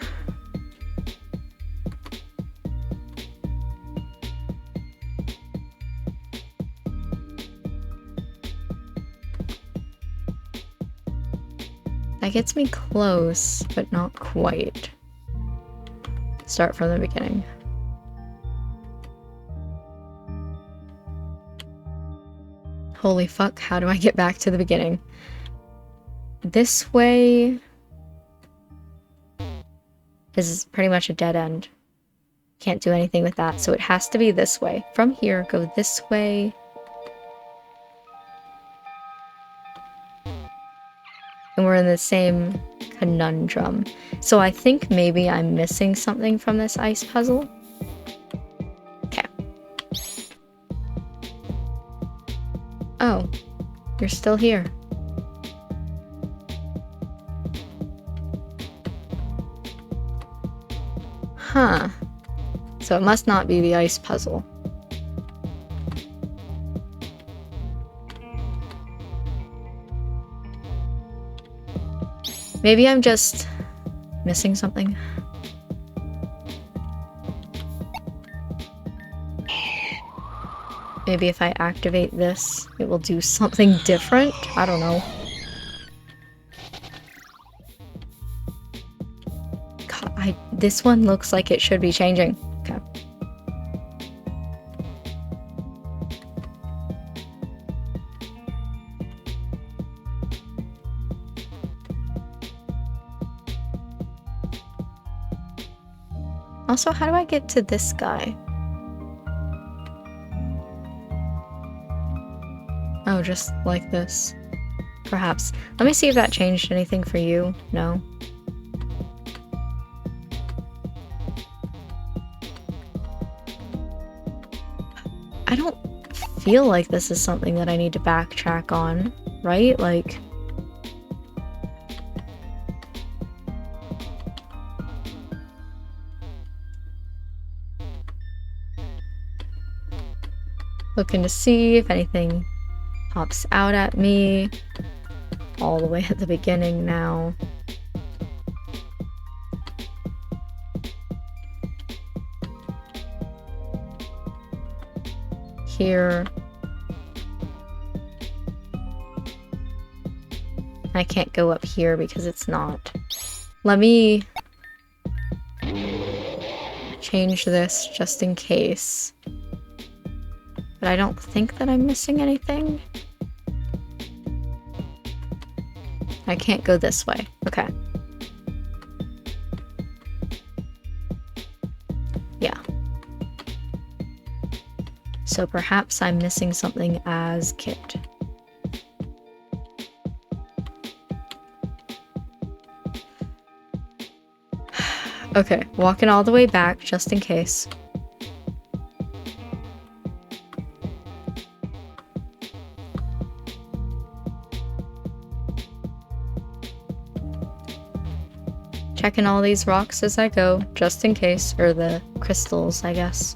That gets me close, but not quite. Start from the beginning. Holy fuck, how do I get back to the beginning? This way is pretty much a dead end. Can't do anything with that, so it has to be this way. From here, go this way. And we're in the same conundrum. So I think maybe I'm missing something from this ice puzzle. Okay. Oh, you're still here. Huh. So it must not be the ice puzzle. Maybe I'm just missing something. Maybe if I activate this, it will do something different? I don't know. God, this one looks like it should be changing. Okay. Also, how do I get to this guy? Oh, just like this. Perhaps. Let me see if that changed anything for you. No. I don't feel like this is something that I need to backtrack on, right? Like... Looking to see if anything pops out at me. All the way at the beginning now. Here. I can't go up here because it's not. Let me change this just in case. But I don't think that I'm missing anything. I can't go this way. Okay. Yeah. So perhaps I'm missing something as Kit. Okay, walking all the way back just in case. Checking all these rocks as I go, just in case. Or the crystals, I guess.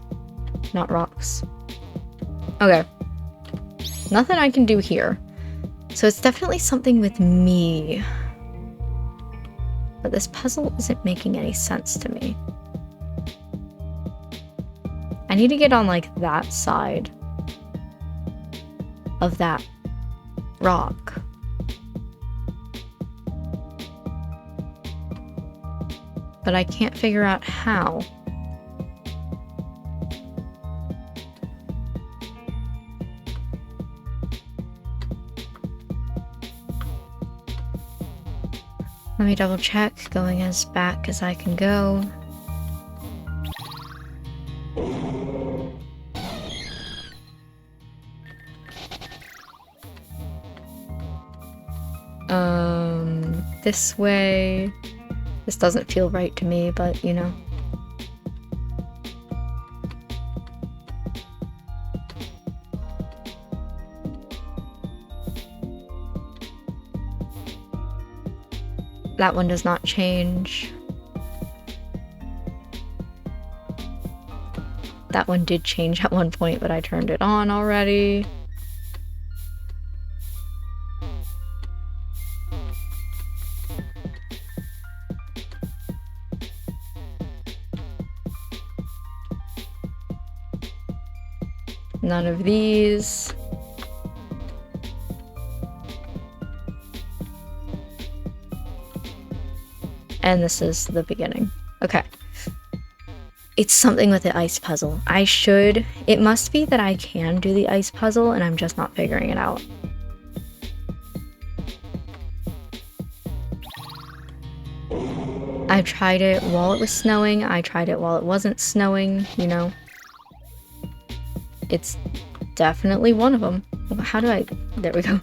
Not rocks. Okay. Nothing I can do here. So it's definitely something with me. But this puzzle isn't making any sense to me. I need to get on, like, that side of that rock. But I can't figure out how. Let me double check, going as back as I can go. This way. This doesn't feel right to me, but you know. That one does not change. That one did change at one point, but I turned it on already. None of these. And this is the beginning. Okay. It's something with the ice puzzle. It must be that I can do the ice puzzle and I'm just not figuring it out. I tried it while it was snowing. I tried it while it wasn't snowing, you know. It's definitely one of them. How do I... There we go.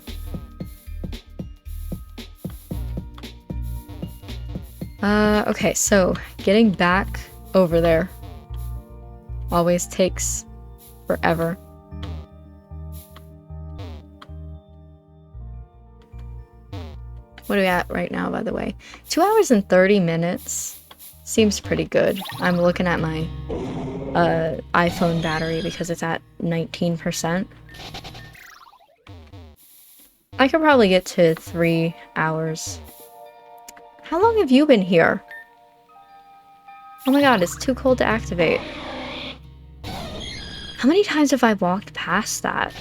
Okay, so getting back over there always takes forever. What are we at right now, by the way? 2 hours and 30 minutes. Seems pretty good. I'm looking at my iPhone battery because it's at 19%. I could probably get to 3 hours. How long have you been here? Oh my god, it's too cold to activate. How many times have I walked past that?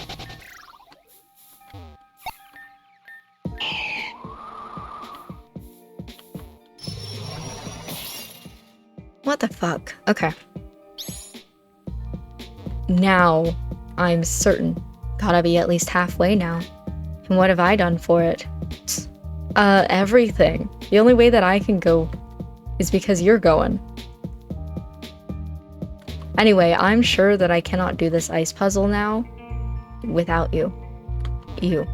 What the fuck? Okay. Now, I'm certain. Gotta be at least halfway now. And what have I done for it? Everything. The only way that I can go is because you're going. Anyway, I'm sure that I cannot do this ice puzzle now without you. You.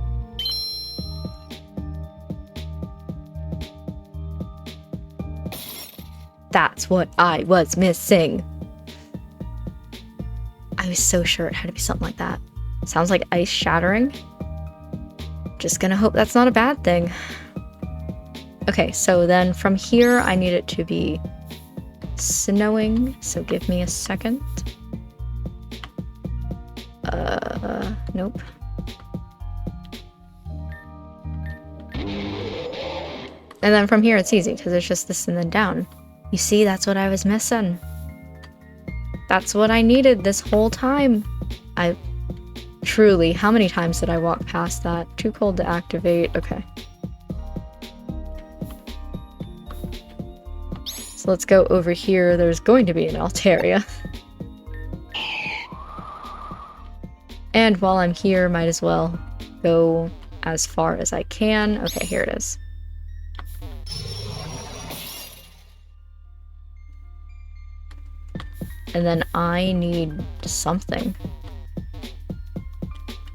That's what I was missing. I was so sure it had to be something like that. Sounds like ice shattering. Just gonna hope that's not a bad thing. Okay, so then from here, I need it to be snowing, so give me a second. Nope. And then from here, it's easy, because it's just this and then down. You see, that's what I was missing. That's what I needed this whole time. Truly, how many times did I walk past that? Too cold to activate. Okay. So let's go over here. There's going to be an Altaria. And while I'm here, might as well go as far as I can. Okay, here it is. And then I need something.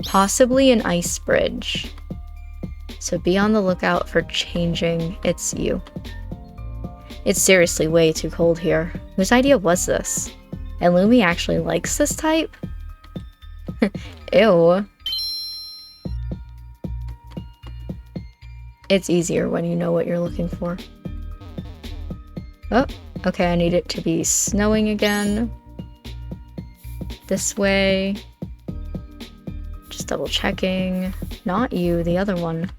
Possibly an ice bridge. So be on the lookout for changing. It's you. It's seriously way too cold here. Whose idea was this? And Lumi actually likes this type? Ew. It's easier when you know what you're looking for. Oh, okay, I need it to be snowing again. This way. Just double checking. Not you, the other one.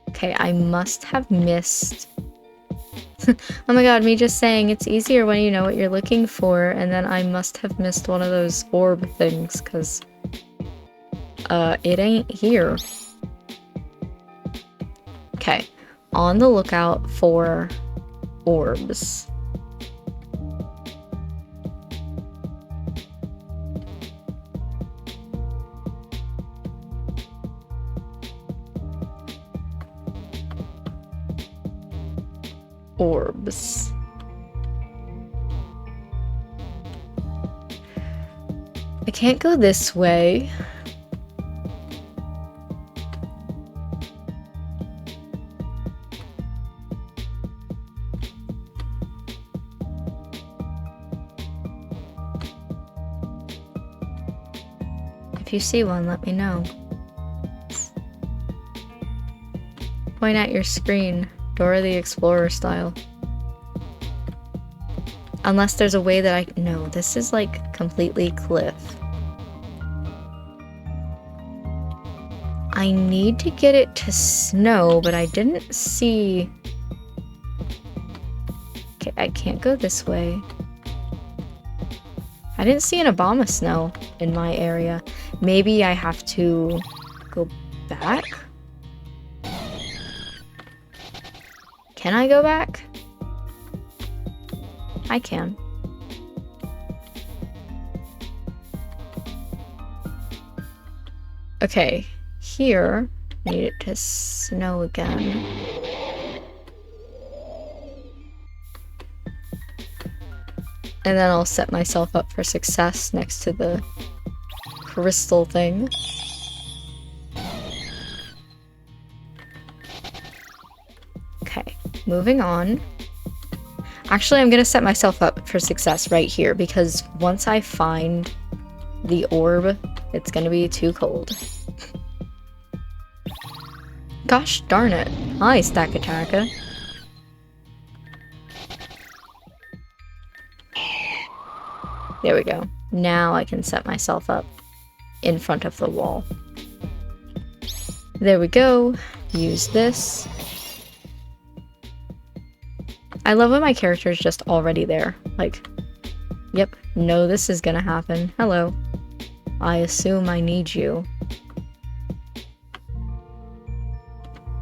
Okay, I must have missed. Oh my god, me just saying it's easier when you know what you're looking for, and then I must have missed one of those orb things, because it ain't here. Okay, on the lookout for orbs. Orbs. I can't go this way. If you see one, let me know. Point at your screen. Dora the Explorer style. Unless there's a way that I... No, this is like completely cliff. I need to get it to snow, but I didn't see... Okay, I can't go this way. I didn't see an Obama snow in my area. Maybe I have to go back? Can I go back? I can. Okay, here, need it to snow again. And then I'll set myself up for success next to the crystal thing. Okay, moving on. Actually, I'm gonna set myself up for success right here, because once I find the orb, it's gonna be too cold. Gosh darn it. Hi, Stack Attacker. There we go. Now I can set myself up in front of the wall. There we go. Use this. I love when my character is just already there. Like, yep, know this is gonna happen. Hello. I assume I need you.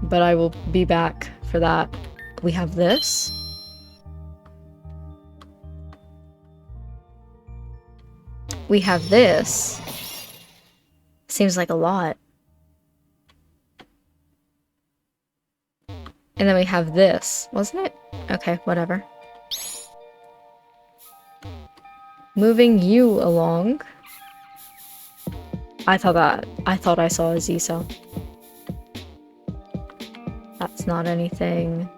But I will be back for that. We have this. We have this. Seems like a lot. And then we have this, wasn't it? Okay, whatever. Moving you along. I thought I saw a Z cell. That's not anything.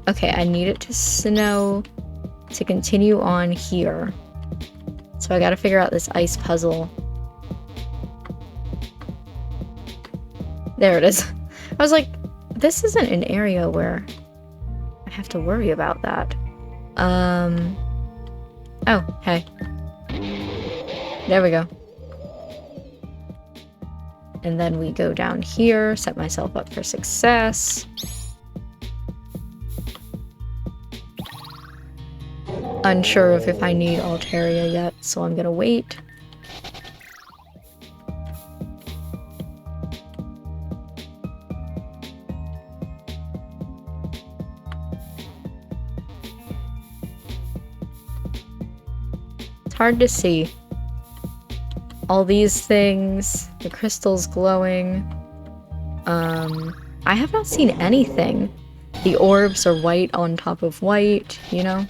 Okay, I need it to snow to continue on here. So I gotta figure out this ice puzzle. There it is. I was like, this isn't an area where I have to worry about that. Oh, hey. There we go. And then we go down here, set myself up for success. Unsure of if I need Altaria yet, so I'm gonna wait. It's hard to see. All these things, the crystals glowing. I have not seen anything. The orbs are white on top of white, you know?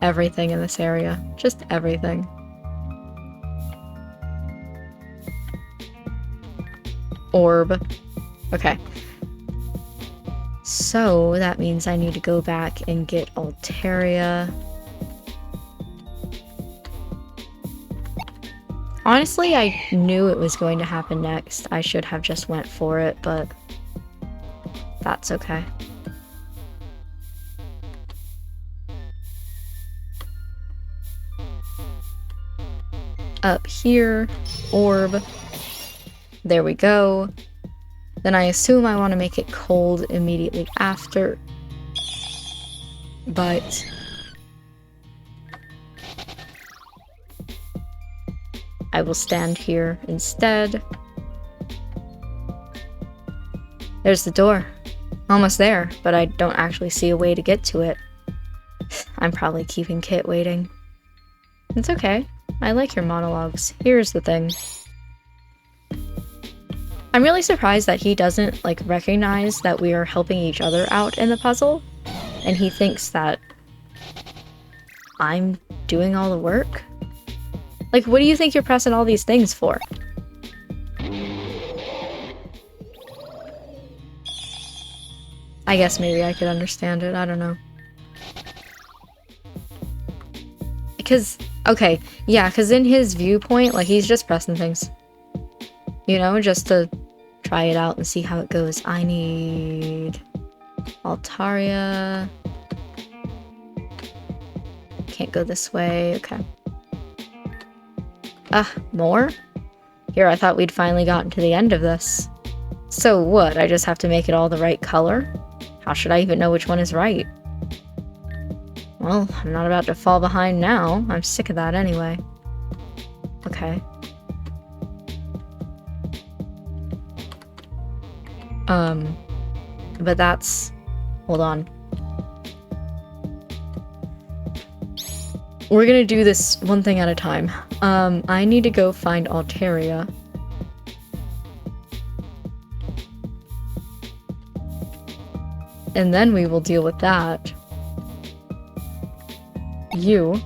Everything in this area. Just everything. Orb. Okay. So, that means I need to go back and get Altaria. Honestly, I knew it was going to happen next. I should have just went for it, but that's okay. Up here, orb. There we go. Then I assume I want to make it cold immediately after. But I will stand here instead. There's the door. Almost there, but I don't actually see a way to get to it. I'm probably keeping Kit waiting. It's okay. I like your monologues. Here's the thing. I'm really surprised that he doesn't, like, recognize that we are helping each other out in the puzzle, and he thinks that I'm doing all the work. Like, what do you think you're pressing all these things for? I guess maybe I could understand it. I don't know. Because, okay, yeah, because in his viewpoint, like, he's just pressing things. You know, just to try it out and see how it goes. I need Altaria. Can't go this way. Okay. More? Here, I thought we'd finally gotten to the end of this. So what? I just have to make it all the right color? How should I even know which one is right? Well, I'm not about to fall behind now. I'm sick of that anyway. Okay. But that's... Hold on. We're gonna do this one thing at a time. I need to go find Altaria. And then we will deal with that. You.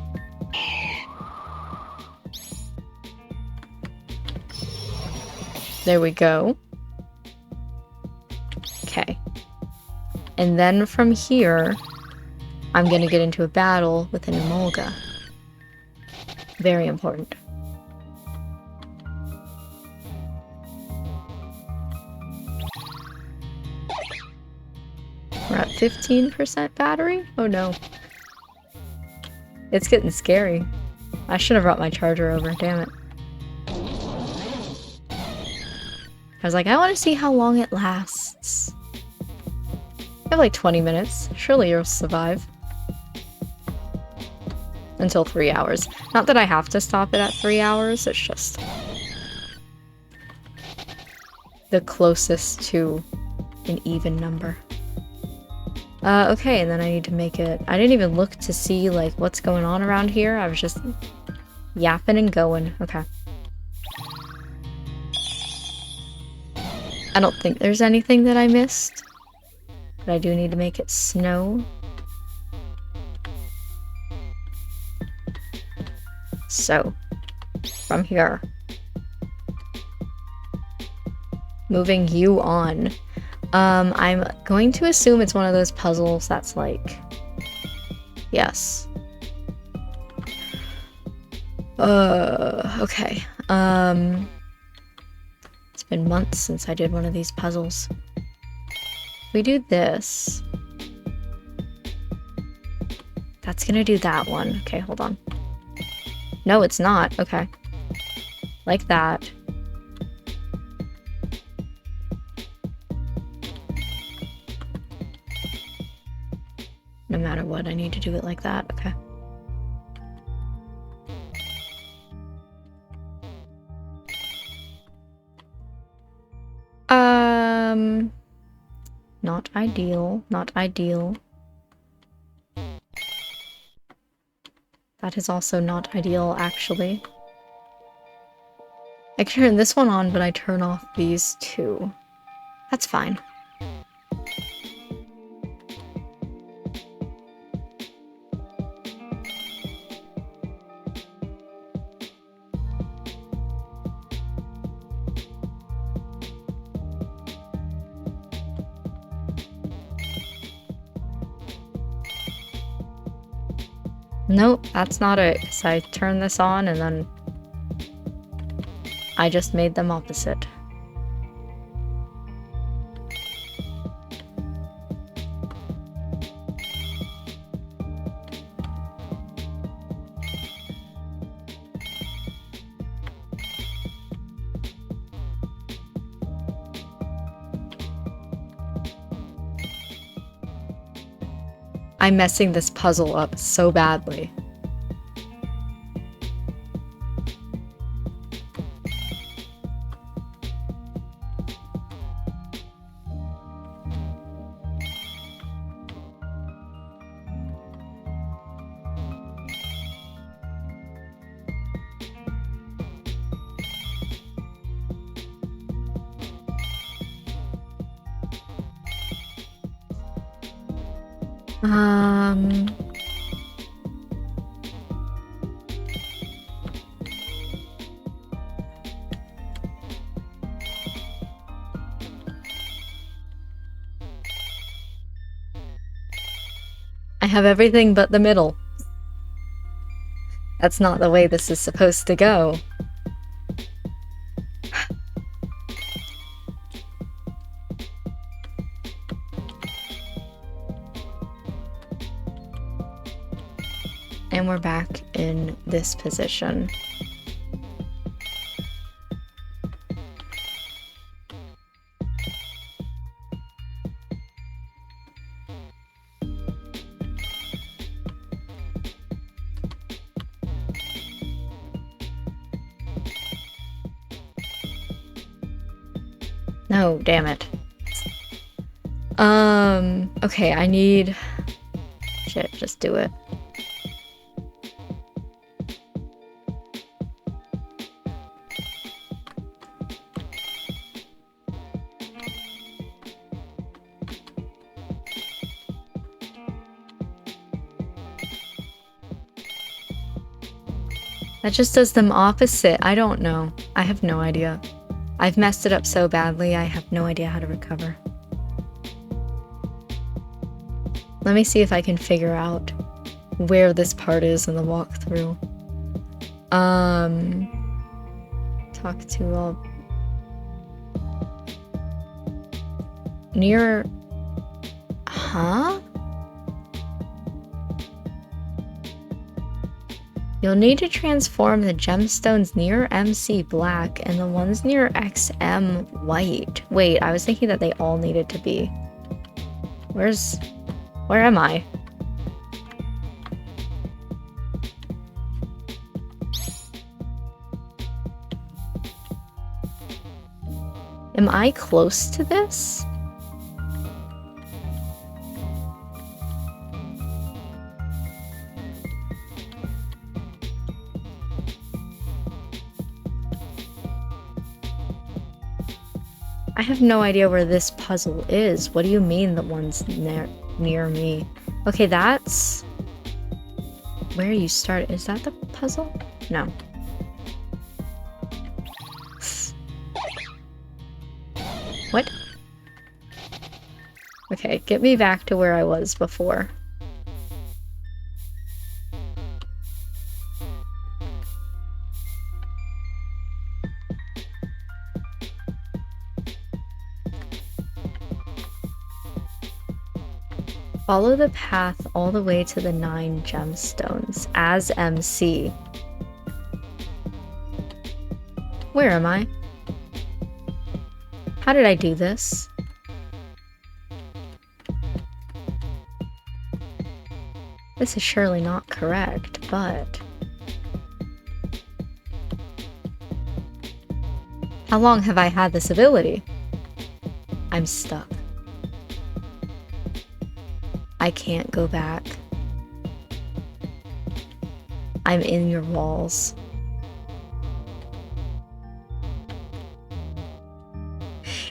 There we go. Okay. And then from here, I'm gonna get into a battle with an Emolga. Very important. We're at 15% battery? Oh no. It's getting scary. I should have brought my charger over, damn it. I was like, I want to see how long it lasts. I have like 20 minutes. Surely you'll survive. Until 3 hours. Not that I have to stop it at 3 hours, it's just the closest to an even number. Okay, and then I need to make it... I didn't even look to see, like, what's going on around here. I was just yapping and going. Okay. I don't think there's anything that I missed. But I do need to make it snow. So, from here. Moving you on. I'm going to assume it's one of those puzzles that's like... Yes. Okay. It's been months since I did one of these puzzles. We do this. That's gonna do that one. Okay, hold on. No, it's not. Okay. Like that. No matter what, I need to do it like that. Okay. Not ideal. Not ideal. That is also not ideal, actually. I can turn this one on, but I turn off these two. That's fine. Nope, that's not it. So I turned this on and then I just made them opposite. I'm messing this puzzle up so badly. I have everything but the middle. That's not the way this is supposed to go. And we're back in this position. No, damn it. Okay, I need... Shit, just do it. That just does them opposite. I don't know. I have no idea. I've messed it up so badly, I have no idea how to recover. Let me see if I can figure out where this part is in the walkthrough. Talk to all... Near... Huh? You'll need to transform the gemstones near MC black and the ones near XM white. Wait, I was thinking that they all needed to be. Where am I? Am I close to this? I have no idea where this puzzle is. What do you mean the one's near me? Okay, that's where you start. Is that the puzzle? No. What? Okay, get me back to where I was before. Follow the path all the way to the 9 gemstones as MC. Where am I? How did I do this? This is surely not correct, but... How long have I had this ability? I'm stuck. I can't go back. I'm in your walls.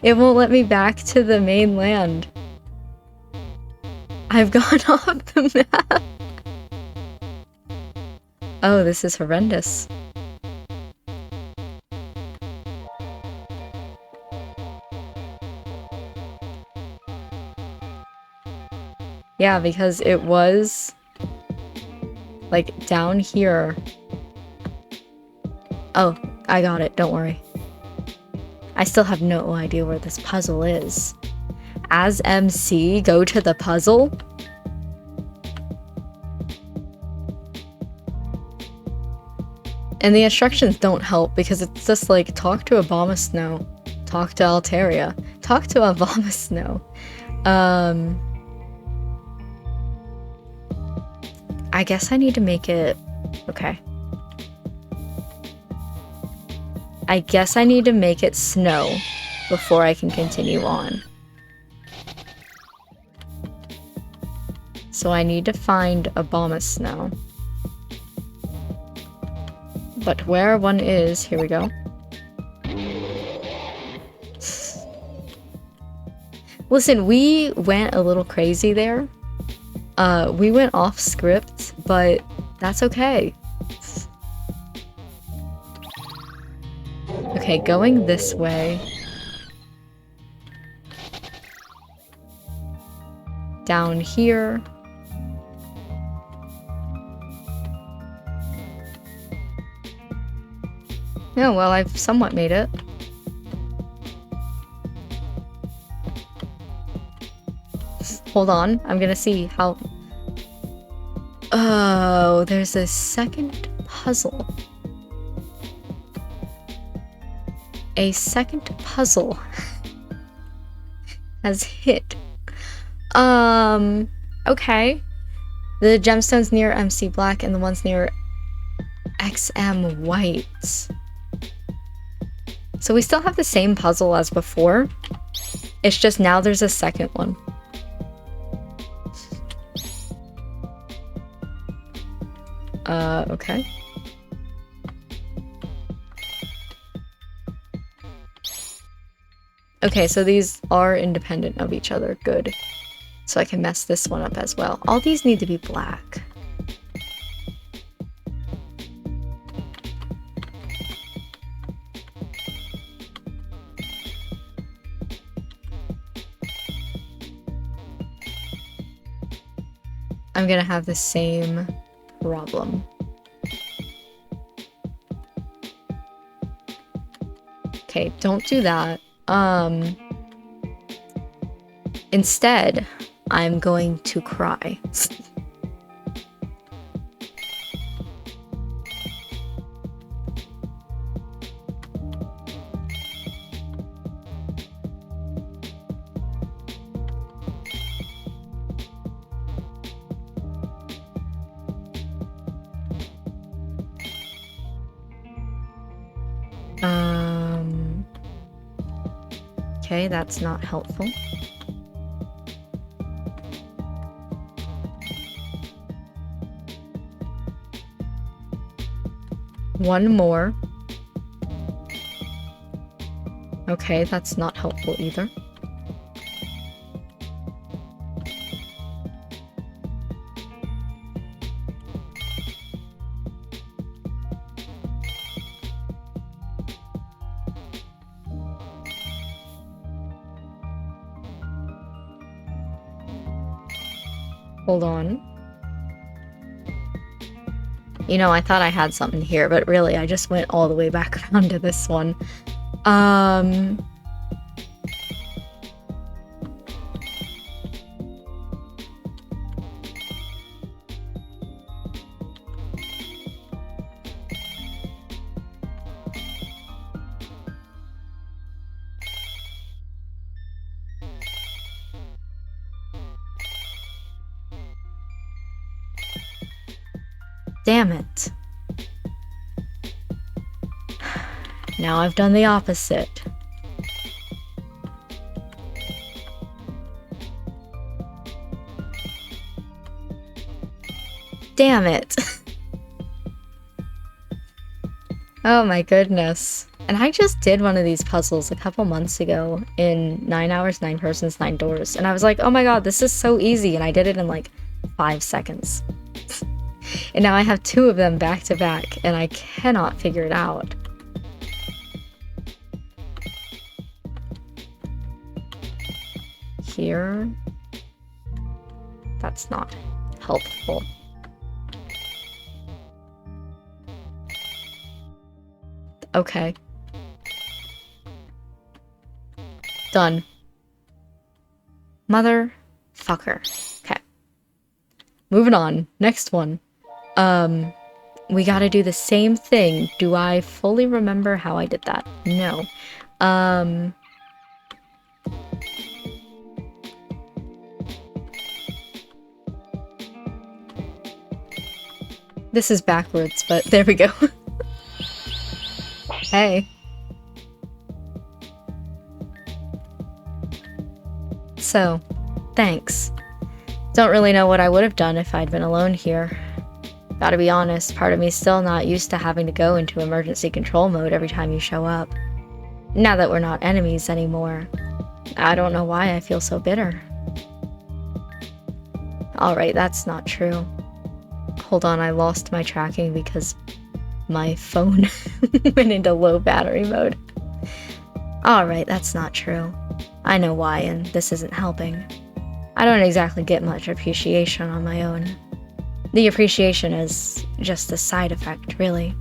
It won't let me back to the mainland. I've gone off the map. Oh, this is horrendous. Yeah, because it was like down here. Oh, I got it, don't worry. I still have no idea where this puzzle is. As MC, go to the puzzle? And the instructions don't help because it's just like, talk to Abomasnow, talk to Altaria, talk to Abomasnow. I guess I need to make it... Okay. I guess I need to make it snow before I can continue on. So I need to find Abomasnow. But where one is, here we go. Listen, we went a little crazy there. We went off script, but that's okay. Okay, going this way. Down here. Oh, well, I've somewhat made it. Hold on, I'm gonna see how... Oh, there's a second puzzle. A second puzzle has hit. Okay. The gemstone's near MC Black and the one's near XM White. So we still have the same puzzle as before. It's just now there's a second one. Okay. Okay, so these are independent of each other. Good. So I can mess this one up as well. All these need to be black. I'm gonna have the same problem. Okay, don't do that. Instead, I'm going to cry. Okay, that's not helpful. One more. Okay, that's not helpful either. Hold on. You know, I thought I had something here, but really, I just went all the way back around to this one. Damn it. Now I've done the opposite. Damn it. Oh my goodness. And I just did one of these puzzles a couple months ago in 9 hours, 9 persons, 9 doors. And I was like, oh my god, this is so easy. And I did it in like 5 seconds. And now I have 2 of them back to back, and I cannot figure it out. Here. That's not helpful. Okay. Done. Motherfucker. Okay. Moving on. Next one. We gotta do the same thing. Do I fully remember how I did that? No. This is backwards, but there we go. Hey. So, thanks. Don't really know what I would have done if I'd been alone here. Gotta be honest, part of me's still not used to having to go into emergency control mode every time you show up. Now that we're not enemies anymore, I don't know why I feel so bitter. Alright, that's not true. Hold on, I lost my tracking because my phone went into low battery mode. Alright, that's not true. I know why, and this isn't helping. I don't exactly get much appreciation on my own. The appreciation is just a side effect, really.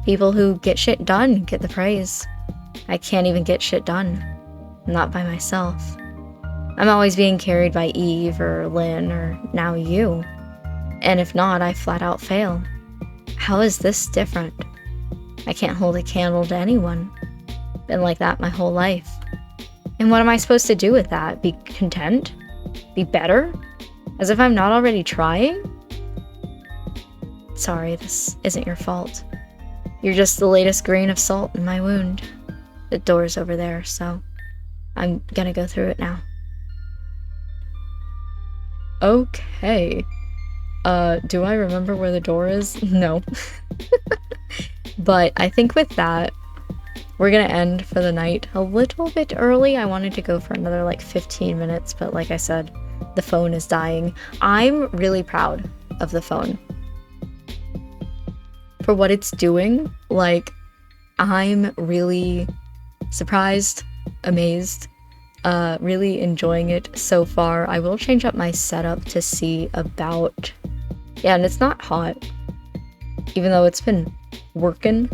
People who get shit done get the praise. I can't even get shit done. Not by myself. I'm always being carried by Eve or Lynn or now you. And if not, I flat out fail. How is this different? I can't hold a candle to anyone. Been like that my whole life. And what am I supposed to do with that? Be content? Be better? As if I'm not already trying? Sorry, this isn't your fault. You're just the latest grain of salt in my wound. The door's over there, so I'm gonna go through it now. Okay. Do I remember where the door is? No. But I think with that, we're gonna end for the night a little bit early. I wanted to go for another like 15 minutes, but like I said, the phone is dying. I'm really proud of the phone. For what it's doing, like, I'm really surprised, amazed, really enjoying it so far. I will change up my setup to see about... Yeah, and it's not hot, even though it's been working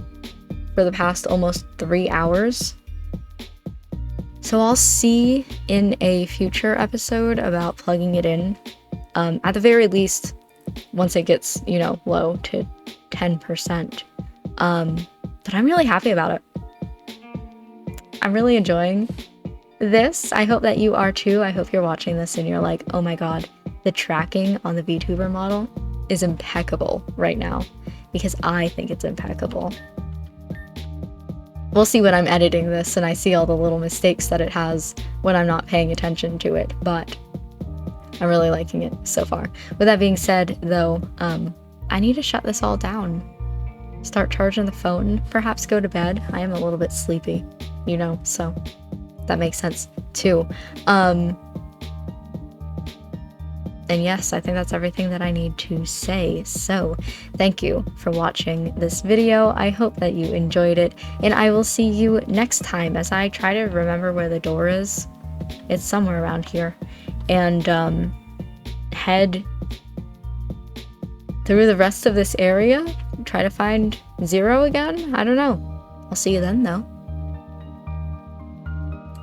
for the past almost 3 hours. So I'll see in a future episode about plugging it in. At the very least, once it gets, you know, low to 10%. But I'm really happy about it. I'm really enjoying this. I hope that you are too. I hope you're watching this and you're like, oh my god, the tracking on the VTuber model is impeccable right now. Because I think it's impeccable. We'll see when I'm editing this and I see all the little mistakes that it has when I'm not paying attention to it, but I'm really liking it so far. With that being said, though, I need to shut this all down. start charging the phone, perhaps go to bed. I am a little bit sleepy, you know, so that makes sense too. And yes, I think that's everything that I need to say. So thank you for watching this video. I hope that you enjoyed it, and I will see you next time as I try to remember where the door is. It's somewhere around here. And head through the rest of this area, try to find Zero again. I don't know. I'll see you then though.